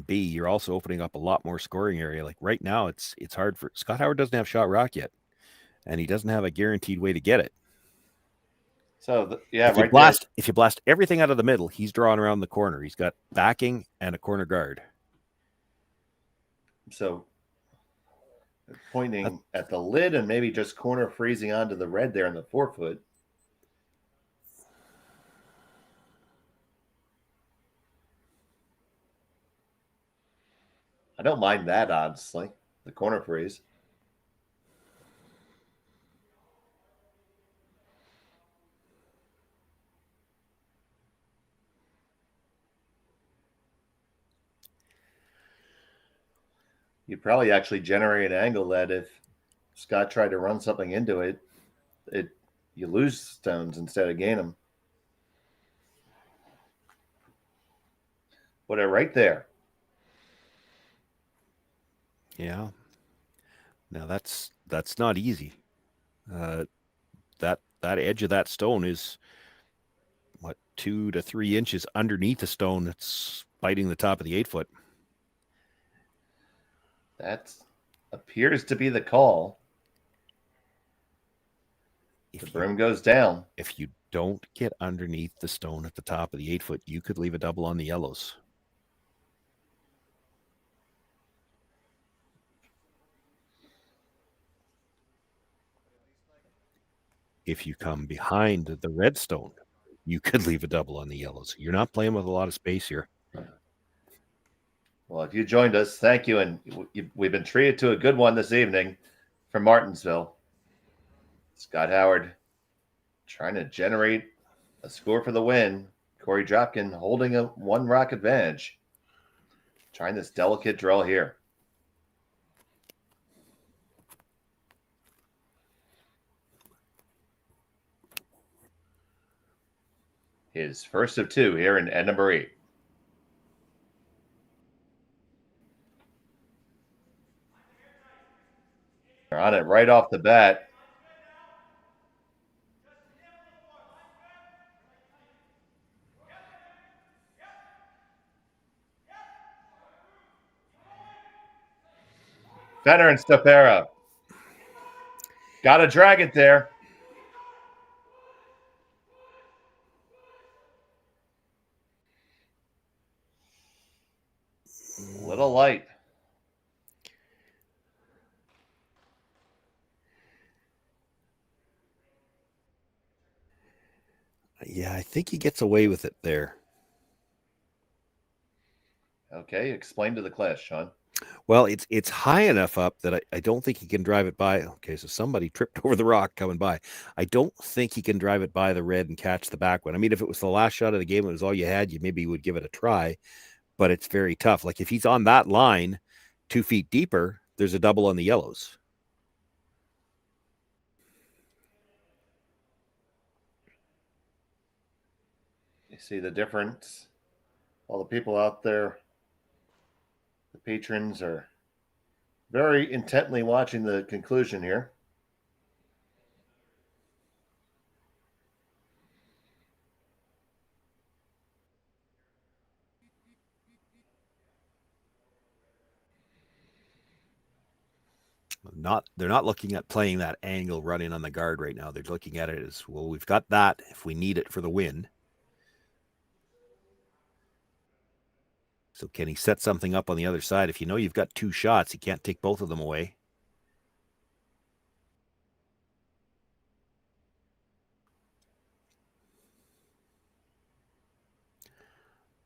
J: B, you're also opening up a lot more scoring area. Like right now, it's hard for Scott Howard doesn't have shot rock yet, and he doesn't have a guaranteed way to get it.
I: So
J: if you blast everything out of the middle, he's drawing around the corner. He's got backing and a corner guard.
I: So pointing at the lid and maybe just corner freezing onto the red there in the 4-foot. I don't mind that, honestly, the corner freeze. You'd probably actually generate an angle that if Scott tried to run something into it, you lose stones instead of gain them. Put it right there.
J: Yeah. Now that's not easy. That edge of that stone is what 2 to 3 inches underneath the stone that's biting the top of the 8-foot.
I: That appears to be the call. The broom goes down.
J: If you don't get underneath the stone at the top of the 8-foot, you could leave a double on the yellows. If you come behind the red stone, you could leave a double on the yellows. You're not playing with a lot of space here.
I: Well, if you joined us, thank you. And we've been treated to a good one this evening from Martensville. Scott Howard trying to generate a score for the win. Korey Dropkin holding a 1 rock advantage. Trying this delicate draw here. His first of 2 here in end number 8. They're on it right off the bat. Fenner and Stafera. Got to drag it there. A little light.
J: Yeah, I think he gets away with it there.
I: Okay, explain to the class, Shawn.
J: Well, it's high enough up that I don't think he can drive it by. Okay, so somebody tripped over the rock coming by. I don't think he can drive it by the red and catch the back one. I mean, if it was the last shot of the game, it was all you had, you maybe would give it a try, but it's very tough. Like if he's on that line 2 feet deeper, there's a double on the yellows.
I: You see the difference? All the people out there, the patrons are very intently watching the conclusion here.
J: they're not looking at playing that angle running on the guard right now. They're looking at it as, well, we've got that if we need it for the win. So can he set something up on the other side? If you know you've got two shots, you can't take both of them away.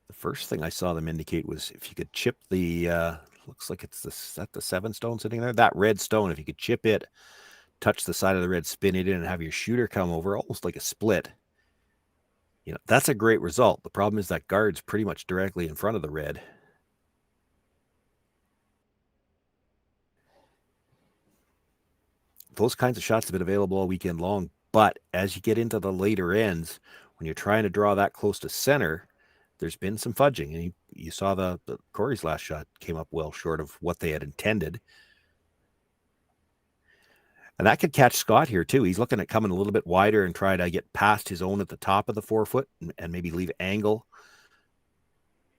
J: The first thing I saw them indicate was if you could chip the, looks like it's the 7 stone sitting there, that red stone, if you could chip it, touch the side of the red, spin it in, and have your shooter come over, almost like a split. That's a great result. The problem is that guard's pretty much directly in front of the red. Those kinds of shots have been available all weekend long, but as you get into the later ends, when you're trying to draw that close to center, there's been some fudging. And you saw the Korey's last shot came up well short of what they had intended. And that could catch Scott here too. He's looking at coming a little bit wider and try to get past his own at the top of the 4 foot and maybe leave angle.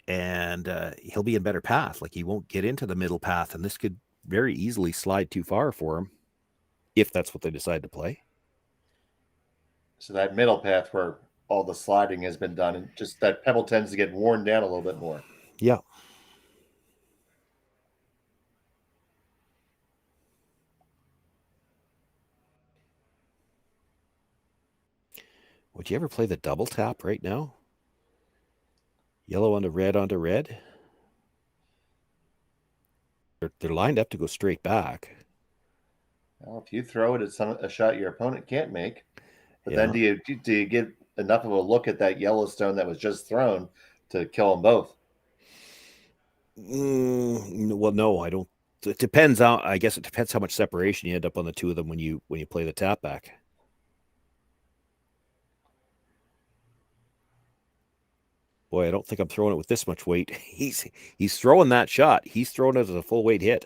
J: And he'll be in better path. Like, he won't get into the middle path, and this could very easily slide too far for him if that's what they decide to play.
I: So that middle path where all the sliding has been done, and just that pebble tends to get worn down a little bit more.
J: Yeah. Would you ever play the double tap right now? Yellow onto red onto red. They're lined up to go straight back.
I: Well, if you throw it at a shot your opponent can't make, but then do you get enough of a look at that Yellowstone that was just thrown to kill them both?
J: Well, no, I don't. It depends. I guess it depends how much separation you end up on the two of them when you play the tap back. Boy, I don't think I'm throwing it with this much weight. He's throwing that shot. He's throwing it as a full weight hit.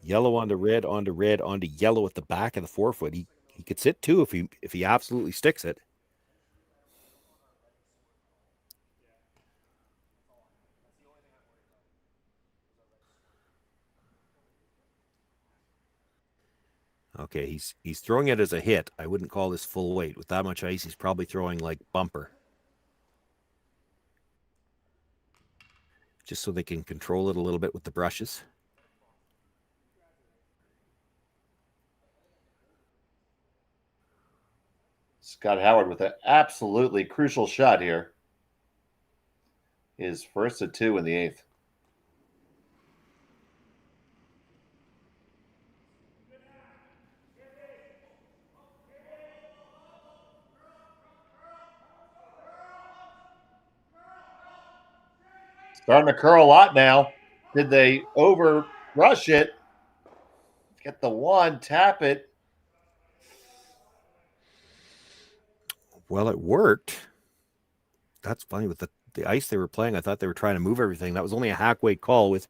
J: Yellow onto red onto yellow at the back of the 4 foot. He could sit too if he absolutely sticks it. Okay, he's throwing it as a hit. I wouldn't call this full weight. With that much ice, he's probably throwing like bumper. Just so they can control it a little bit with the brushes.
I: Scott Howard with an absolutely crucial shot here. His first of 2 in the 8th. Starting to curl a lot now. Did they over rush it? Get the 1, tap it.
J: Well, it worked. That's funny. With the ice they were playing, I thought they were trying to move everything. That was only a hack weight call with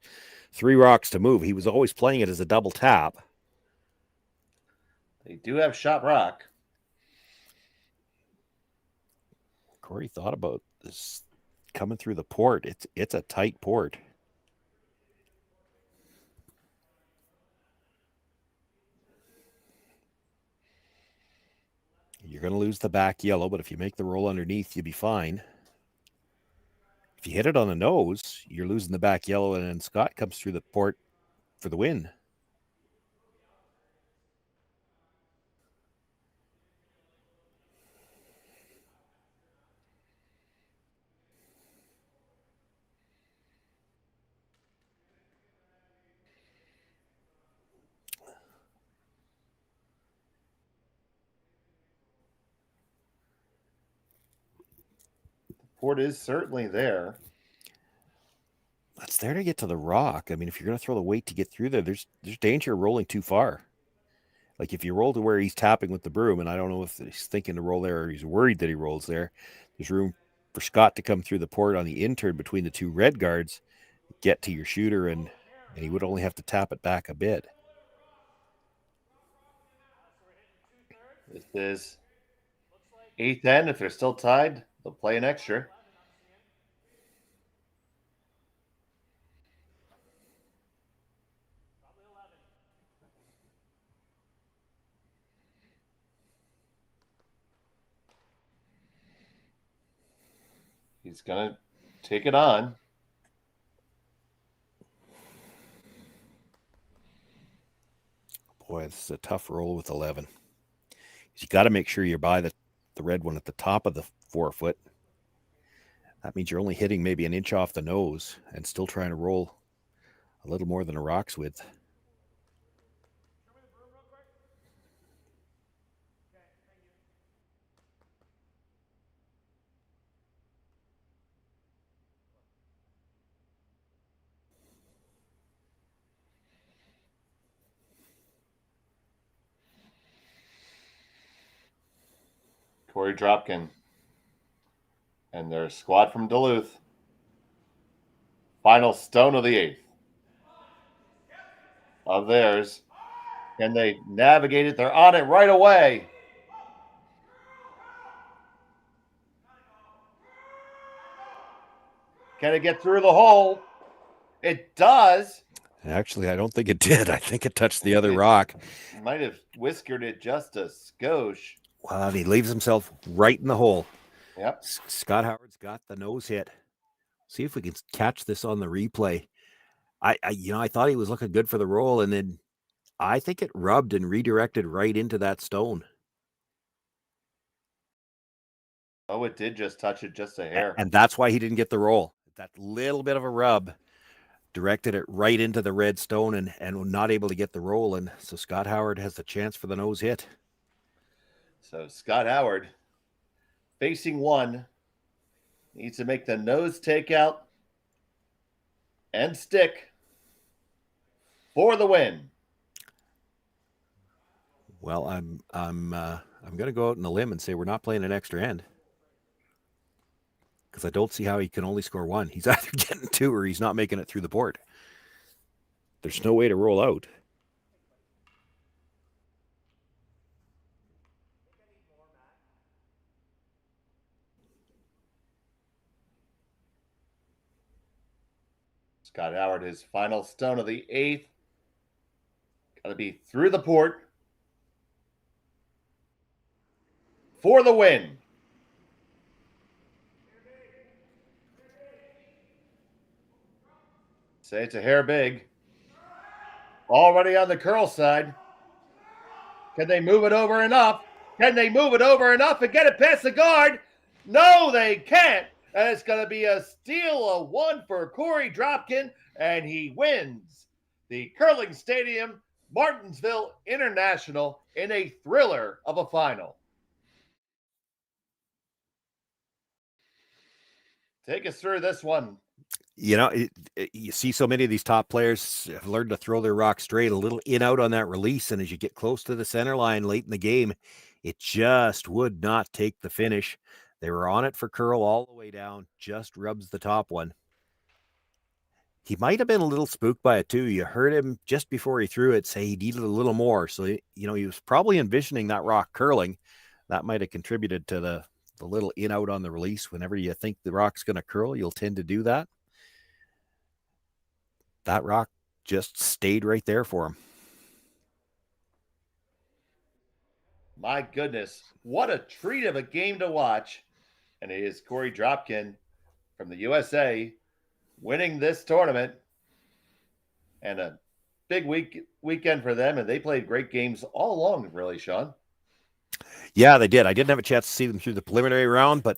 J: 3 rocks to move. He was always playing it as a double tap.
I: They do have shot rock.
J: Korey thought about this coming through the port. It's a tight port. You're going to lose the back yellow, but if you make the roll underneath, you'll be fine. If you hit it on the nose, you're losing the back yellow, and then Scott comes through the port for the win.
I: Port is certainly there.
J: It's there to get to the rock. I mean, if you're going to throw the weight to get through there, there's danger of rolling too far. Like if you roll to where he's tapping with the broom, and I don't know if he's thinking to roll there or he's worried that he rolls there, there's room for Scott to come through the port on the in-turn between the 2 red guards, get to your shooter, and he would only have to tap it back a bit.
I: This is 8th end. If they're still tied, they'll play an extra. He's going to take it on.
J: Boy, this is a tough roll with 11. You got to make sure you're by the red one at the top of the 4-foot. That means you're only hitting maybe an inch off the nose and still trying to roll a little more than a rock's width.
I: Korey Dropkin and their squad from Duluth. Final stone of the 8th of theirs. Can they navigate it? They're on it right away. Can it get through the hole? It does.
J: Actually, I don't think it did. I think it touched the other rock.
I: Might have whiskered it just a skosh.
J: Well, and he leaves himself right in the hole.
I: Yep.
J: Scott Howard's got the nose hit. See if we can catch this on the replay. I thought he was looking good for the roll, and then I think it rubbed and redirected right into that stone.
I: Oh, it did just touch it just a hair.
J: And that's why he didn't get the roll. That little bit of a rub directed it right into the red stone and not able to get the roll. And so Scott Howard has the chance for the nose hit.
I: So Scott Howard, facing one, needs to make the nose takeout and stick for the win.
J: Well, I'm going to go out on a limb and say we're not playing an extra end, because I don't see how he can only score one. He's either getting two or he's not making it through the board. There's no way to roll out.
I: Scott Howard, his final stone of the 8th. Got to be through the port for the win. Say it's a hair big. Already on the curl side. Can they move it over enough? Can they move it over enough and get it past the guard? No, they can't. And it's going to be a steal of one for Korey Dropkin, and he wins the Curling Stadium Martensville International in a thriller of a final. Take us through this one.
J: You know, you see so many of these top players have learned to throw their rock straight, a little in out on that release. And as you get close to the center line late in the game, it just would not take the finish. They were on it for curl all the way down, just rubs the top one. He might have been a little spooked by it too. You heard him just before he threw it say he needed a little more. So, he was probably envisioning that rock curling. That might have contributed to the little in out on the release. Whenever you think the rock's going to curl, you'll tend to do that. That rock just stayed right there for him.
I: My goodness, what a treat of a game to watch. And it is Korey Dropkin from the USA winning this tournament. And a big weekend for them. And they played great games all along, really, Shawn.
J: Yeah, they did. I didn't have a chance to see them through the preliminary round, but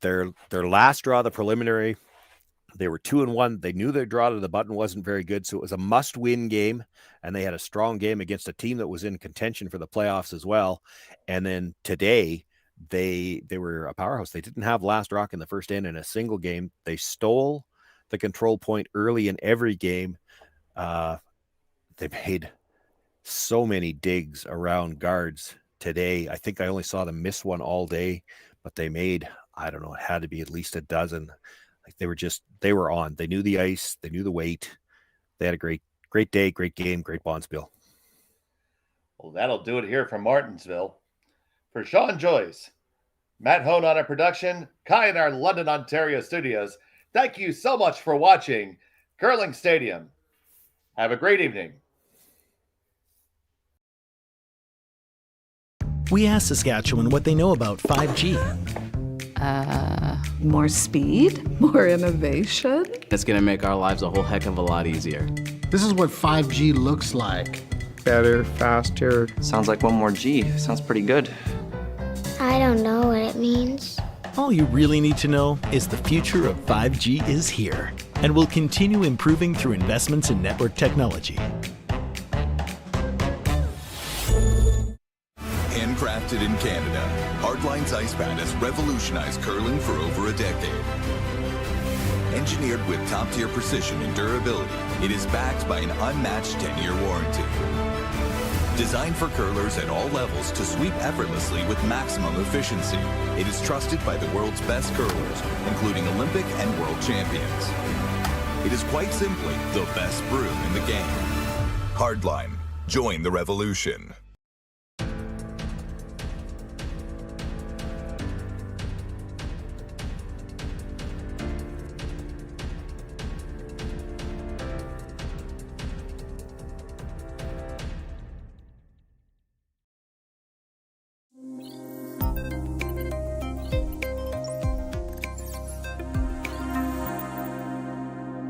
J: their last draw, the preliminary, they were 2-1. They knew their draw to the button wasn't very good, so it was a must-win game, and they had a strong game against a team that was in contention for the playoffs as well. And then today, they were a powerhouse. They didn't have last rock in the first end in a single game. They stole the control point early in every game. They made so many digs around guards today. I think I only saw them miss one all day, but they made, I don't know, it had to be at least a dozen. Like they were on. They knew the ice. They knew the weight. They had a great day, great game, great bonspiel.
I: Well, that'll do it here from Martensville. For Shawn, Joyce, Matt Hone on our production, Kai in our London, Ontario studios, thank you so much for watching Curling Stadium. Have a great evening.
A: We asked Saskatchewan what they know about 5G.
B: More speed? More innovation?
C: It's gonna make our lives a whole heck of a lot easier.
D: This is what 5G looks like.
E: Better, faster.
F: Sounds like one more G. Sounds pretty good.
G: I don't know what it means.
A: All you really need to know is the future of 5G is here and will continue improving through investments in network technology.
K: Handcrafted in Canada, Hardline's ice pad has revolutionized curling for over a decade. Engineered with top-tier precision and durability, it is backed by an unmatched 10-year warranty. Designed for curlers at all levels to sweep effortlessly with maximum efficiency, it is trusted by the world's best curlers, including Olympic and world champions. It is quite simply the best brew in the game. Hardline. Join the revolution.